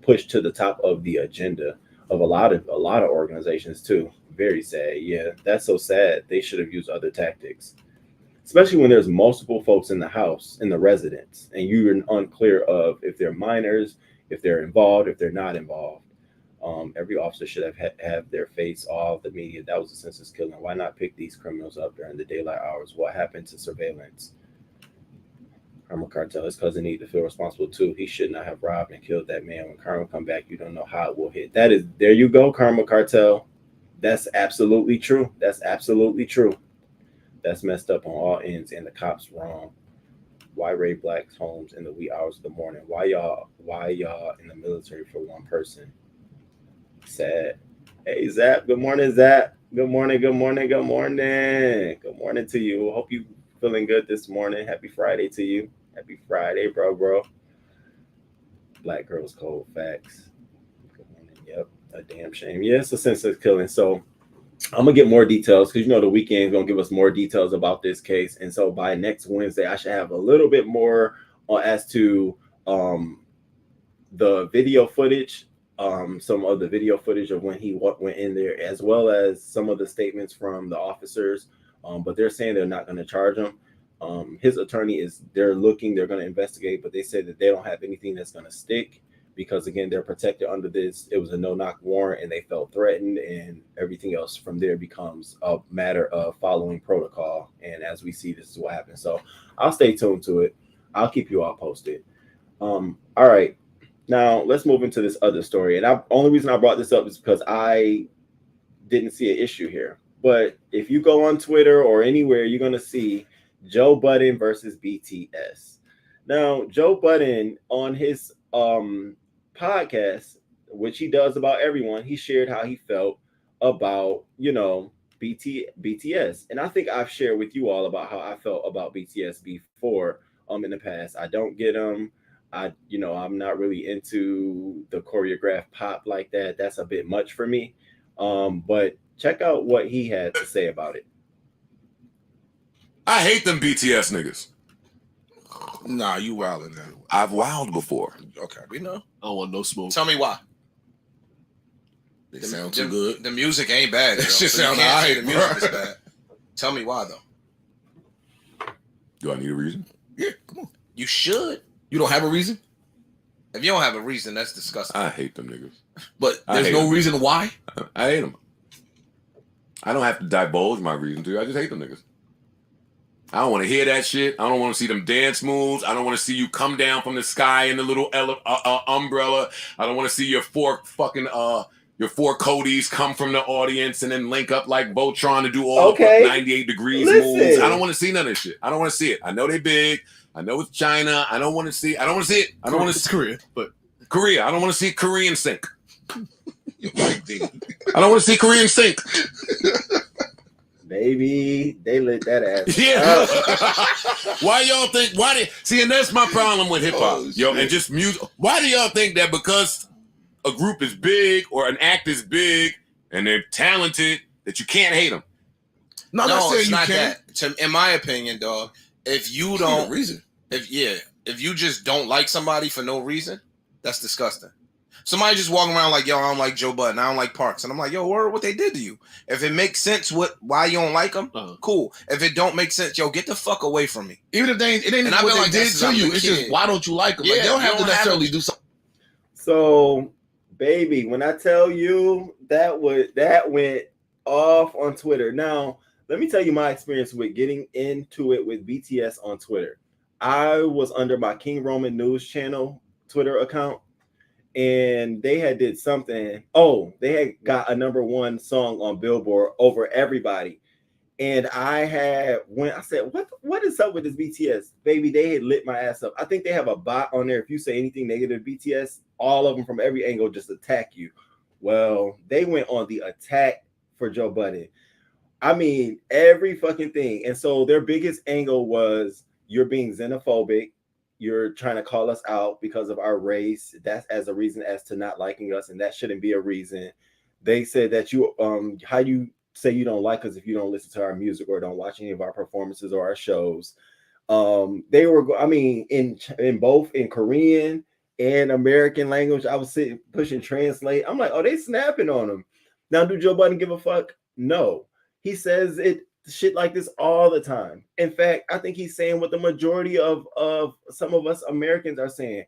pushed to the top of the agenda of a lot of organizations too. Very sad. Yeah, that's so sad. They should have used other tactics, especially when there's multiple folks in the house, in the residence, and you're unclear of if they're minors, if they're involved, if they're not involved. Every officer should have their face off the media. That was a senseless killing. Why not pick these criminals up during the daylight hours? What happened to surveillance? Karma Cartel, his cousin need to feel responsible too. He should not have robbed and killed that man. When karma come back, you don't know how it will hit. That is, there you go, Karma Cartel. That's absolutely true. That's absolutely true. That's messed up on all ends, and the cops wrong. Why raid blacks' homes in the wee hours of the morning? Why y'all in the military for one person? Sad. Hey, Zap. Good morning, Zap. Good morning. Good morning. Good morning. Good morning to you. Hope you feeling good this morning. Happy Friday to you. Happy Friday, bro. Black girls cold facts. Good morning. Yep. A damn shame. Yeah, it's a senseless killing. So I'm gonna get more details because, you know, the Weeknd is gonna give us more details about this case. And so by next Wednesday, I should have a little bit more as to the video footage. Some of the video footage of when he went in there, as well as some of the statements from the officers. But they're saying they're not going to charge him. His attorney they're going to investigate, but they said that they don't have anything that's going to stick because, again, they're protected under this. It was a no-knock warrant and they felt threatened, and everything else from there becomes a matter of following protocol. And as we see, this is what happens. So I'll stay tuned to it. I'll keep you all posted. All right. Now, let's move into this other story. And only reason I brought this up is because I didn't see an issue here. But if you go on Twitter or anywhere, you're going to see Joe Budden versus BTS. Now, Joe Budden, on his podcast, which he does about everyone, he shared how he felt about, you know, BTS. And I think I've shared with you all about how I felt about BTS before in the past. I don't get them. I'm not really into the choreographed pop like that. That's a bit much for me. But check out what he had to say about it.
I hate them BTS niggas. Nah, you wildin' now. I've wilded before. Okay, we know. I don't want no smoke.
Tell me why.
They sound too good.
The music ain't bad.
That shit sound alright.
The music is bad. Tell me why though.
Do I need a reason? Yeah, come on.
You should.
You don't have a reason?
If you don't have a reason, that's disgusting.
I hate them niggas. But there's no reason why? I hate them. I don't have to divulge my reason to. I just hate them niggas. I don't want to hear that shit. I don't want to see them dance moves. I don't want to see you come down from the sky in the little umbrella. I don't want to see your four Codys come from the audience and then link up like Voltron to do all 98 degrees moves. I don't want to see none of this shit. I don't want to see it. I know they big. I know it's China. I don't want to see it. I don't want to see it. I don't want to see Korea, but Korea. I don't want to see Korean sync. I don't want to see Korean sync.
Baby, they lit that ass.
Yeah. Why y'all think? See? And that's my problem with hip hop, and just music. Why do y'all think that because a group is big or an act is big and they're talented that you can't hate them?
No, it's not that. In my opinion, dog, if you don't, if you just don't like somebody for no reason, that's disgusting. Somebody just walking around like, yo, I don't like Joe Budden, I don't like Parks, and I'm like, yo, what they did to you? If it makes sense, why you don't like them? Cool. If it don't make sense, yo, get the fuck away from me.
Even if it ain't what they did to you, it's just why don't you like them?
Yeah,
like, they don't have to necessarily do something.
So, baby, when I tell you that went off on Twitter. Now, let me tell you my experience with getting into it with BTS on Twitter. I was under my King Roman News channel Twitter account, and they had did something. Oh, they had got a #1 song on Billboard over everybody. And I said, what is up with this BTS? Baby, they had lit my ass up. I think they have a bot on there. If you say anything negative BTS, all of them from every angle just attack you. Well, they went on the attack for Joe Budden. I mean, every fucking thing. And so their biggest angle was, you're being xenophobic. You're trying to call us out because of our race. That's as a reason as to not liking us, and that shouldn't be a reason. They said that how you say you don't like us if you don't listen to our music or don't watch any of our performances or our shows. They were, I mean, in both in Korean and American language, I was pushing translate. I'm like, oh, they snapping on them. Now, do Joe Budden give a fuck? No. He says shit like this all the time. In fact, I think he's saying what the majority of some of us Americans are saying.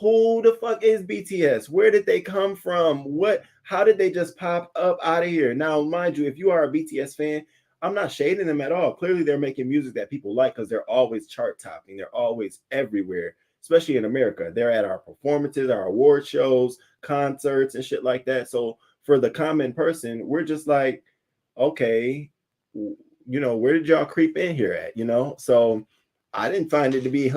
Who the fuck is BTS? Where did they come from? How did they just pop up out of here? Now, mind you, if you are a BTS fan, I'm not shading them at all. Clearly, they're making music that people like because they're always chart topping. They're always everywhere, especially in America. They're at our performances, our award shows, concerts, and shit like that. So for the common person, we're just like, okay, where did y'all creep in here at? So I didn't find it to be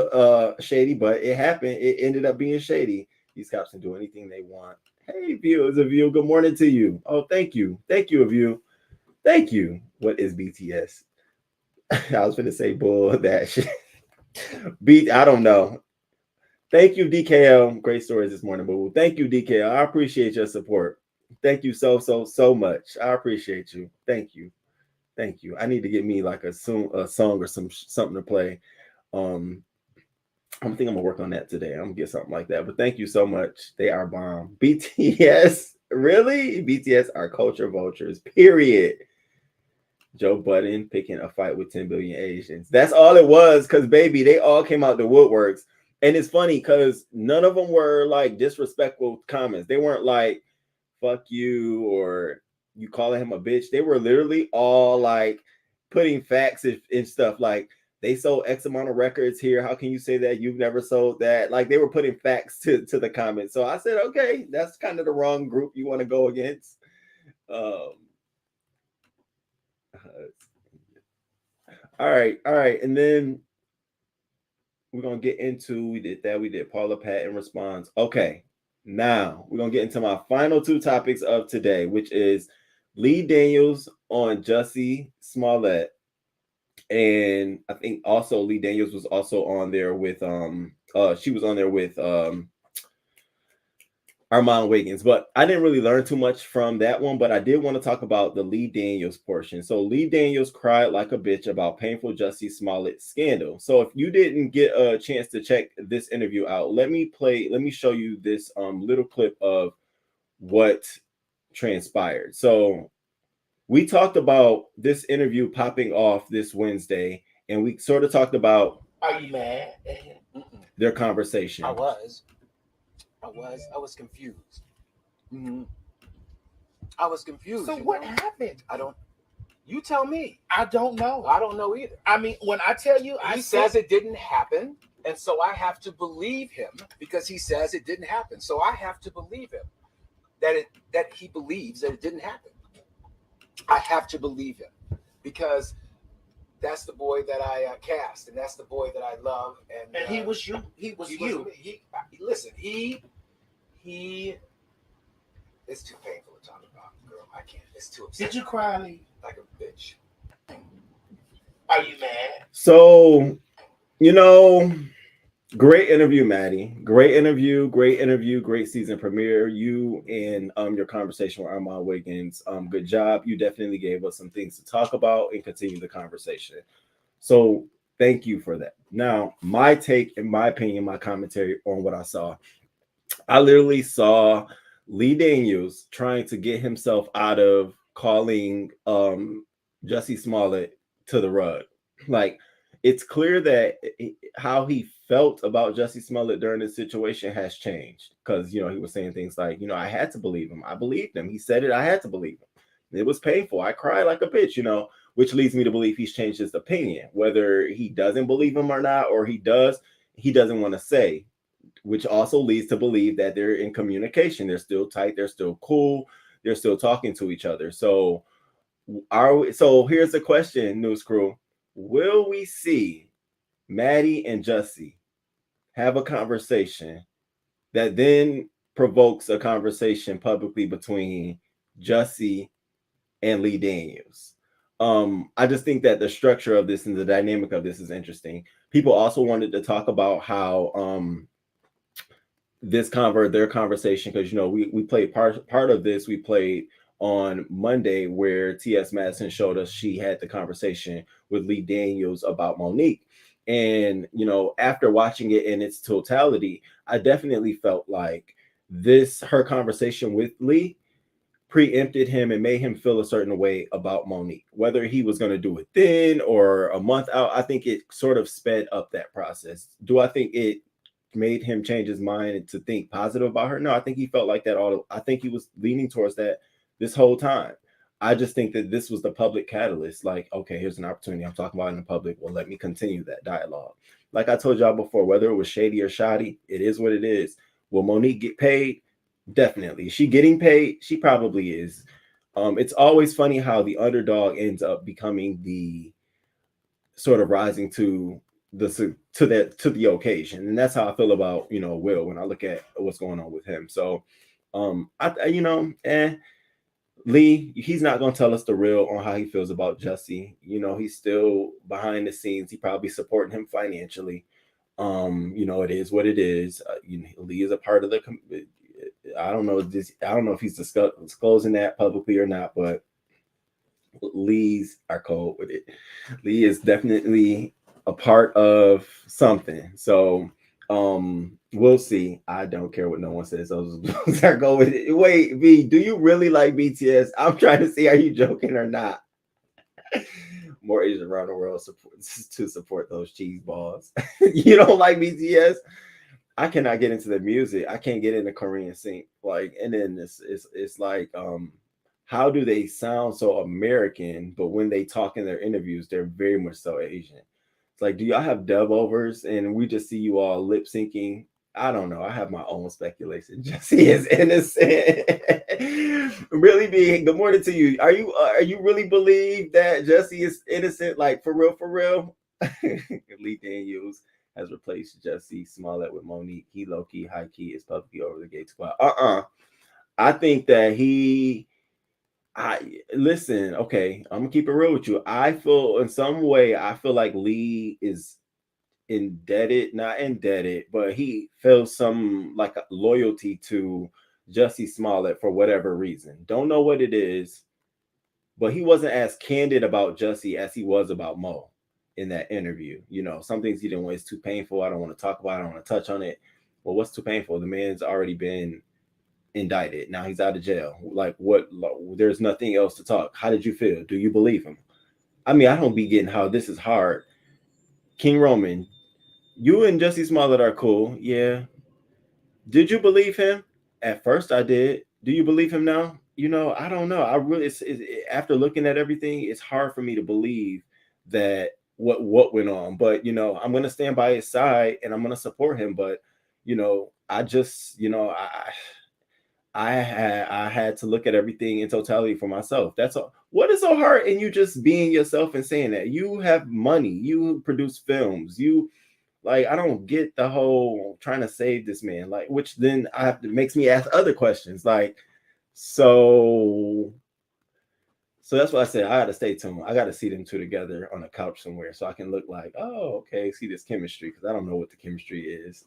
shady, but it happened. It ended up being shady. These cops can do anything they want. Hey, View, it's a View. Good morning to you. Oh, thank you. Thank you, View. Thank you. What is BTS? I was going to say bull that shit. I don't know. Thank you, DKL. Great stories this morning, boo. Thank you, DKL. I appreciate your support. Thank you so much. I appreciate you. Thank you. Thank you. I need to get me like a song or something to play. I'm thinking I'm gonna work on that today. I'm gonna get something like that. But thank you so much. They are bomb. BTS, really? BTS are culture vultures. Period. Joe Budden picking a fight with 10 billion Asians. That's all it was. Cause baby, they all came out the woodworks. And it's funny because none of them were like disrespectful comments. They weren't like fuck you or you calling him a bitch. They were literally all like putting facts and stuff like, they sold X amount of records here. How can you say that? You've never sold that. Like they were putting facts to the comments. So I said, okay, that's kind of the wrong group you want to go against. All right. And then we're going to get into, we did Paula Patton response. Okay. Now we're going to get into my final two topics of today, which is Lee Daniels on Jussie Smollett. And I think also Lee Daniels was also on there with she was on there with Armon Wiggins, but I didn't really learn too much from that one, but I did want to talk about the Lee Daniels portion. So Lee Daniels cried like a bitch about painful Jussie Smollett scandal. So if you didn't get a chance to check this interview out, let me show you this little clip of what transpired. So we talked about this interview popping off this Wednesday, and we sort of talked about,
are you mad?
Their conversation.
I was confused. I was confused.
So what happened?
You tell me.
I don't know.
I don't know either.
I mean, when I tell you,
he says it didn't happen, and so I have to believe him because he says it didn't happen. So I have to believe him that he believes that it didn't happen. I have to believe him because that's the boy that I cast, and that's the boy that I love. And
he was you. He was you.
Listen, he. It's too painful to talk about, girl. I can't. It's too upsetting.
Did you cry, Lee?
Like a bitch.
Are you mad?
So, great interview, Maddie. Great interview, great season premiere. You and your conversation with Armon Wiggins. Good job. You definitely gave us some things to talk about and continue the conversation. So thank you for that. Now, my take, in my opinion, my commentary on what I saw. I literally saw Lee Daniels trying to get himself out of calling Jussie Smollett to the rug. Like, it's clear that how he felt about Jussie Smollett during this situation has changed, because he was saying things like, I had to believe him. I believed him. He said it. I had to believe him. It was painful. I cried like a bitch, which leads me to believe he's changed his opinion. Whether he doesn't believe him or not, or he does, he doesn't want to say, which also leads to believe that they're in communication. They're still tight. They're still cool. They're still talking to each other. So here's the question, News Crew. Will we see Maddie and Jussie have a conversation that then provokes a conversation publicly between Jussie and Lee Daniels? I just think that the structure of this and the dynamic of this is interesting. People also wanted to talk about how their conversation, because we played part of this. We played on Monday where T.S. Madison showed us she had the conversation with Lee Daniels about Monique. And after watching it in its totality, I definitely felt like her conversation with Lee preempted him and made him feel a certain way about Monique. Whether he was going to do it then or a month out, I think it sort of sped up that process. Do I think it made him change his mind to think positive about her? No, I think he felt like that I think he was leaning towards that this whole time. I just think that this was the public catalyst. Like, okay, here's an opportunity I'm talking about in the public. Well, let me continue that dialogue. Like I told y'all before, whether it was shady or shoddy, it is what it is. Will Monique get paid? Definitely. Is she getting paid? She probably is. It's always funny how the underdog ends up becoming the sort of rising to the occasion, and that's how I feel about Will when I look at what's going on with him. So Lee, he's not going to tell us the real on how he feels about Jussie. He's still behind the scenes. He probably supporting him financially. It is what it is. Lee is a part of the I don't know if he's disclosing that publicly or not, but Lee's are cold with it. Lee is definitely a part of something. So we'll see. I don't care what no one says. So I go with it. Wait, V, do you really like BTS? I'm trying to see, are you joking or not? More Asians around the world to support those cheese balls. You don't like BTS? I cannot get into the music. I can't get into Korean sync. And then it's like, how do they sound so American, but when they talk in their interviews, they're very much so Asian? It's like, do y'all have dub overs and we just see you all lip syncing? I don't know. I have my own speculation. Jussie is innocent. Really big. Good morning to you. Are you really believe that Jussie is innocent? Like, for real? Lee Daniels has replaced Jussie Smollett with Monique. He low-key, high-key is publicly over the gate squad. I think that listen, okay, I'm gonna keep it real with you. I feel like Lee is not indebted, but he feels some like a loyalty to Jussie Smollett for whatever reason. Don't know what it is, but he wasn't as candid about Jussie as he was about Mo in that interview. Some things he didn't want. It's too painful. I don't want to talk about it. I don't want to touch on it. Well, what's too painful? The man's already been indicted. Now he's out of jail. Like, what? There's nothing else to talk. How did you feel? Do you believe him? I mean, I don't be getting how this is hard. King Roman, you and Jussie Smollett are cool. Yeah. Did you believe him? At first I did. Do you believe him now? I don't know. I really, after looking at everything, it's hard for me to believe that what went on. But, I'm going to stand by his side and I'm going to support him. But, I just, I had to look at everything in totality for myself. That's all. What is so hard in you just being yourself and saying that? You have money. You produce films. I don't get the whole trying to save this man. Which then makes me ask other questions. So So that's why I said I got to stay tuned. I got to see them two together on a couch somewhere so I can look like, oh, okay, see this chemistry, because I don't know what the chemistry is.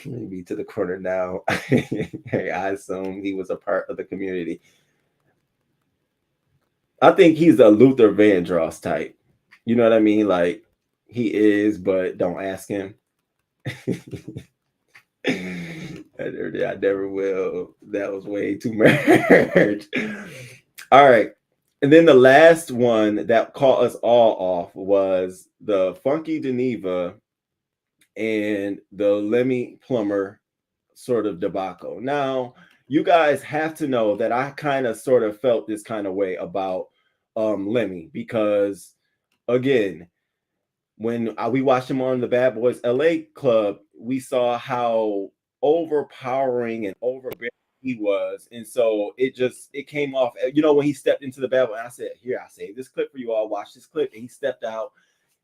Maybe to the corner now. Hey, I assume he was a part of the community. I think he's a Luther Vandross type. You know what I mean? Like, he is, but don't ask him. I never will. That was way too much. All right. And then the last one that caught us all off was the Funky Geneva and the Lemmie Plumber sort of debacle. Now, you guys have to know that I kind of sort of felt this kind of way about Lemmie, because again, when we watched him on the Bad Boys LA Club, we saw how overpowering and overbearing he was. And so it came off, you know, when he stepped into the Bad Boy, I said, here, I saved this clip for you all, watch this clip. And he stepped out.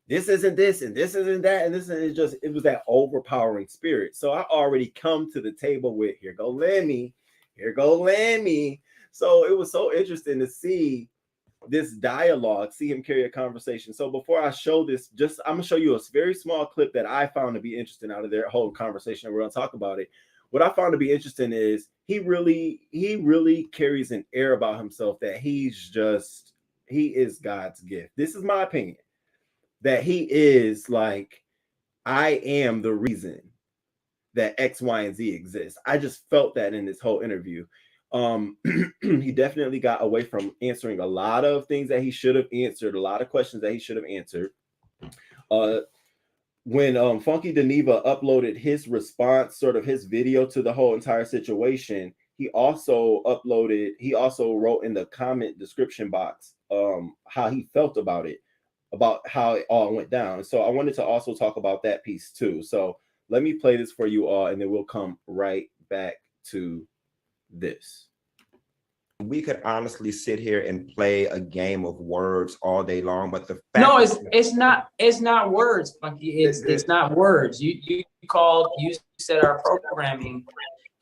This isn't this, and this isn't that, and this is just, it was that overpowering spirit. So I already come to the table with, here go Lemmie, here go Lemmie. So it was so interesting to see this dialogue, see him carry a conversation. So before I show this, I'm gonna show you a very small clip that I found to be interesting out of their whole conversation. We're gonna talk about it. What I found to be interesting is he really carries an air about himself that he is God's gift. This is my opinion. That he is like, I am the reason that X, Y, and Z exists. I just felt that in this whole interview. He definitely got away from answering a lot of things that he should have answered, a lot of questions that he should have answered. When Funky Geneva uploaded his response, sort of his video to the whole entire situation, he also wrote in the comment description box how he felt about it, about how it all went down. So I wanted to also talk about that piece too. So let me play this for you all, and then we'll come right back to this.
We could honestly sit here and play a game of words all day long, but the fact
no, it's not words, Funky. It's not words. You said our programming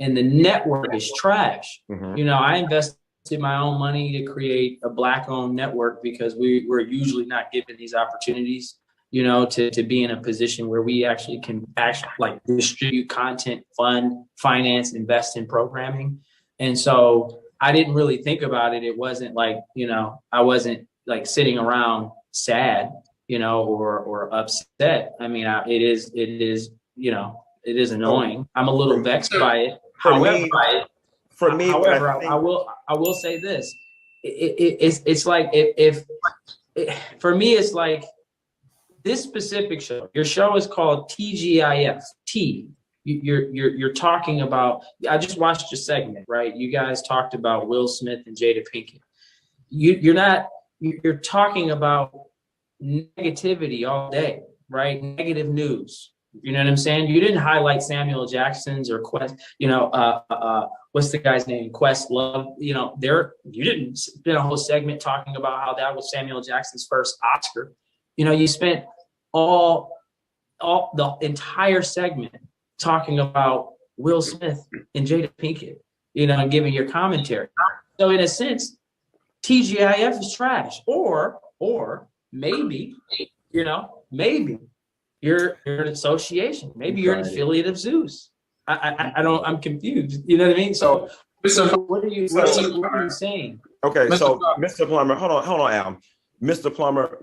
and the network is trash.
Mm-hmm.
You know, I invested my own money to create a Black-owned network because we're usually not given these opportunities, you know, to be in a position where we actually can like distribute content, fund, finance, invest in programming. And so I didn't really think about it. It wasn't like, you know, I wasn't like sitting around sad, you know, or upset. I mean, it is, you know, it is annoying. I'm a little vexed by it. However, I will say this. It's like for me, it's like this specific show. Your show is called TGIF. T. You're talking about. I just watched your segment, right? You guys talked about Will Smith and Jada Pinkett. You're talking about negativity all day, right? Negative news. You know what I'm saying? You didn't highlight Samuel Jackson's or Quest. You know, what's the guy's name? Questlove. You know, you didn't spend a whole segment talking about how that was Samuel Jackson's first Oscar. You know, you spent all the entire segment talking about Will Smith and Jada Pinkett, you know, and giving your commentary. So in a sense, TGIF is trash. Or maybe, you know, maybe you're an association. Maybe you're an affiliate of Zeus. I'm confused. You know what I mean? So what are you saying?
Okay, so Mr. Plummer, hold on, Al. Mr. Plummer,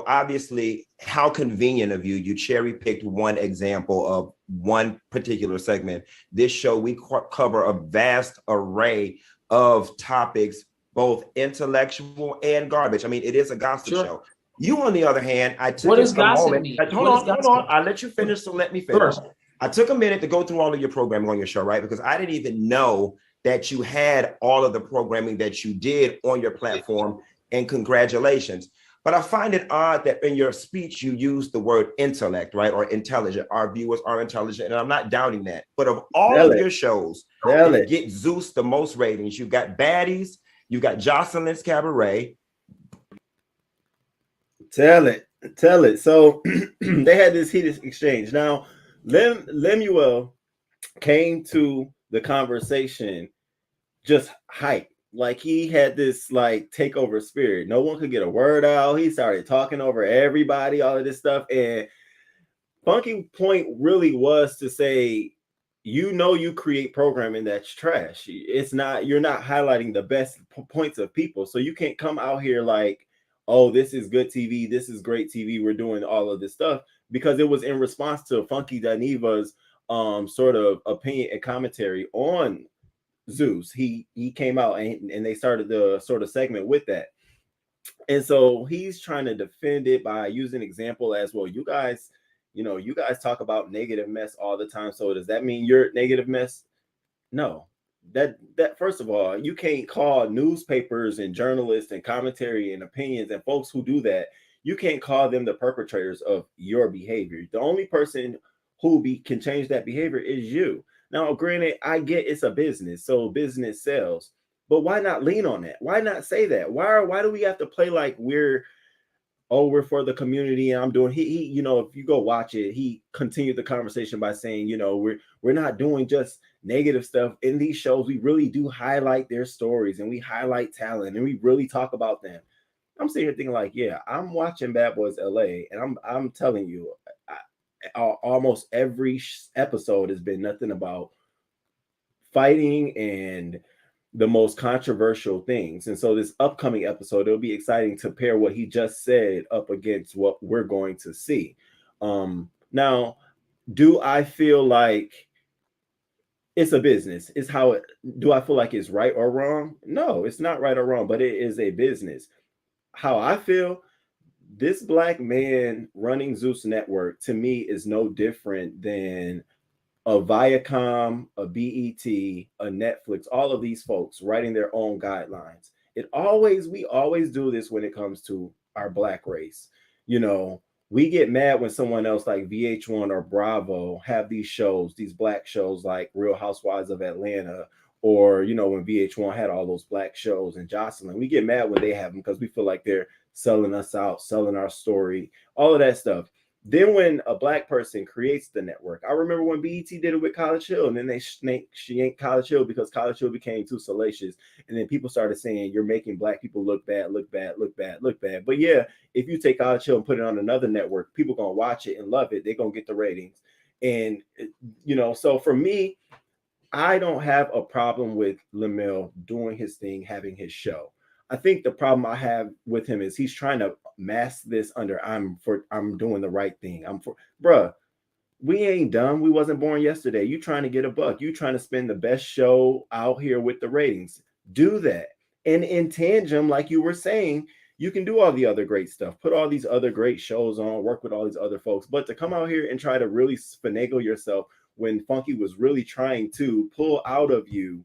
obviously, how convenient of you. You cherry picked one example of one particular segment. This show, we cover a vast array of topics, both intellectual and garbage. I mean, it is a gossip show. You, on the other hand, I took a moment. Hold on. I'll let you finish, so let me finish. Sure. I took a minute to go through all of your programming on your show, right? Because I didn't even know that you had all of the programming that you did on your platform, and congratulations. But I find it odd that in your speech, you used the word intellect, right? Or intelligent. Our viewers are intelligent, and I'm not doubting that. But of all of your shows, that get Zeus the most ratings, you've got Baddies, you've got Jocelyn's Cabaret.
Tell it. So they had this heated exchange. Now, Lemuel came to the conversation just hype. like he had this like takeover spirit. No one could get a word out. He started talking over everybody, all of this stuff. And Funky point really was to say, you create programming that's trash. It's not, you're not highlighting the best points of people. So you can't come out here like, oh, this is good TV, this is great TV, we're doing all of this stuff, because it was in response to Funky Daniva's sort of opinion and commentary on Zeus. He came out and they started the sort of segment with that. And so he's trying to defend it by using example as well. You guys talk about negative mess all the time. So does that mean you're negative mess? No. That first of all, you can't call newspapers and journalists and commentary and opinions and folks who do that, you can't call them the perpetrators of your behavior. The only person who can change that behavior is you. Now, granted, I get it's a business, so business sells, but why not lean on that? Why not say that? Why do we have to play like we're for the community and I'm doing, he if you go watch it, he continued the conversation by saying, we're not doing just negative stuff in these shows. We really do highlight their stories and we highlight talent and we really talk about them. I'm sitting here thinking like, yeah, I'm watching Bad Boys LA and I'm telling you, almost every episode has been nothing about fighting and the most controversial things. And so this upcoming episode, it'll be exciting to pair what he just said up against what we're going to see. Now, do I feel like it's a business? Do I feel like it's right or wrong? No, it's not right or wrong, but it is a business. How I feel, this black man running Zeus Network to me is no different than a Viacom, a BET, a Netflix, all of these folks writing their own guidelines. We always do this when it comes to our black race. We get mad when someone else like VH1 or Bravo have these shows, these black shows like Real Housewives of Atlanta, or, when VH1 had all those black shows and Jocelyn. We get mad when they have them because we feel like they're selling us out, selling our story, all of that stuff. Then when a black person creates the network, I remember when BET did it with College Hill, and then they yanked College Hill because College Hill became too salacious. And then people started saying, you're making black people look bad, look bad, look bad, look bad. But yeah, if you take College Hill and put it on another network, people going to watch it and love it. They're going to get the ratings. And, so for me, I don't have a problem with Lemmie doing his thing, having his show. I think the problem I have with him is he's trying to mask this under I'm doing the right thing. Bruh, we ain't dumb. We wasn't born yesterday. You trying to get a buck. You trying to spend the best show out here with the ratings. Do that. And in tandem, like you were saying, you can do all the other great stuff. Put all these other great shows on, work with all these other folks. But to come out here and try to really finagle yourself when Funky was really trying to pull out of you,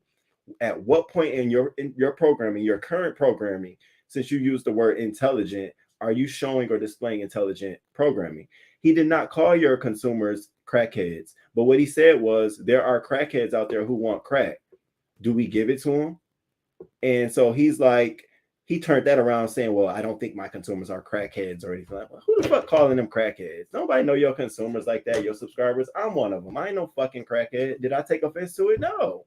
at what point in your programming, your current programming, since you used the word intelligent, are you showing or displaying intelligent programming? He did not call your consumers crackheads, but what he said was there are crackheads out there who want crack. Do we give it to them? And so he's like, he turned that around saying, well, I don't think my consumers are crackheads or anything like that. Well, who the fuck calling them crackheads? Nobody know your consumers like that, your subscribers. I'm one of them. I ain't no fucking crackhead. Did I take offense to it? No.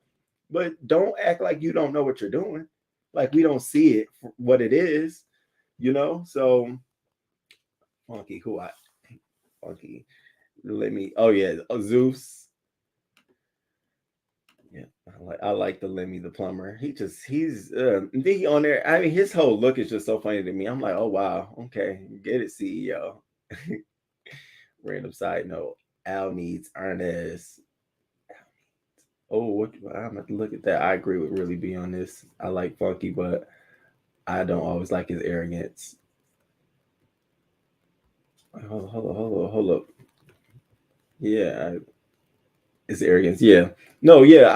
But don't act like you don't know what you're doing. Like we don't see it for what it is, So Funky, Lemmie. Oh yeah, Zeus. Yeah, I like the Lemmie the plumber. He's he on there. I mean, his whole look is just so funny to me. I'm like, oh wow, okay, get it, CEO. Random side note: Al needs Arnez. Oh, I'm going to look at that. I agree with Really B on this. I like Funky, but I don't always like his arrogance. Hold up. Yeah, his arrogance. Yeah. No, yeah,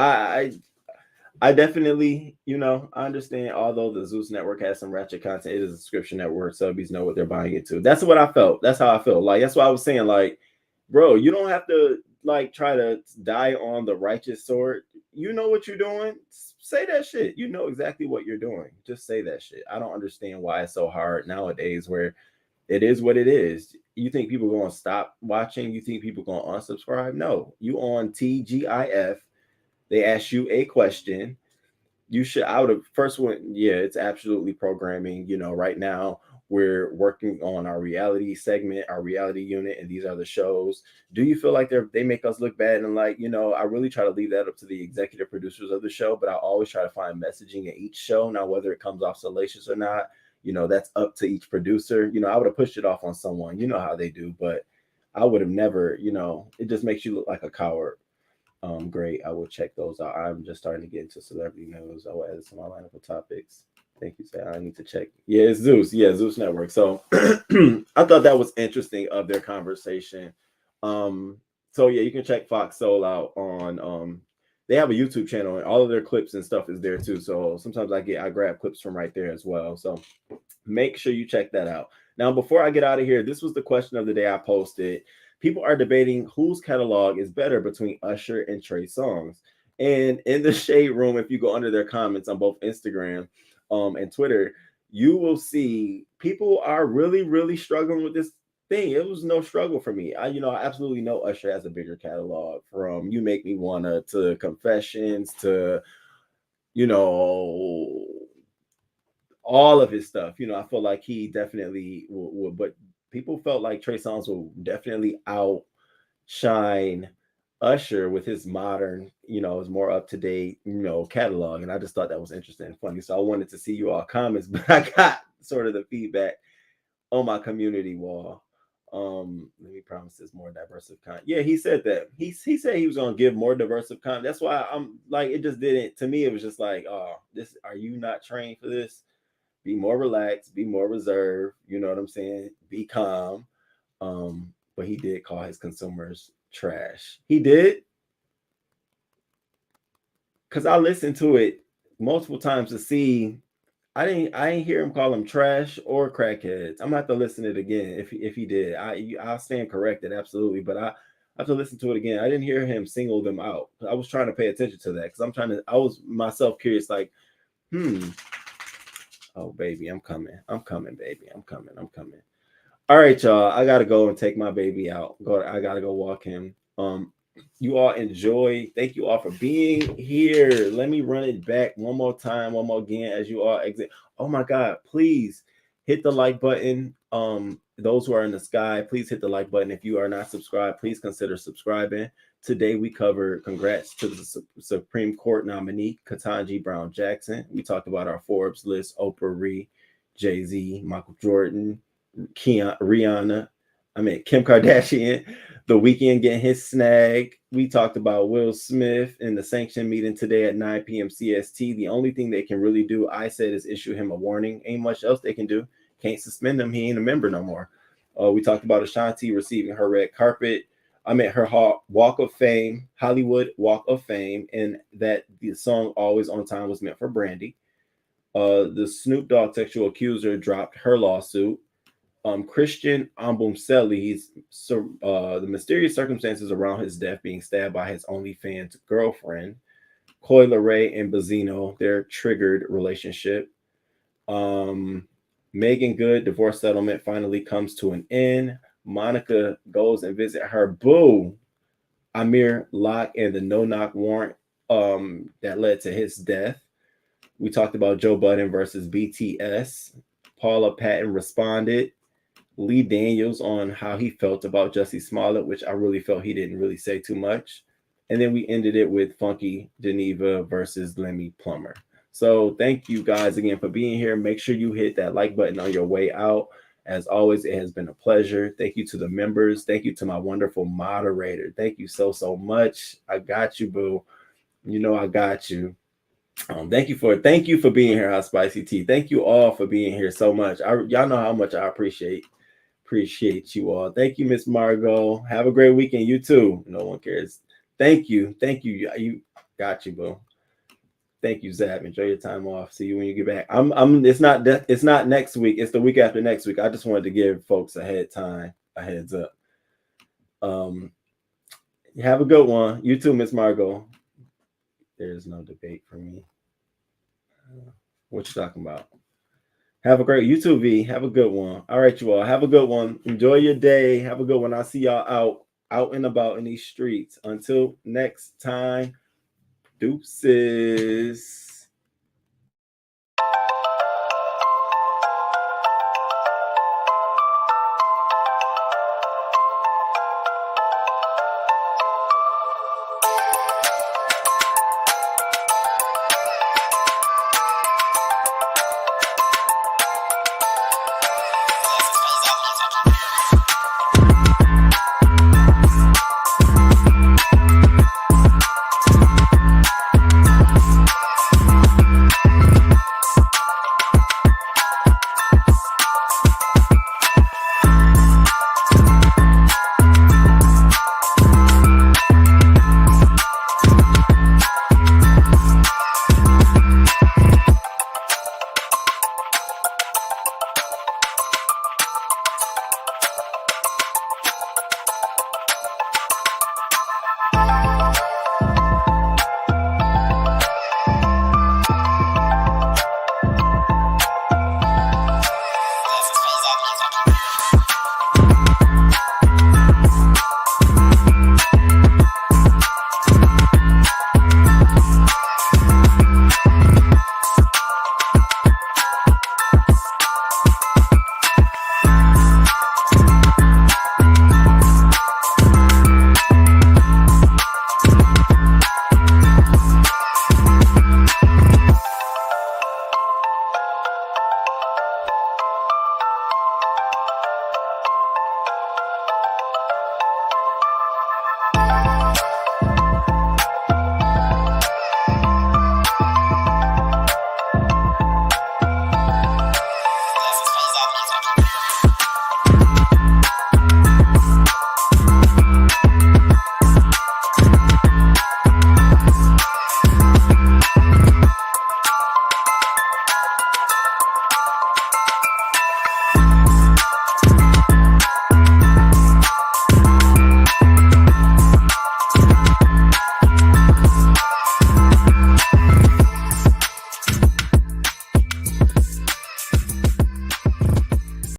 I definitely, I understand, although the Zeus Network has some ratchet content, it is a subscription network. Subbies know what they're buying into. That's what I felt. That's how I feel. Like, that's why I was saying, like, bro, you don't have to like try to die on the righteous sword. You know what you're doing. Say that shit. You know exactly what you're doing. Just say that shit. I don't understand why it's so hard nowadays where it is what it is. You think people are going to stop watching? You think people are going to unsubscribe? No. You on TGIF. They ask you a question. you should. I would have first one. Yeah, it's absolutely programming. You know, right now we're working on our reality segment, our reality unit, and these are the shows. Do you feel like they make us look bad? And like, you know, I really try to leave that up to the executive producers of the show, but I always try to find messaging in each show. Now, whether it comes off salacious or not, you know, that's up to each producer. You know, I would have pushed it off on someone. You know how they do, but I would have never. You know, it just makes you look like a coward. Great. I will check those out. I'm just starting to get into celebrity news. I will add some of my lineup of topics. Thank you, Sam. I need to check. Yeah, it's Zeus. Yeah, Zeus Network. So I thought that was interesting of their conversation. So yeah, you can check Fox Soul out on they have a YouTube channel and all of their clips and stuff is there too. So sometimes I grab clips from right there as well. So make sure you check that out. Now, before I get out of here, this was the question of the day I posted. People are debating whose catalog is better between Usher and Trey Songz. And in the shade room, if you go under their comments on both Instagram and Twitter, you will see people are really, really struggling with this thing. It was no struggle for me. I absolutely know Usher has a bigger catalog, from You Make Me Wanna to Confessions to, you know, all of his stuff. You know, I feel like he definitely would, but people felt like Trey Songz will definitely outshine Usher with his modern, you know, his more up to date, you know, catalog. And I just thought that was interesting and funny. So I wanted to see you all comments, but I got sort of the feedback on my community wall. Let me promise there's more diverse content. Yeah, he said that. He said he was gonna give more diverse content. That's why I'm like, it just didn't, to me, it was just like, oh, this, are you not trained for this? Be more relaxed, be more reserved, you know what I'm saying? Be calm. But he did call his consumers trash. He did. Because I listened to it multiple times to see. I didn't hear him call them trash or crackheads. I'm gonna have to listen to it again if he did. I'll stand corrected, absolutely. But I have to listen to it again. I didn't hear him single them out. I was trying to pay attention to that because I was myself curious, like, oh baby, I'm coming, baby, I'm coming. All right, y'all. I gotta go and take my baby out. I gotta go walk him. You all enjoy. Thank you all for being here. Let me run it back one more time, one more again, as you all exit. Oh my God, please hit the like button. Those who are in the sky, please hit the like button. If you are not subscribed, please consider subscribing. Today we covered congrats to the Supreme Court nominee, Ketanji Brown Jackson. We talked about our Forbes list, Oprah, Jay-Z, Michael Jordan, Kim Kardashian, The Weeknd getting his snag. We talked about Will Smith in the Sanction meeting today at 9 p.m. CST. The only thing they can really do, I said, is issue him a warning. Ain't much else they can do. Can't suspend him. He ain't a member no more. We talked about Ashanti receiving her red carpet. Her Walk of Fame, Hollywood Walk of Fame, and that the song Always on Time was meant for Brandy. The Snoop Dogg sexual accuser dropped her lawsuit. Christian Obumseli, the mysterious circumstances around his death, being stabbed by his OnlyFans girlfriend. Coi Leray and Benzino, their triggered relationship. Meagan Good divorce settlement finally comes to an end. Monica goes and visit her boo, Amir Locke, and the no-knock warrant that led to his death. We talked about Joe Budden versus BTS. Paula Patton responded. Lee Daniels on how he felt about Jussie Smollett, which I really felt he didn't really say too much. And then we ended it with Funky Geneva versus Lemmie Plummer. So thank you guys again for being here. Make sure you hit that like button on your way out. As always, it has been a pleasure. Thank you to the members. Thank you to my wonderful moderator. Thank you so much. I got you, boo. You know I got you. Thank you for being here, Hot Spicy Tea. Thank you all for being here so much. Y'all know how much I appreciate you all. Thank you, Miss Margot. Have a great weekend. You too. No one cares. Thank you. You got you, boo. Thank you, Zab. Enjoy your time off. See you when you get back. It's not next week. It's the week after next week. I just wanted to give folks a heads up. Have a good one. You too, Miss Margot. There's no debate for me. What you talking about? Have a great YouTube V. Have a good one. All right, you all. Have a good one. Enjoy your day. Have a good one. I'll see y'all out and about in these streets. Until next time, deuces.